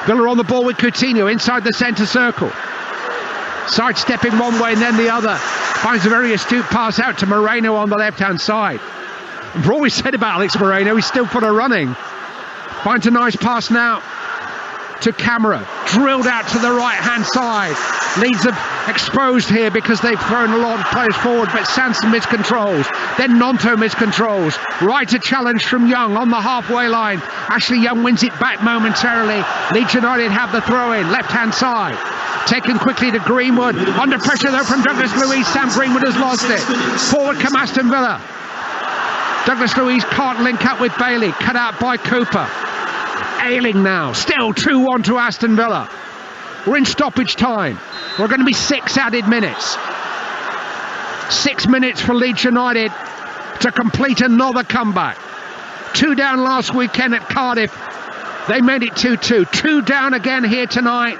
Villa on the ball with Coutinho inside the centre circle. Sidestepping one way and then the other. Finds a very astute pass out to Moreno on the left-hand side. And for all we said about Alex Moreno, he's still put a running. Finds a nice pass now to Camara. Drilled out to the right-hand side. Leeds have exposed here because they've thrown a lot of players forward, but Sanson miscontrols. Then Nonto miscontrols. Right, a challenge from Young on the halfway line. Ashley Young wins it back momentarily. Leeds United have the throw-in, left-hand side. Taken quickly to Greenwood. Under pressure though from Douglas Luiz. Sam Greenwood has lost it. Forward come Aston Villa. Douglas Luiz can't link up with Bailey. Cut out by Cooper. Ayling now. Still 2-1 to Aston Villa. We're in stoppage time. We're going to be 6 added minutes. 6 minutes for Leeds United to complete another comeback. 2 down last weekend at Cardiff. They made it 2-2. 2 down again here tonight,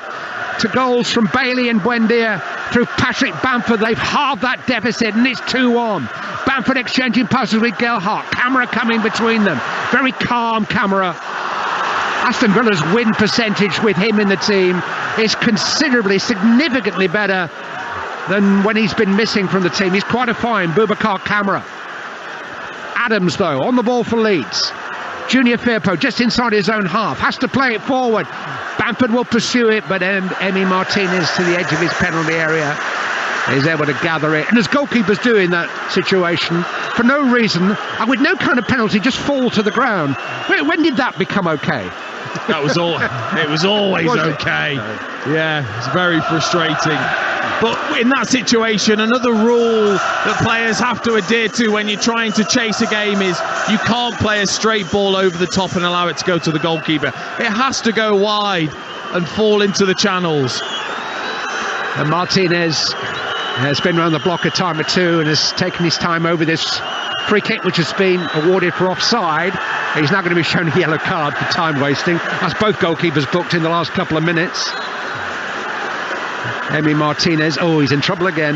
to goals from Bailey and Buendia through Patrick Bamford. They've halved that deficit, and it's 2-1. Bamford exchanging passes with Gelhardt. Camara coming between them. Very calm Camara. Aston Villa's win percentage with him in the team is considerably, significantly better than when he's been missing from the team. He's quite a fine Boubacar Camara. Adams, though, on the ball for Leeds. Junior Firpo just inside his own half, has to play it forward. Bamford will pursue it, but Emi Martinez to the edge of his penalty area is able to gather it. And as goalkeepers do in that situation, for no reason, and with no kind of penalty, just fall to the ground. When did that become okay? That was all. It was always okay. Yeah, it's very frustrating. But in that situation, another rule that players have to adhere to when you're trying to chase a game is you can't play a straight ball over the top and allow it to go to the goalkeeper. It has to go wide and fall into the channels. And Martinez has been around the block a time or two and has taken his time over this free kick, which has been awarded for offside. He's now going to be shown a yellow card for time wasting. That's both goalkeepers booked in the last couple of minutes. Emi Martinez, oh, he's in trouble again.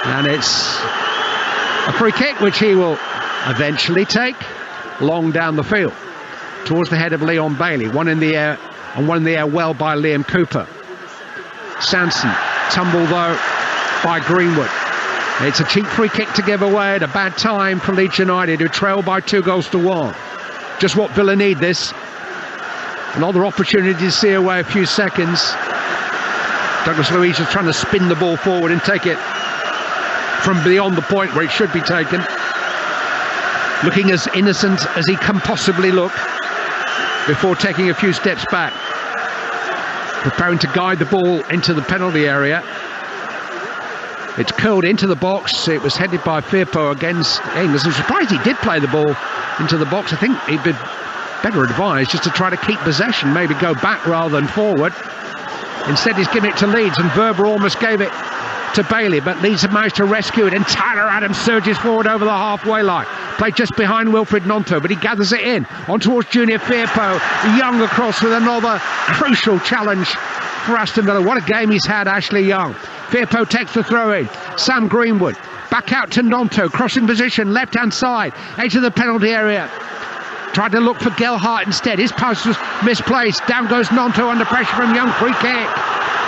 And it's a free kick, which he will eventually take long down the field towards the head of Leon Bailey. One in the air, and one in the air well by Liam Cooper. Sanson, tumble though by Greenwood. It's a cheap free kick to give away at a bad time for Leeds United, who trail by 2-1. Just what Villa need this. Another opportunity to see away a few seconds. Douglas Luiz is trying to spin the ball forward and take it from beyond the point where it should be taken. Looking as innocent as he can possibly look before taking a few steps back. Preparing to guide the ball into the penalty area. It's curled into the box. It was headed by Firpo against Ings. I'm surprised he did play the ball into the box. I think he'd be better advised just to try to keep possession, maybe go back rather than forward. Instead, he's given it to Leeds, and Verber almost gave it to Bailey, but Leeds have managed to rescue it, and Tyler Adams surges forward over the halfway line. Played just behind Wilfried Gnonto, but he gathers it in. On towards Junior Firpo. Young across with another crucial challenge for Aston Villa. What a game he's had, Ashley Young. Firpo takes the throw in. Sam Greenwood back out to Gnonto, crossing position, left-hand side, edge of the penalty area. Tried to look for Gelhardt instead. His pass was misplaced. Down goes Gnonto under pressure from Young. Free kick.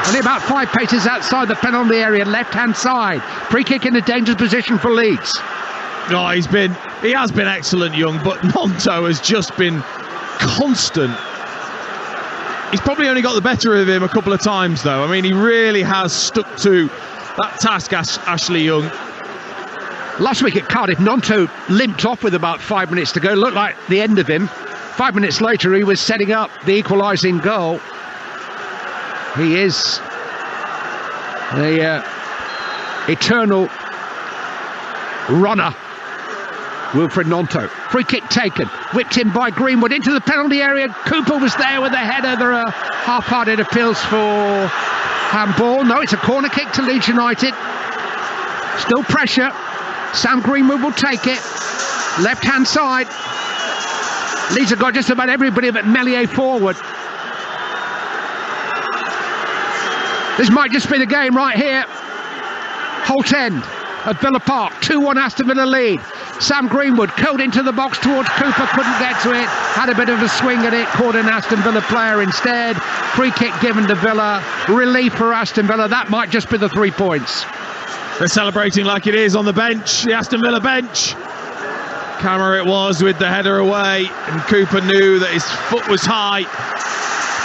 Only about 5 paces outside the penalty area, left-hand side. Free kick in a dangerous position for Leeds. No, he has been excellent, Young, but Gnonto has just been constant. He's probably only got the better of him a couple of times, though. I mean, he really has stuck to that task, Ashley Young. Last week at Cardiff, Gnonto limped off with about 5 minutes to go. Looked like the end of him. 5 minutes later, he was setting up the equalising goal. He is the eternal runner, Wilfried Gnonto. Free kick taken, whipped in by Greenwood into the penalty area. Cooper was there with a header. There are half-hearted appeals for handball. No, it's a corner kick to Leeds United. Still pressure. Sam Greenwood will take it. Left-hand side. Leeds have got just about everybody but Meslier forward. This might just be the game right here. Holt End at Villa Park. 2-1 Aston Villa lead. Sam Greenwood curled into the box towards Cooper, couldn't get to it. Had a bit of a swing at it, caught an Aston Villa player instead. Free kick given to Villa. Relief for Aston Villa. That might just be the 3 points. They're celebrating like it is on the bench, the Aston Villa bench. Camera it was with the header away, and Cooper knew that his foot was high.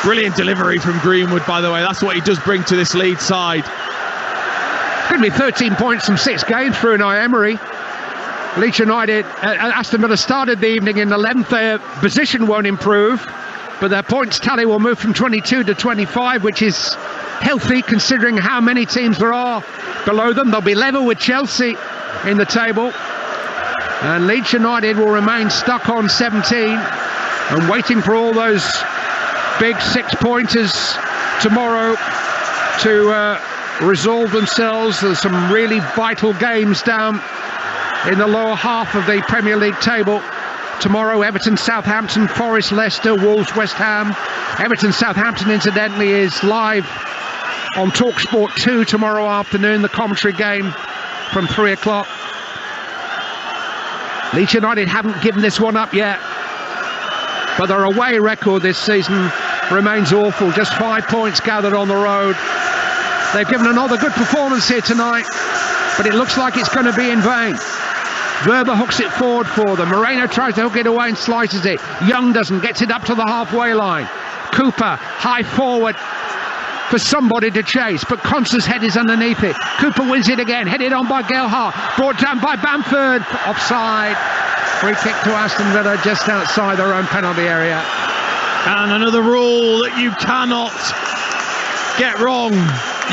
Brilliant delivery from Greenwood, by the way. That's what he does bring to this Leeds side. Could be 13 points from 6 games through Unai Emery. Leeds United, Aston Villa started the evening in 11th. Their position won't improve, but their points tally will move from 22 to 25, which is healthy considering how many teams there are below them. They'll be level with Chelsea in the table, and Leeds United will remain stuck on 17 and waiting for all those big 6-pointers tomorrow to resolve themselves. There's some really vital games down in the lower half of the Premier League table tomorrow. Everton, Southampton, Forest, Leicester, Wolves, West Ham. Everton, Southampton, incidentally, is live on Talksport 2 tomorrow afternoon, the commentary game from 3 o'clock. Leeds United haven't given this one up yet, but their away record this season remains awful. Just 5 points gathered on the road. They've given another good performance here tonight, but it looks like it's going to be in vain. Verba hooks it forward for them. Moreno tries to hook it away and slices it. Young doesn't, gets it up to the halfway line. Cooper, high forward for somebody to chase, but Constance' head is underneath it. Cooper wins it again, headed on by Gelhardt, brought down by Bamford. Offside. Free kick to Aston Villa just outside their own penalty area. And another rule that you cannot get wrong.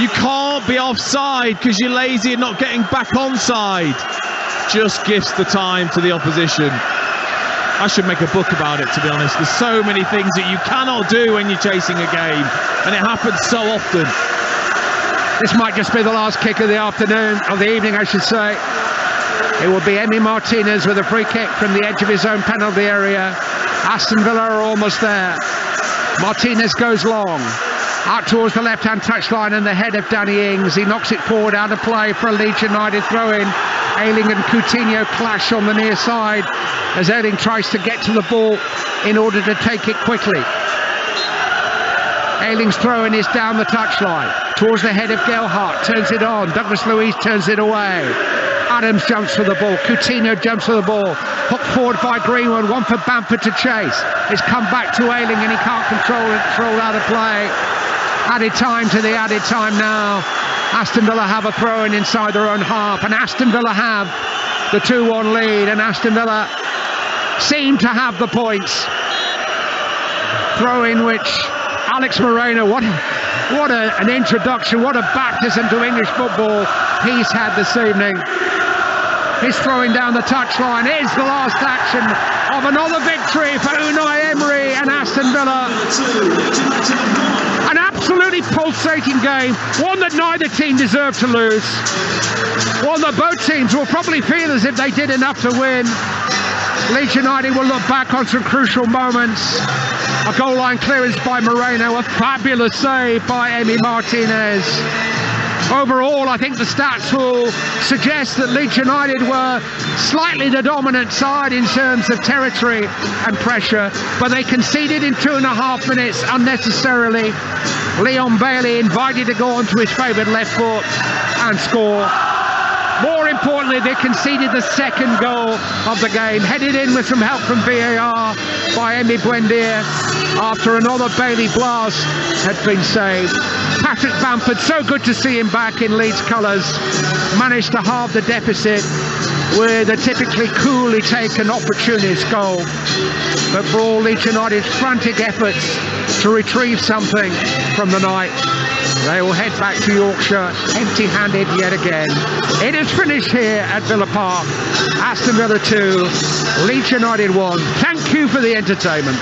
You can't be offside because you're lazy and not getting back onside. Just gives the time to the opposition. I should make a book about it, to be honest. There's so many things that you cannot do when you're chasing a game, and it happens so often. This might just be the last kick of the afternoon, of the evening, I should say. It will be Emi Martinez with a free kick from the edge of his own penalty area. Aston Villa are almost there. Martinez goes long, out towards the left-hand touchline, and the head of Danny Ings. He knocks it forward out of play for a Leeds United throw-in. Ayling and Coutinho clash on the near side as Ayling tries to get to the ball in order to take it quickly. Ayling's throw-in is down the touchline towards the head of Gelhardt, turns it on. Douglas Luiz turns it away. Adams jumps for the ball. Coutinho jumps for the ball. Hooked forward by Greenwood. One for Bamford to chase. It's come back to Ayling and he can't control it. Thrown out of play. Added time to the added time now. Aston Villa have a throw-in inside their own half, and Aston Villa have the 2-1 lead, and Aston Villa seem to have the points. Throw-in which Alex Moreno, what an introduction, what a baptism to English football he's had this evening. He's throwing down the touchline. Here's the last action of another victory for Unai Emery and Aston Villa. An absolutely pulsating game, one that neither team deserved to lose, one that both teams will probably feel as if they did enough to win. Leeds United will look back on some crucial moments. A goal line clearance by Moreno, a fabulous save by Emi Martinez. Overall, I think the stats will suggest that Leeds United were slightly the dominant side in terms of territory and pressure, but they conceded in 2.5 minutes unnecessarily. Leon Bailey invited to go onto his favourite left foot and score. More importantly, they conceded the second goal of the game, headed in with some help from VAR by Emi Buendia after another Bailey blast had been saved. Patrick Bamford, so good to see him back in Leeds colours, managed to halve the deficit with a typically coolly taken opportunist goal. But for all Leeds United's frantic efforts to retrieve something from the night, they will head back to Yorkshire empty-handed yet again. It is finished here at Villa Park. Aston Villa 2, Leeds United 1. Thank you for the entertainment.